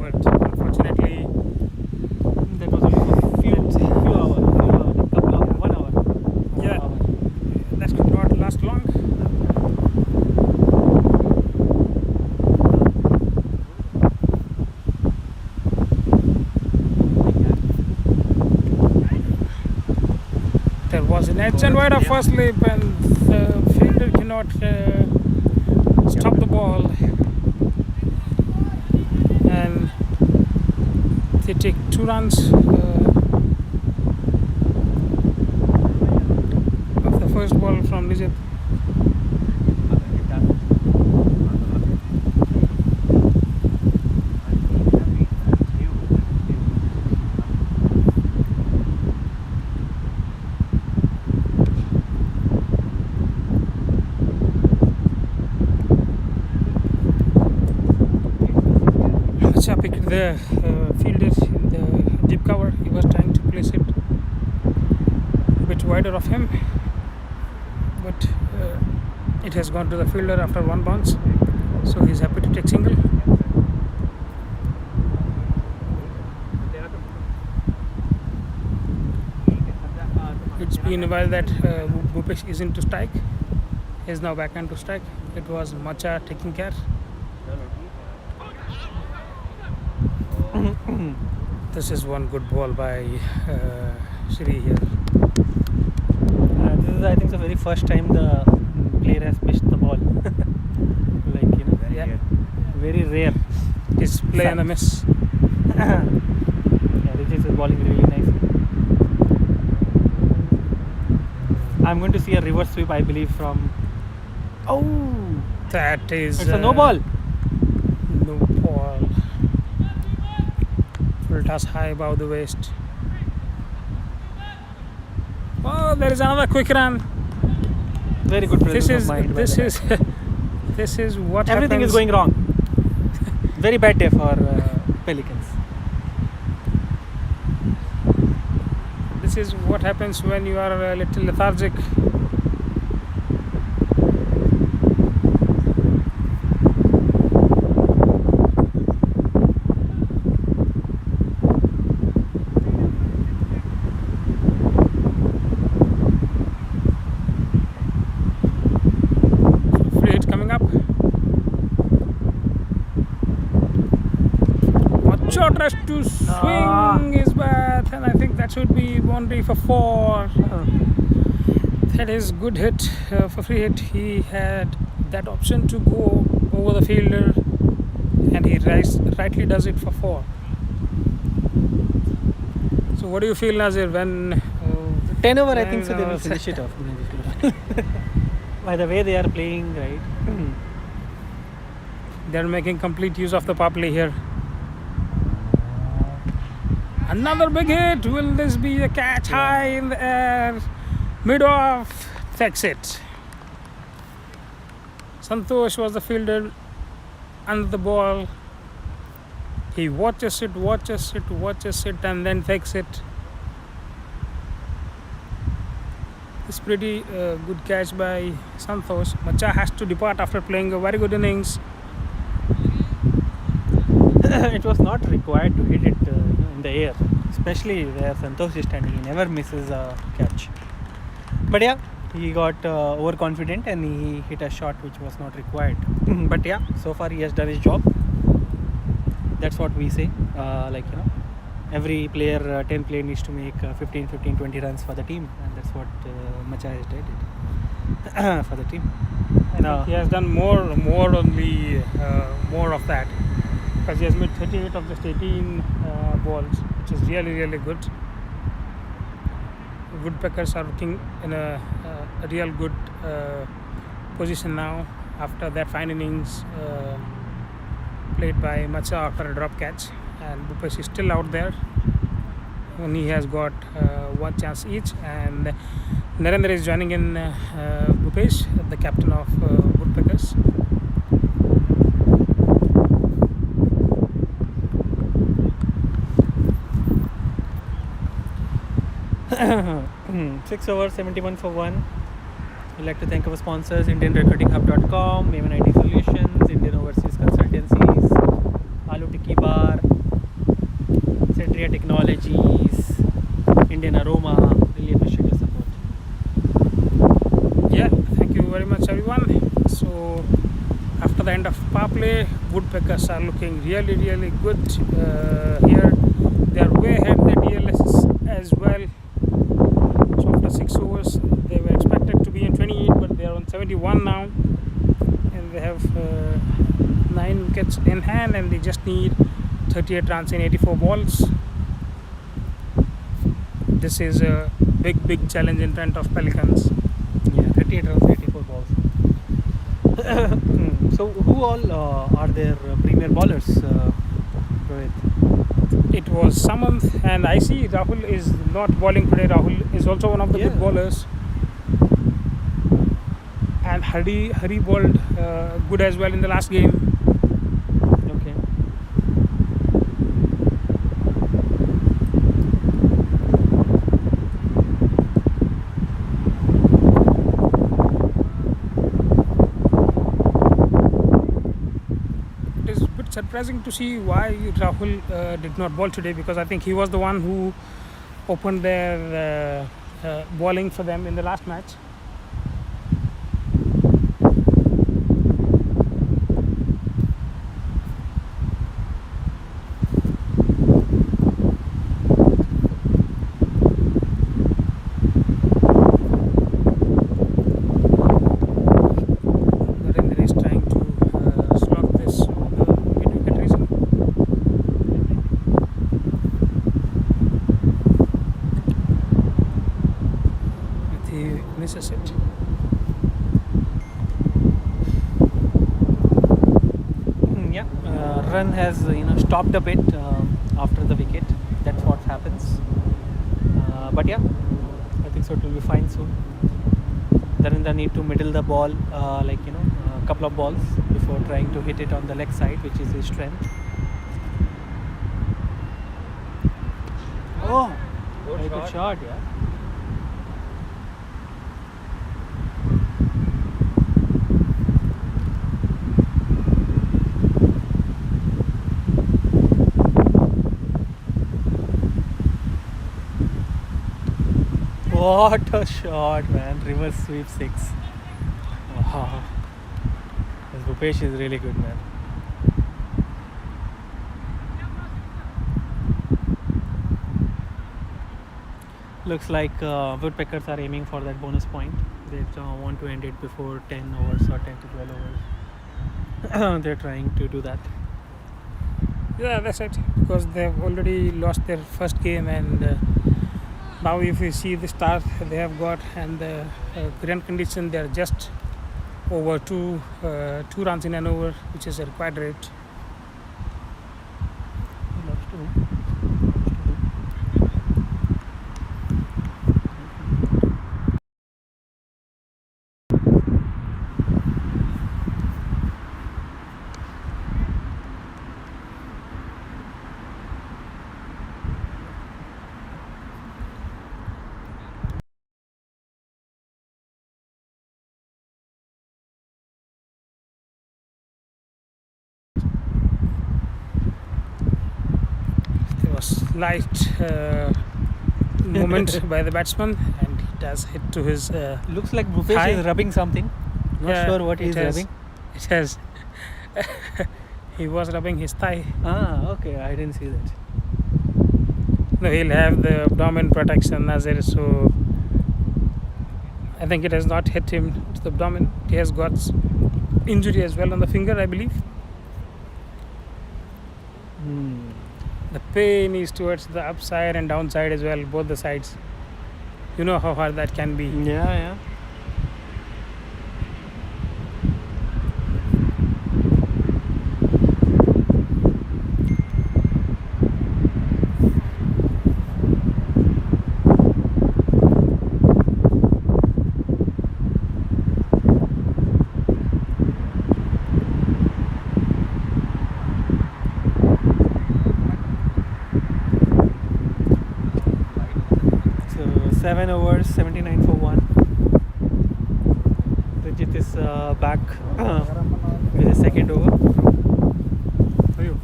but unfortunately, That was only for few hours, couple of 1 hour. yeah, 1 hour. that could not last long. There was an edge and wide of first slip, and the fielder cannot stop the ball, and they take 2 runs of the first ball from Rijit. Acha picked the fielder in the deep cover. He was trying to place it a bit wider of him, but it has gone to the fielder after 1 bounce, so he's happy to take single. It's been a while that Bhupesh is into strike. He's now back into strike. It was Macha taking care. This is one good ball by Shri here. This is, I think, the very first time the player has missed the ball. Like, Yeah, very rare. his play and a miss. Yeah, Rijit is bowling really nicely. I'm going to see a reverse sweep, I believe, from. Oh, That is it's a no ball. No ball. Full toss high above the waist. Oh, there is another quick run. Very good presence This is of mind. by this the is guy. this is what Everything happens. is going wrong. Very bad day for Pelicans. This is what happens when you are a little lethargic. to swing his bat, and I think that should be boundary for 4. That is good hit for free hit. He had that option to go over the fielder, and he rightly does it for 4. So what do you feel, Nazir, when 10 over, I think so when, they will uh, finish it off. By the way they are playing, right? they're making complete use of the power play here? Another big hit. Will this be a catch? High in the air, mid off, takes it. Santosh was the fielder under the ball. He watches it, and then takes it. It's pretty good catch by Santosh. Macha has to depart after playing a very good innings. It was not required to hit it in the air, especially where Santosh is standing. He never misses a catch. But yeah, he got overconfident and he hit a shot which was not required. But yeah, so far he has done his job. That's what we say. Every player, 10 player needs to make 15, 20 runs for the team, and that's what Macha has did for the team. He has done more on the more of that, because he has made 38 of just 18 balls, which is really good. Woodpeckers are looking in a real good position now after that fine innings played by Macha after a drop catch, and Bhupesh is still out there, and he has got one chance each, and Narendra is joining in Bhupesh, the captain of Woodpeckers. Six over 71 for 1. We'd like to thank our sponsors, IndianRecruitingHub.com, Maven IT Solutions, Indian Overseas Consultancies, Alu Tikki Bar, Centria Technologies, Indian Aroma. Really appreciate your support. Yeah, thank you very much, everyone. So after the end of power play, Woodpeckers are looking really good here. They are way ahead the DLS as well. So after 6 overs, they were expected to be in 28, but they are on 71 now, and they have 9 wickets in hand, and they just need 38 runs in 84 balls. This is a big challenge in front of Pelicans. Yeah, 38 runs, 84 balls. So who all are their premier bowlers, Rohit? It was Samanth, and I see Rahul is not bowling today. Rahul is also one of the good bowlers, and Hari bowled good as well in the last game. Okay. It is a bit surprising to see why Rahul did not bowl today, because I think he was the one who opened their bowling for them in the last match. Narendra is trying to slot this on the mid-wicket reason. But he misses it. Run has stopped a bit after the wicket. That's what happens. But yeah, I think so it will be fine soon. Narendra need to middle the ball a couple of balls before trying to hit it on the leg side, which is his strength. Oh, very good shot, yeah. What a shot, man. Reverse sweep 6. Wow. This Bhupesh is really good, man. Looks like Woodpeckers are aiming for that bonus point. They want to end it before 10 overs or 10 to 12 overs. They're trying to do that. Yeah, that's it. Because they've already lost their first game, and now if you see the start they have got and the current condition, they are just over two runs in an over, which is a required rate. There was slight movement by the batsman, and it has hit to his Looks like Bhupesh thigh. is rubbing something. Not Yeah, sure what it he's has- rubbing. It has. He was rubbing his thigh. Ah, okay. I didn't see that. No, he'll have the abdomen protection as it is, so I think it has not hit him to the abdomen. He has got injury as well on the finger, I believe. The pain is towards the upside and downside as well, both the sides. You know how hard that can be. Yeah. So 7 overs, 79 for 1. Rijit is back with a second over. For you.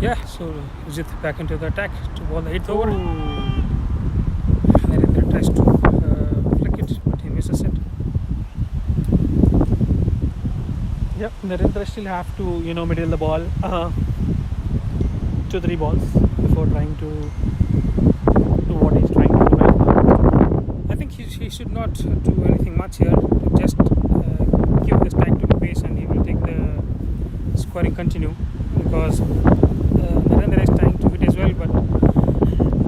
Yeah, so Vijit back into the attack to ball the 8th over. Ooh. Narendra tries to flick it, but he misses it. Yep, Narendra still have to, middle the ball. 2-3 balls before trying to do what he's trying to do right now. I think he should not do anything much here. Just give the stack to the pace, and he will take the scoring continue, because Narendra is trying to hit as well, but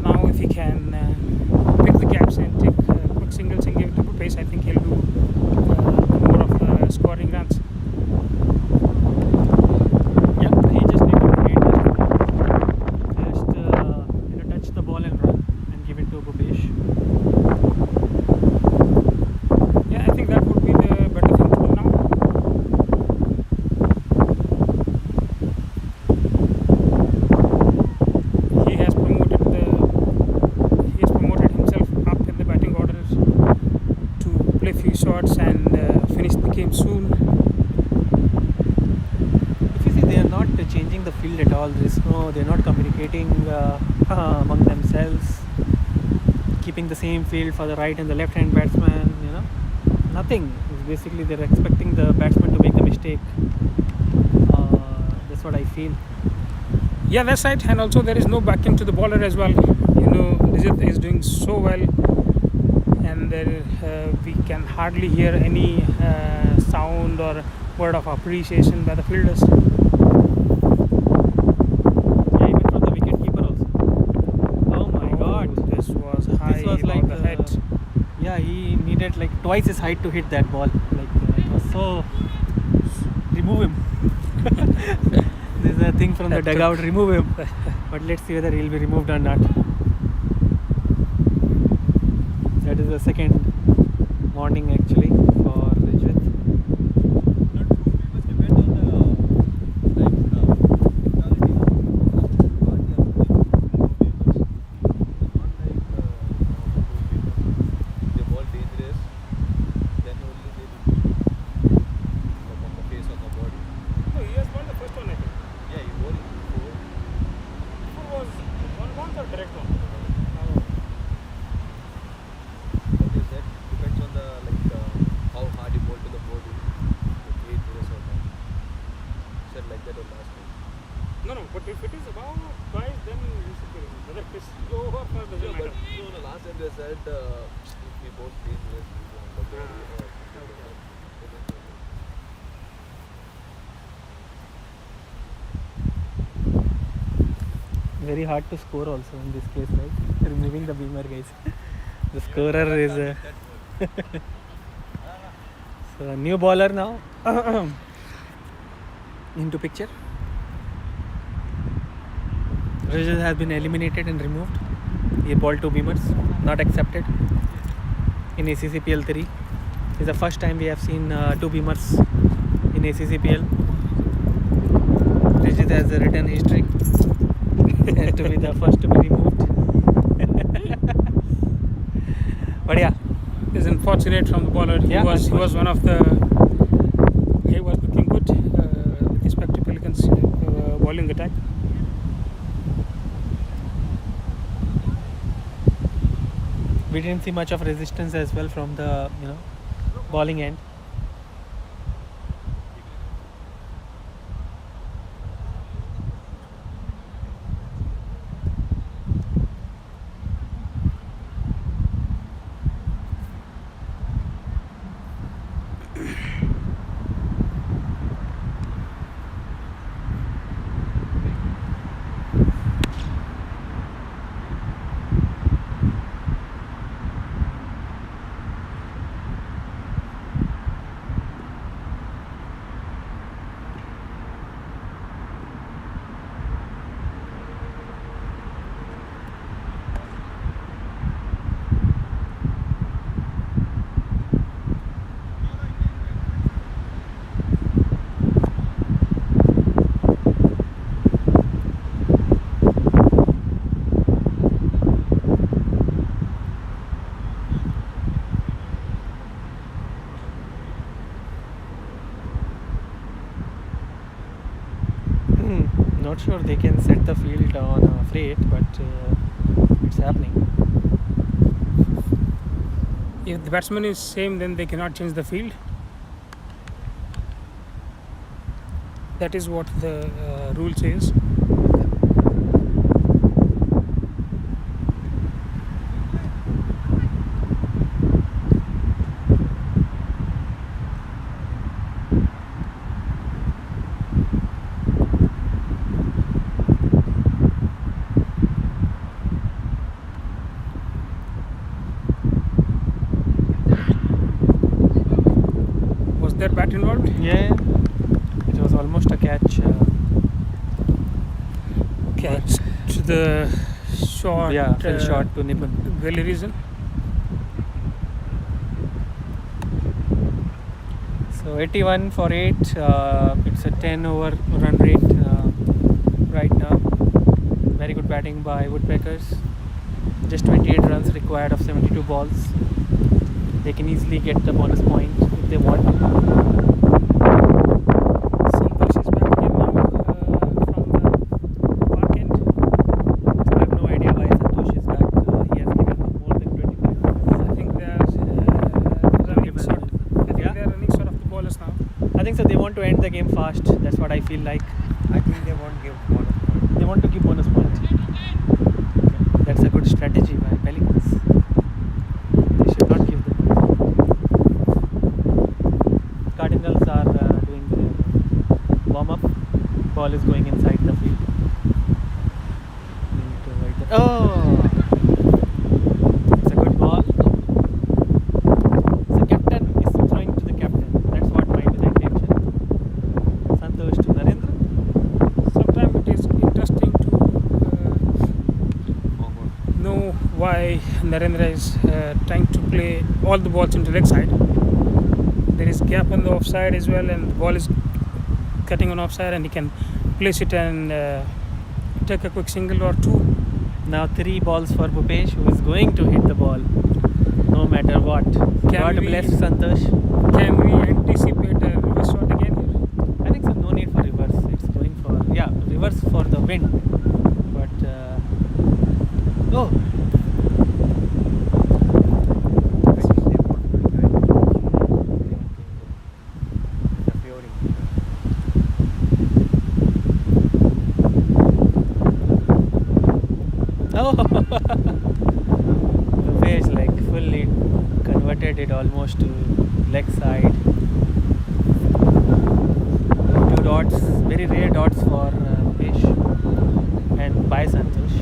now if he can pick the gaps and take quick singles and give it to the pace, I think he'll do more of the scoring runs. Yeah, he just need to read just touch the ball and run and give it to Bhupesh. Yeah, I think that would be the better thing to do now. He has promoted himself up in the batting order to play few shots and finish the game soon. If you see, they are not changing the field at all. They're not communicating among themselves, keeping the same field for the right and the left hand batsman. Nothing. It's basically they're expecting the batsman to make the mistake. That's what I feel. Yeah, that's right. And also there is no backing to the bowler as well. Rijit is doing so well, and we can hardly hear any sound or word of appreciation by the fielders. Yeah, even from the wicket keeper also. Oh my God! This was high This was above like the head. yeah, he needed like twice his height to hit that ball. It was so. Remove him. There's a thing from the That took- dugout. Remove him. But let's see whether he'll be removed or not. That is the second warning actually for Rijit. No, he has won the first one, I think. Four was one bounce or direct one? Depends on the No, but if it is above twice, then you should be removed. Whether it is low or first doesn't Yeah, matter. but no, last time they said if we both clean this, we will have the body. Very hard to score also in this case, right? Removing the beamer, guys. The scorer is so a new bowler now into picture. Rajat has been eliminated and removed. He bowled 2 beamers, not accepted in ACCPL 3. It's the first time we have seen 2 beamers in ACCPL. Rajat has a written history to be the first to be removed. But yeah, It's unfortunate from the bowler. He Yeah, was one of the. He was looking good with respect to Pelicans bowling attack. we didn't see much of resistance as well from the bowling end. Not sure they can set the field on a freight, but it's happening. If the batsman is same, then they cannot change the field. That is what the rule says. Was there bat involved? Yeah, it was almost a catch. Catch to the short. Yeah, fell short to Nipun. Gully reason. So 81 for 8. It's a 10 over run rate right now. Very good batting by Woodpeckers. Just 28 runs required of 72 balls. They can easily get the bonus point if they want. Santosh is back again now from the park end. I have no idea why Santosh is back. He has given more than 25. I think they are running sort. I think Yeah? they are running sort of the bowlers now. I think so. They want to end the game fast. That's what I feel like. I think they won't give bonus point. They want to give bonus point. That's a good strategy by Pelicans. They should not give them. Cardinals are doing their warm up. Ball is going inside the field. Need to avoid that. Oh! It's a good ball. The captain is throwing to the captain. That's what might be the intention. Santosh to Narendra. Sometimes it is interesting to know why Narendra is trying to play all the balls into leg side. There is gap on the offside as well, and the ball is cutting on offside, and he can place it and take a quick single or two. Now 3 balls for Bhupesh, who is going to hit the ball no matter what. God we- bless Santosh. Can we anticipate a reverse shot again here? I think so. No need for reverse. It's going for reverse for the wind. But oh, Oh, the page like fully converted it almost to leg side. 2 dots, very rare dots for Fish and by Santosh.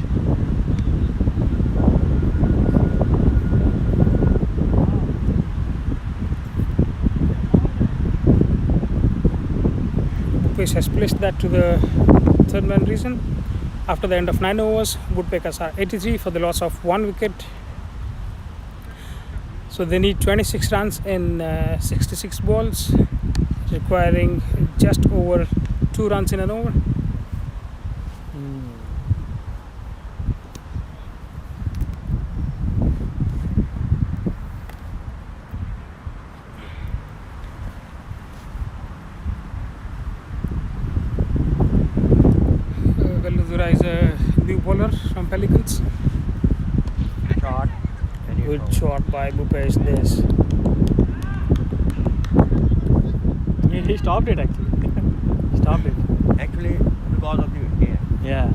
Fish has placed that to the third man reason. After the end of 9 overs, Woodpeckers are 83 for the loss of 1 wicket. So they need 26 runs in 66 balls, requiring just over 2 runs in an over. Veladura is a new bowler from Pelicans. Shot. Good shot by Bhupesh Des. He stopped it actually. Stopped it. Actually, because of the wind. Yeah.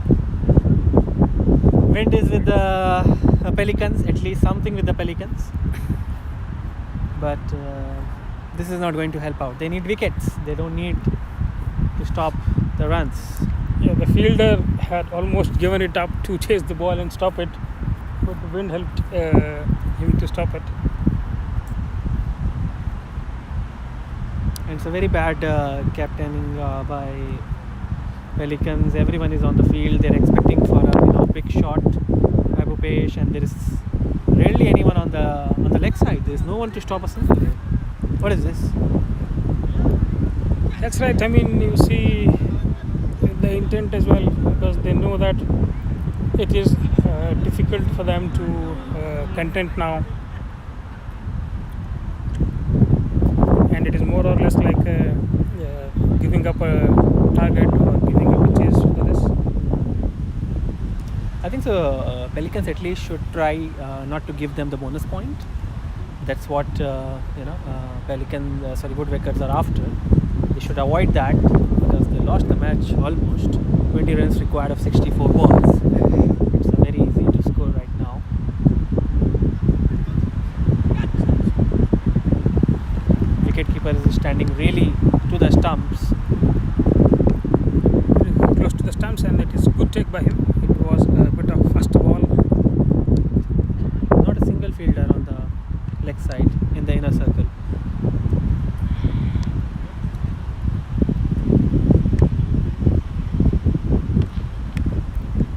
Wind is with the Pelicans, at least something with the Pelicans. But this is not going to help out. They need wickets. They don't need to stop the runs. Yeah, the fielder had almost given it up to chase the ball and stop it, but the wind helped him to stop it. And it's a very bad captaining by Pelicans. Everyone is on the field. They're expecting for a big shot by Bhupesh, and there is rarely anyone on the leg side. There is no one to stop us. What is this? That's right. I mean, you see the intent as well, because they know that it is difficult for them to contend now, and it is more or less like giving up a target or giving up a chase for this. I think so. Pelicans at least should try not to give them the bonus point. That's what Woodpeckers are after. They should avoid that because they lost the match almost. 20 runs required of 64 balls. It's very easy to score right now. Wicketkeeper is standing really to the stumps. Close to the stumps, and it is a good take by him. It was a bit of fast ball. Not a single fielder on the leg side in the inner circle.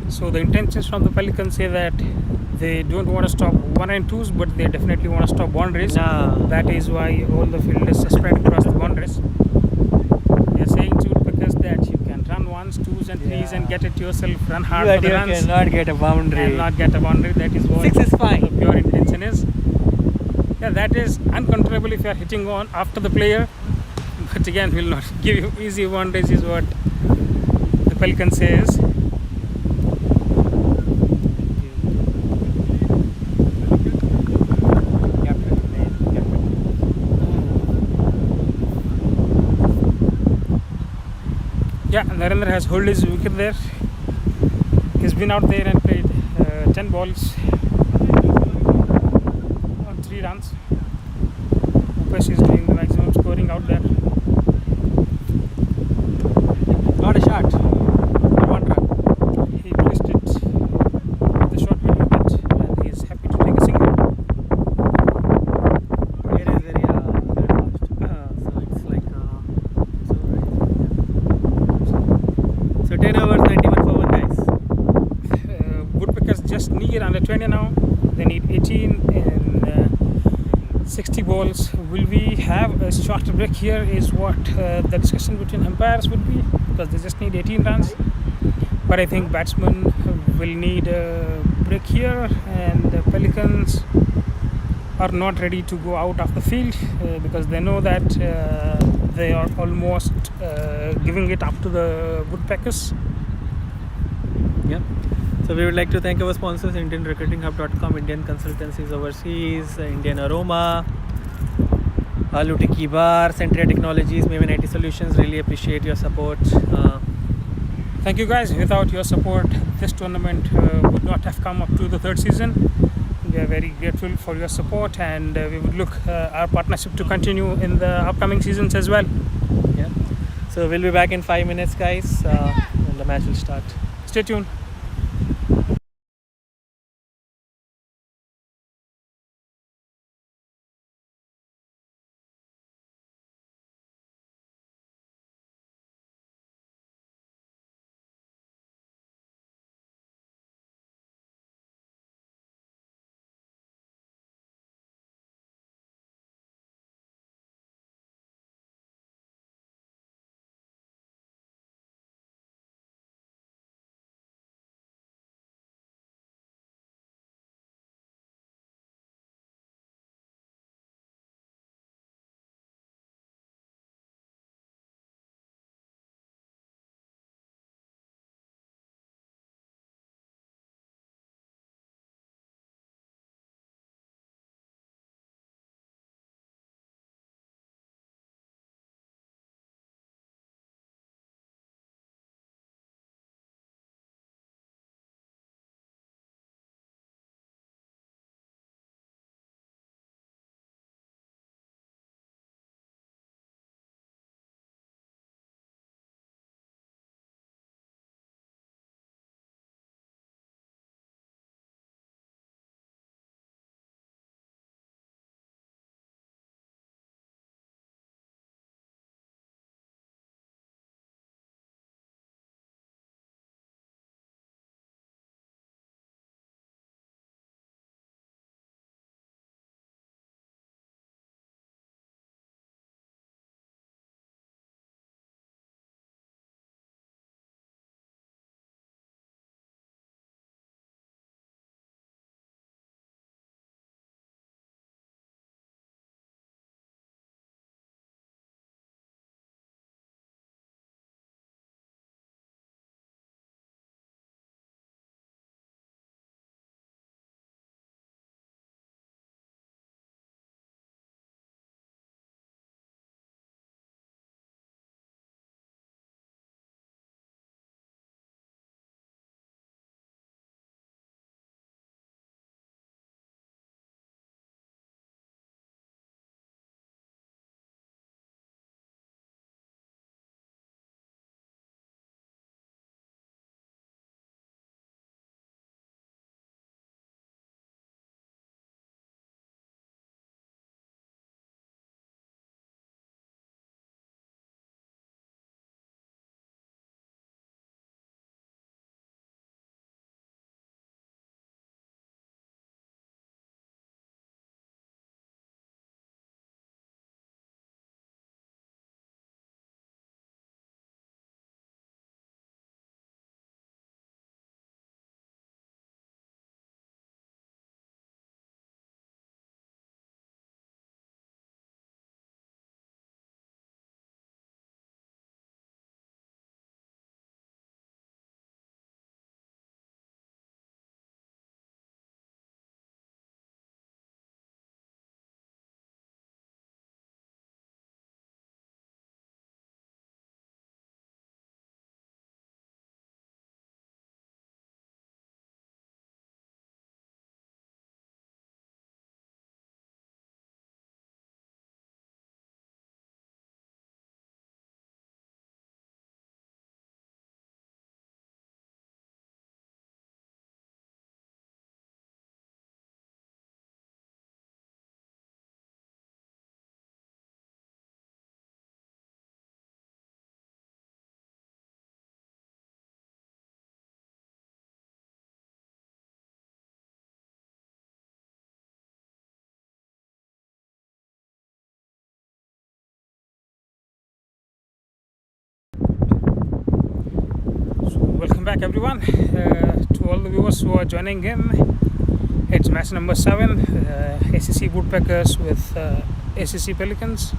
So the intentions from the Pelicans say that they don't want to stop 1 and 2s, but they definitely want to stop boundaries. That is why all the fielders are spread across the boundaries. They are saying to Woodpeckers that you can run 1s, 2s and 3s and get it yourself, run hard for the runs. cannot get a boundary. And not get a boundary. That is what 6 is fine. the pure intention is. Yeah, that is uncontrollable if you are hitting on after the player. But again, will not give you easy boundaries is what the Pelican says. Yeah, Narendra has held his wicket there. He's been out there and played 10 balls on 3 runs. Upesh is doing the maximum scoring out there. Not a shot. 1 run. He placed it with the short mid wicket and he is happy to take a single. It is very fast. So it's like so 10 overs, 91 for 1, guys. Woodpeckers just need under 20 now. They need 18 in 60 balls. Will we have a short break here is what the discussion between umpires would be, because they just need 18 runs. But I think batsmen will need a break here, and the Pelicans are not ready to go out of the field because they know that they are almost giving it up to the Woodpeckers. Yeah. So we would like to thank our sponsors, IndianRecruitingHub.com, Indian Consultancies Overseas, Indian Aroma, Alu Tikki Bar, Centria Technologies, Maven IT Solutions. Really appreciate your support. Thank you guys. Without your support, this tournament would not have come up to the third season. We are very grateful for your support, and we would look our partnership to continue in the upcoming seasons as well. Yeah. So we'll be back in 5 minutes, guys, and the match will start. Stay tuned. Welcome back, everyone. To all the viewers who are joining in, it's match number 7, ACC Woodpeckers with ACC Pelicans.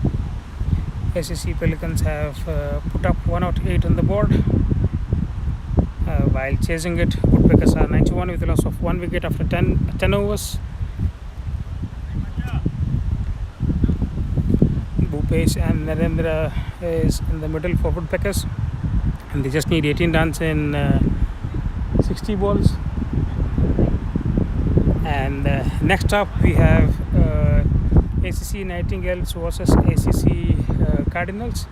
ACC Pelicans have put up 1 out 8 on the board. While chasing it, Woodpeckers are 91 with a loss of 1 wicket after 10 overs. Bhupesh and Narendra is in the middle for Woodpeckers, and they just need 18 runs in 60 balls. And next up we have ACC Nightingales versus ACC Cardinals.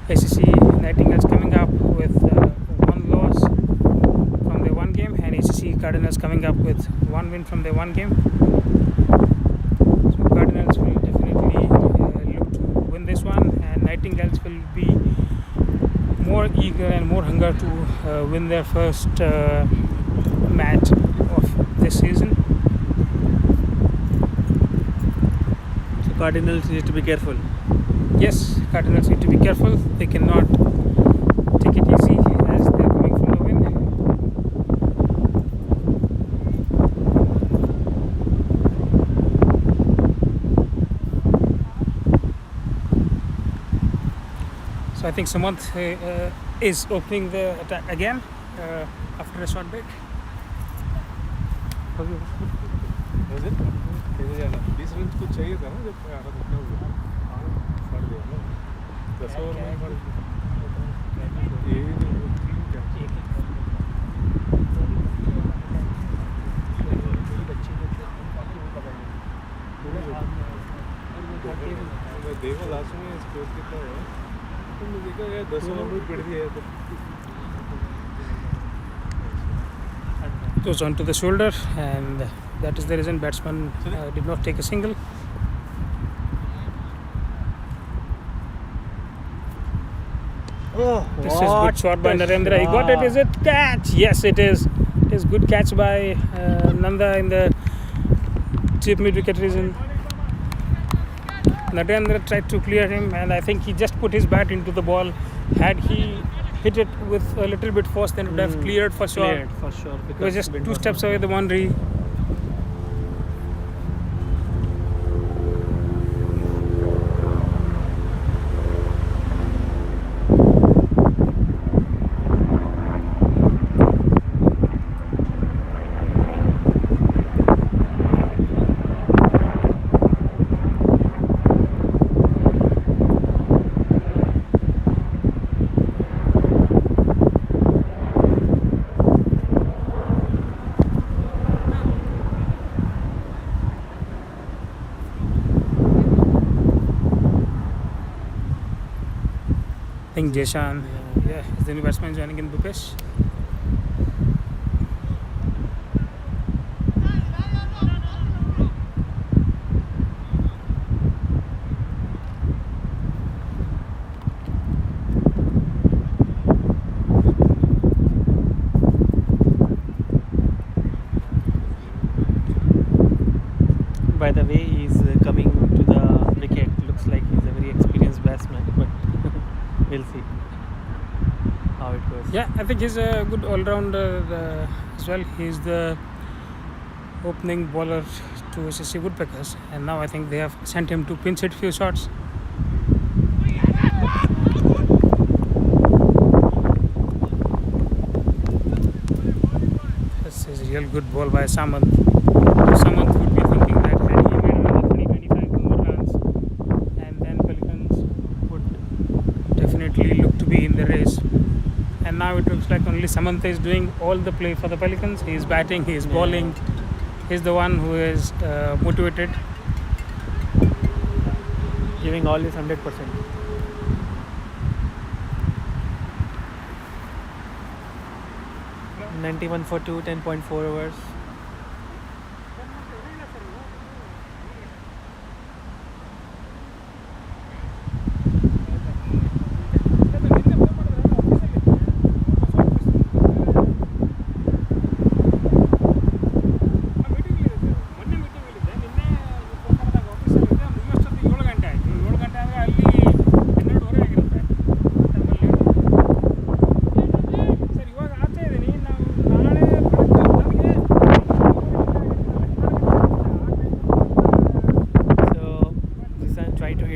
ACC Nightingales coming up with one loss from their one game, and ACC Cardinals coming up with one win from their one game. So Cardinals will definitely look to win this one, and Nightingales will be more eager and more hunger to win their first match of this season. So Cardinals need to be careful. Yes, Cardinals need to be careful. They cannot take it easy as they're coming from a win. So I think Samanth is opening the attack again after a short break. Was it? कैसे जाना? 20 run कुछ चाहिए था ना जब आधा रुका हुआ। फाड़ दिया ना। 10 ओवर में फाड़ दिया। ये टीम क्या? मैं देखा लास्ट में स्कोर कितना है। तो मुझे देखा यार 10 ओवर में पिट दिया है। Goes on to the shoulder, and that is the reason batsman did not take a single. Oh, This is good shot by Narendra. He got it. Is it catch? Yes, it is. It is good catch by Nanda in the cheap mid wicket region. Narendra tried to clear him, and I think he just put his bat into the ball. Had he hit it with a little bit force, then it would have cleared for sure. Cleared for sure. It was just 2 steps away the boundary. I think Jeshan, is the new batsman joining in Bhupesh. By the way, he's coming to the wicket. Looks like he's a very experienced batsman, but we'll see how it goes. Yeah, I think he's a good all-rounder as well. He's the opening bowler to ACC Woodpeckers, and now I think they have sent him to pinch hit few shots. This is a real good ball by Samanth. Samanth would be thinking that had he made another 20-25 more runs, and then Pelicans would definitely look to be in the race. And now it looks like only Samanth is doing all the play for the Pelicans. He is batting, he is bowling. He's the one who is motivated. Giving all his 100%. $91 for 2, 10.4 overs.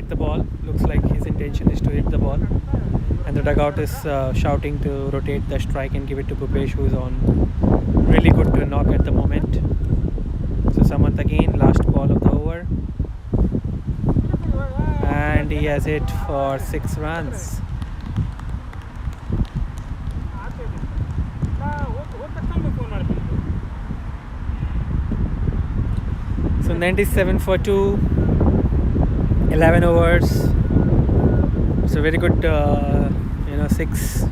The ball looks like his intention is to hit the ball, and the dugout is shouting to rotate the strike and give it to Bhupesh, who is on really good to knock at the moment. So Samanth again, last ball of the over, and he has hit for 6 runs. 97 for 2, 11 overs. It's a very good, 6. So,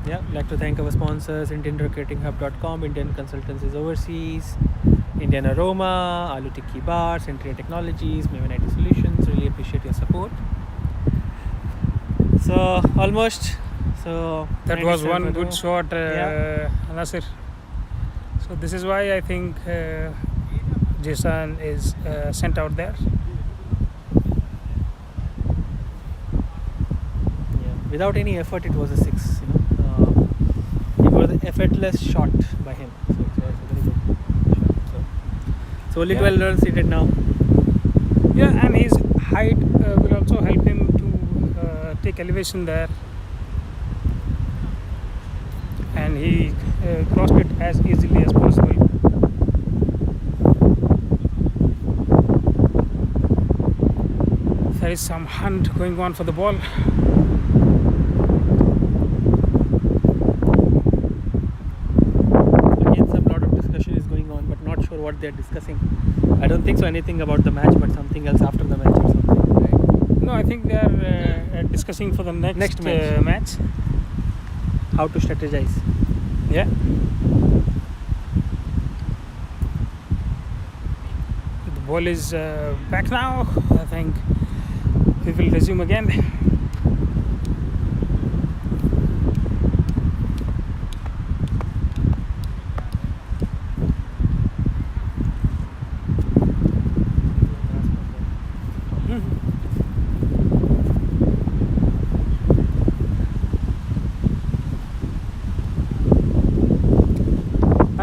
yeah, I'd like to thank our sponsors, IndianRecruitingHub.com, Indian Consultancies Overseas, Indian Aroma, Alu Tikki Bar, Centria Technologies, Maven IT Solutions. Really appreciate your support. So, almost. So That was one good 97 shot, Nasir. So this is why I think Jason is sent out there. Yeah. Without any effort, it was a 6. It was an effortless shot by him. So it was a very good shot. So only 12 runs he did now. Yeah, and his height will also help him to take elevation there. And he crossed it as easily as possible. There is some hunt going on for the ball. Again, some lot of discussion is going on, but not sure what they are discussing. I don't think so anything about the match, but something else after the match or something, right? No, I think they are discussing for the next match. How to strategize. Yeah. The ball is back now. I think we will resume again.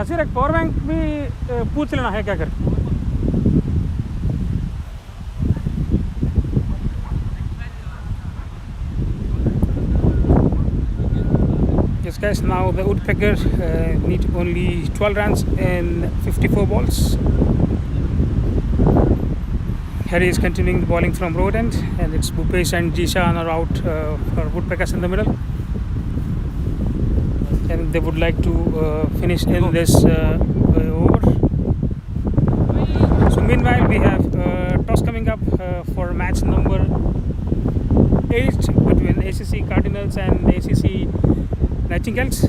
Nasir एक power bank भी पूछ लेना है क्या कर Yes guys, now the Woodpeckers need only 12 runs in 54 balls. Harry is continuing the bowling from road end, and it's Bhupesh and Jishan are out for Woodpeckers in the middle. And they would like to finish in this over. So meanwhile we have toss coming up for match number 8 between ACC Cardinals and ACC Nightingales.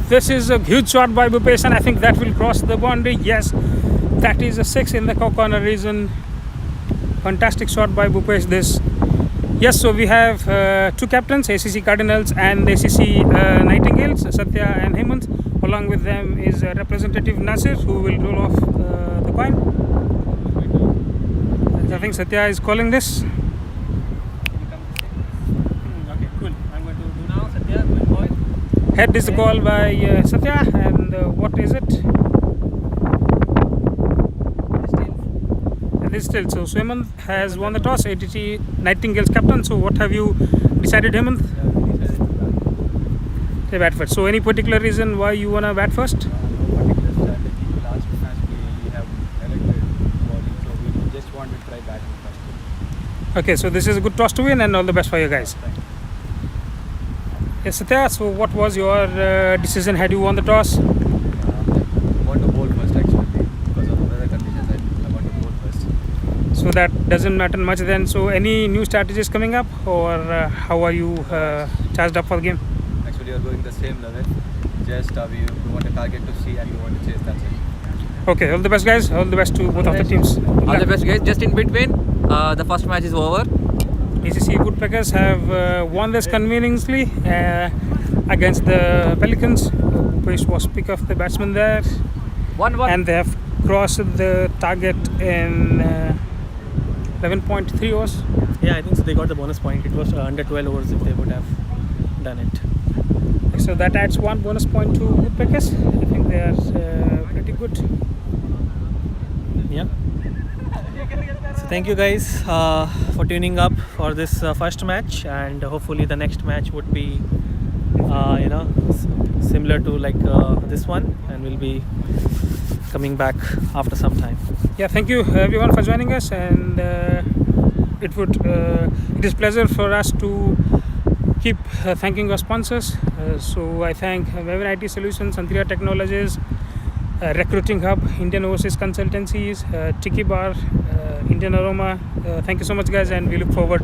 This is a huge shot by Bhupesh, and I think that will cross the boundary. Yes, that is a 6 in the corner region. Fantastic shot by Bhupesh this. Yes, so we have two captains, ACC Cardinals and ACC Nightingales, Satya and Hemant. Along with them is representative Nasir, who will roll off the coin. I think Satya is calling this. Okay, cool. I'm going to do now. Satya, good call. Head is the call by Satya, and what is it? It is still. So Hemant has won the toss, ATT Nightingale's captain. So what have you decided, Hemant? Okay, bat first. So any particular reason why you want to bat first? Last match we have elected bowling, so we just want to try batting first. Okay, so this is a good toss to win, and all the best for you guys. Yes, Satya, so what was your decision had you won the toss? I want to bowl first actually, because of the weather conditions. I want to bowl first. So that doesn't matter much then. So any new strategies coming up, or how are you charged up for the game? Actually, you are going the same level. Just we want a target to see and we want to chase. That's it. Okay, all the best, guys. All the best to both of the teams. All the best, guys. Just in between, the first match is over. ACC Woodpeckers have won this conveniently against the Pelicans. Bhupesh was pick of the batsman there, 1-1. and they have crossed the target in 11.3 overs. Yeah, I think so. They got the bonus point. It was under 12 overs if they would have done it. So that adds 1 bonus point to Woodpeckers. I think they are pretty good. Yeah. So thank you guys for tuning up for this first match, and hopefully the next match would be similar to like this one, and we'll be coming back after some time. Yeah, thank you everyone for joining us, and it it is pleasure for us to keep thanking our sponsors. So I thank Web IT Solutions, Antria Technologies, Recruiting Hub, Indian Overseas Consultancies, Tiki Bar, Indian Aroma. Thank you so much, guys, and we look forward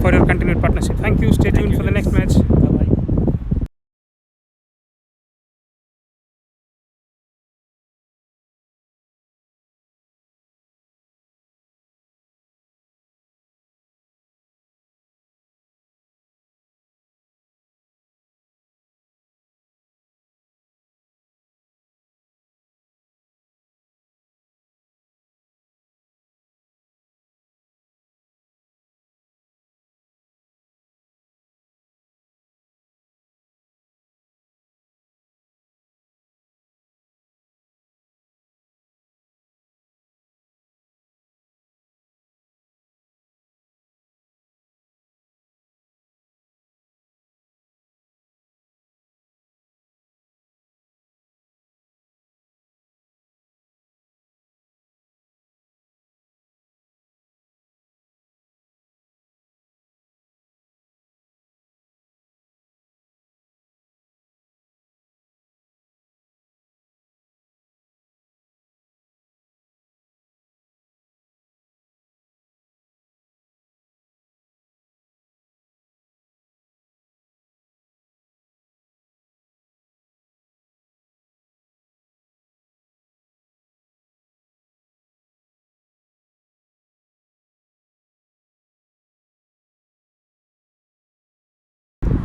for your continued partnership. Thank you. Stay tuned for the next match. Bye-bye.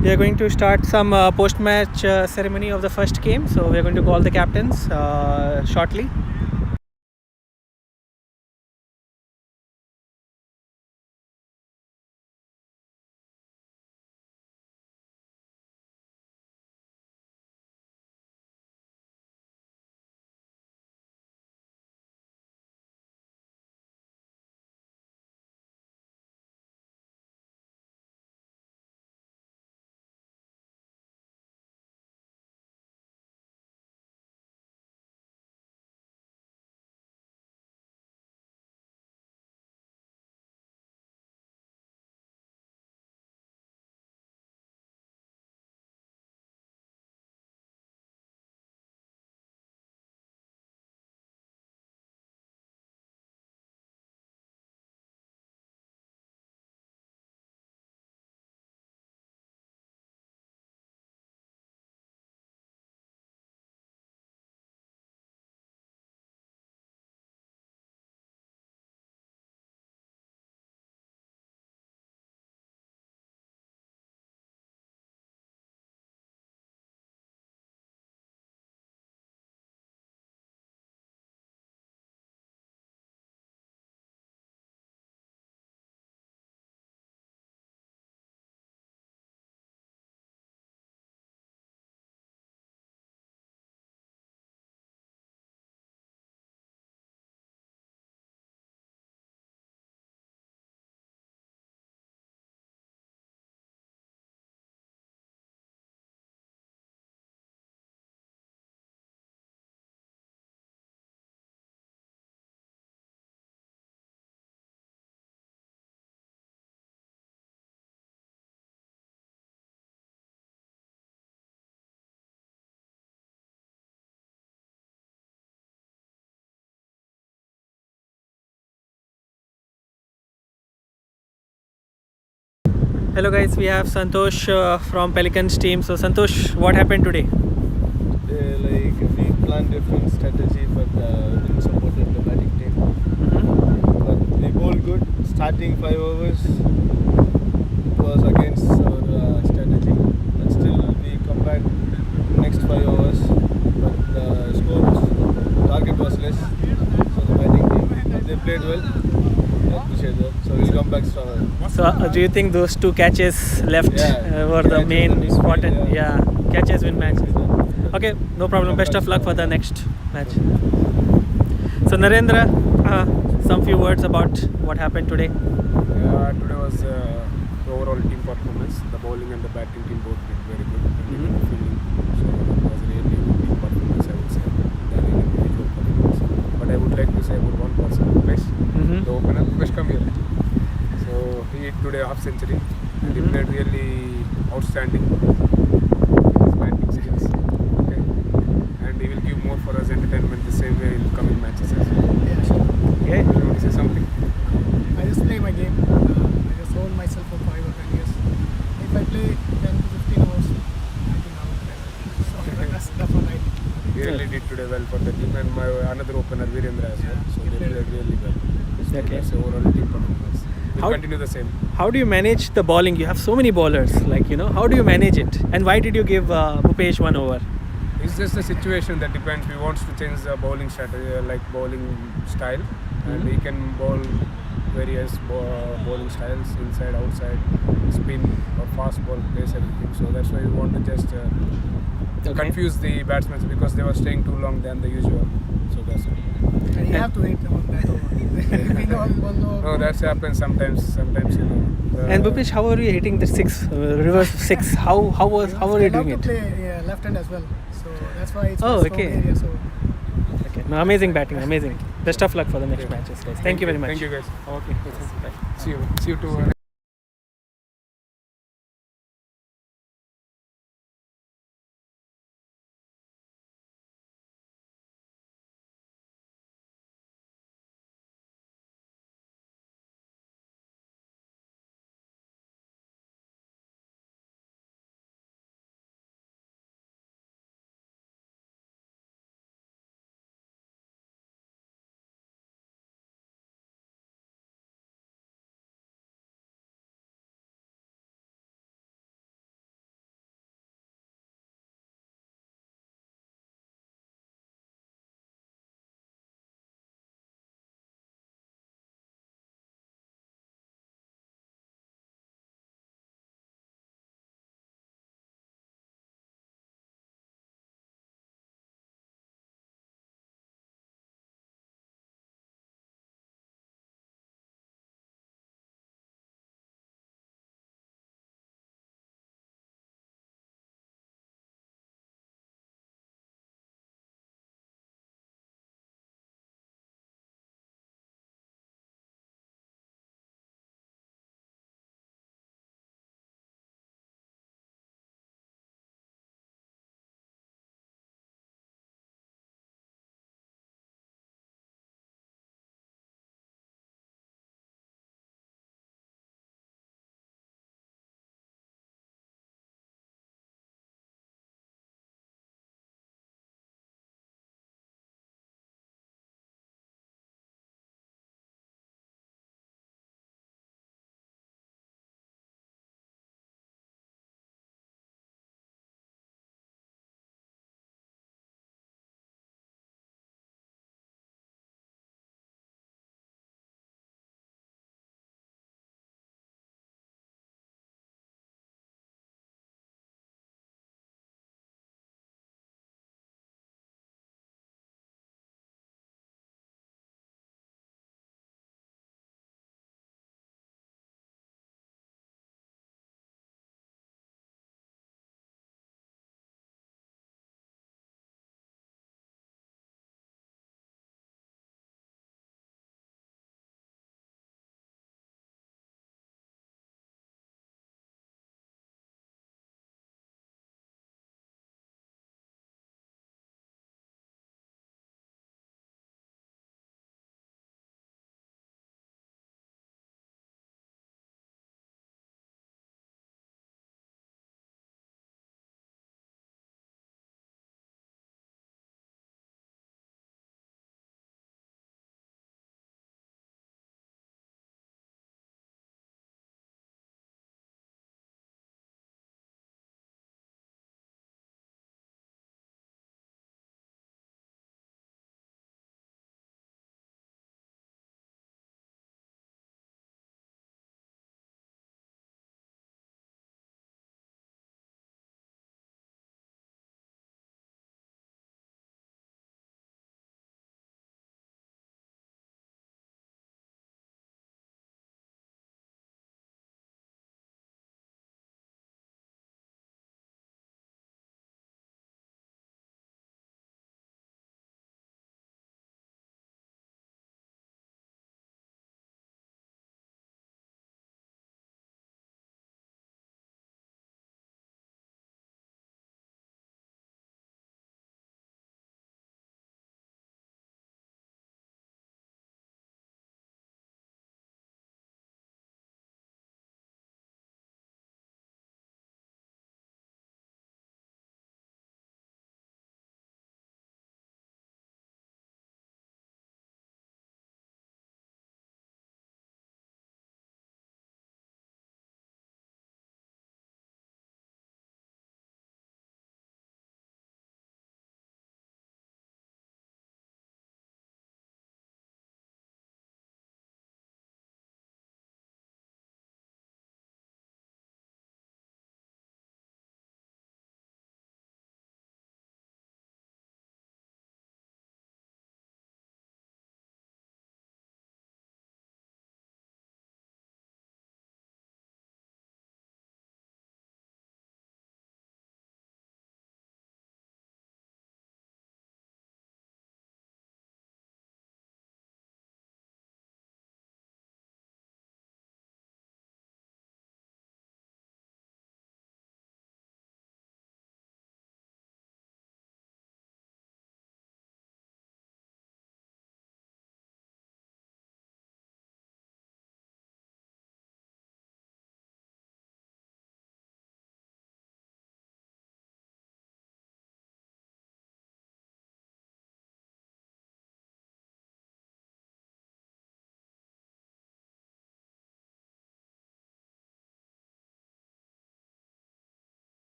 We are going to start some post-match ceremony of the first game. So we are going to call the captains shortly. Hello guys, we have Santosh from Pelicans team. So Santosh, what happened today? We planned different strategy, but didn't support the batting team. But we bowled good. Starting 5 overs was against our strategy, but still we come back next 5 overs. But the score was, target was less, so the batting team they played well. So we'll come back stronger. So do you think those two catches left were the main important catches win match? Okay, no problem. Best of luck for the next match. So Narendra, some few words about what happened today. Today was the overall team performance. The bowling and the batting team both did very good. And the fielding, so it was really good team performance, I would say, than an individual performance. But I would like to say about one person, Umesh, the opener. Umesh, come here. So he hit today half century. And he played really outstanding. His batting skills. Okay. And he will give more for us entertainment the same way in coming matches as well. Yeah, sure. Yeah. You want to say something? I just play my game. I just hold myself for 5 or 10 years. If I play 10 to 15 hours, I think I will play. So that's what I do. He really did today well for the team, and my another opener Virendra as well. So he they played played really well. So Okay. that's the overall team performance. We'll How- continue the same. How do you manage the bowling? You have so many bowlers. Like, how do you manage it? And why did you give Bhupesh 1 over? It's just a situation that depends. We want to change the bowling strategy, like bowling style, and he can bowl various bowling styles, inside, outside, spin or fast ball, pace, everything. So that's why we want to just confuse the batsmen because they were staying too long than the usual. So that's it. And you have to hit on that over. We all know. No, that happens sometimes. And Bhupesh, how are you hitting the 6, reverse 6? How are you I love doing to it? play left hand as well. So that's why it's Oh, my strong okay. area. So Okay. No, amazing batting, amazing. Best of luck for the next matches, guys. Thank you very much. Thank you guys. Okay. Bye. See you tomorrow.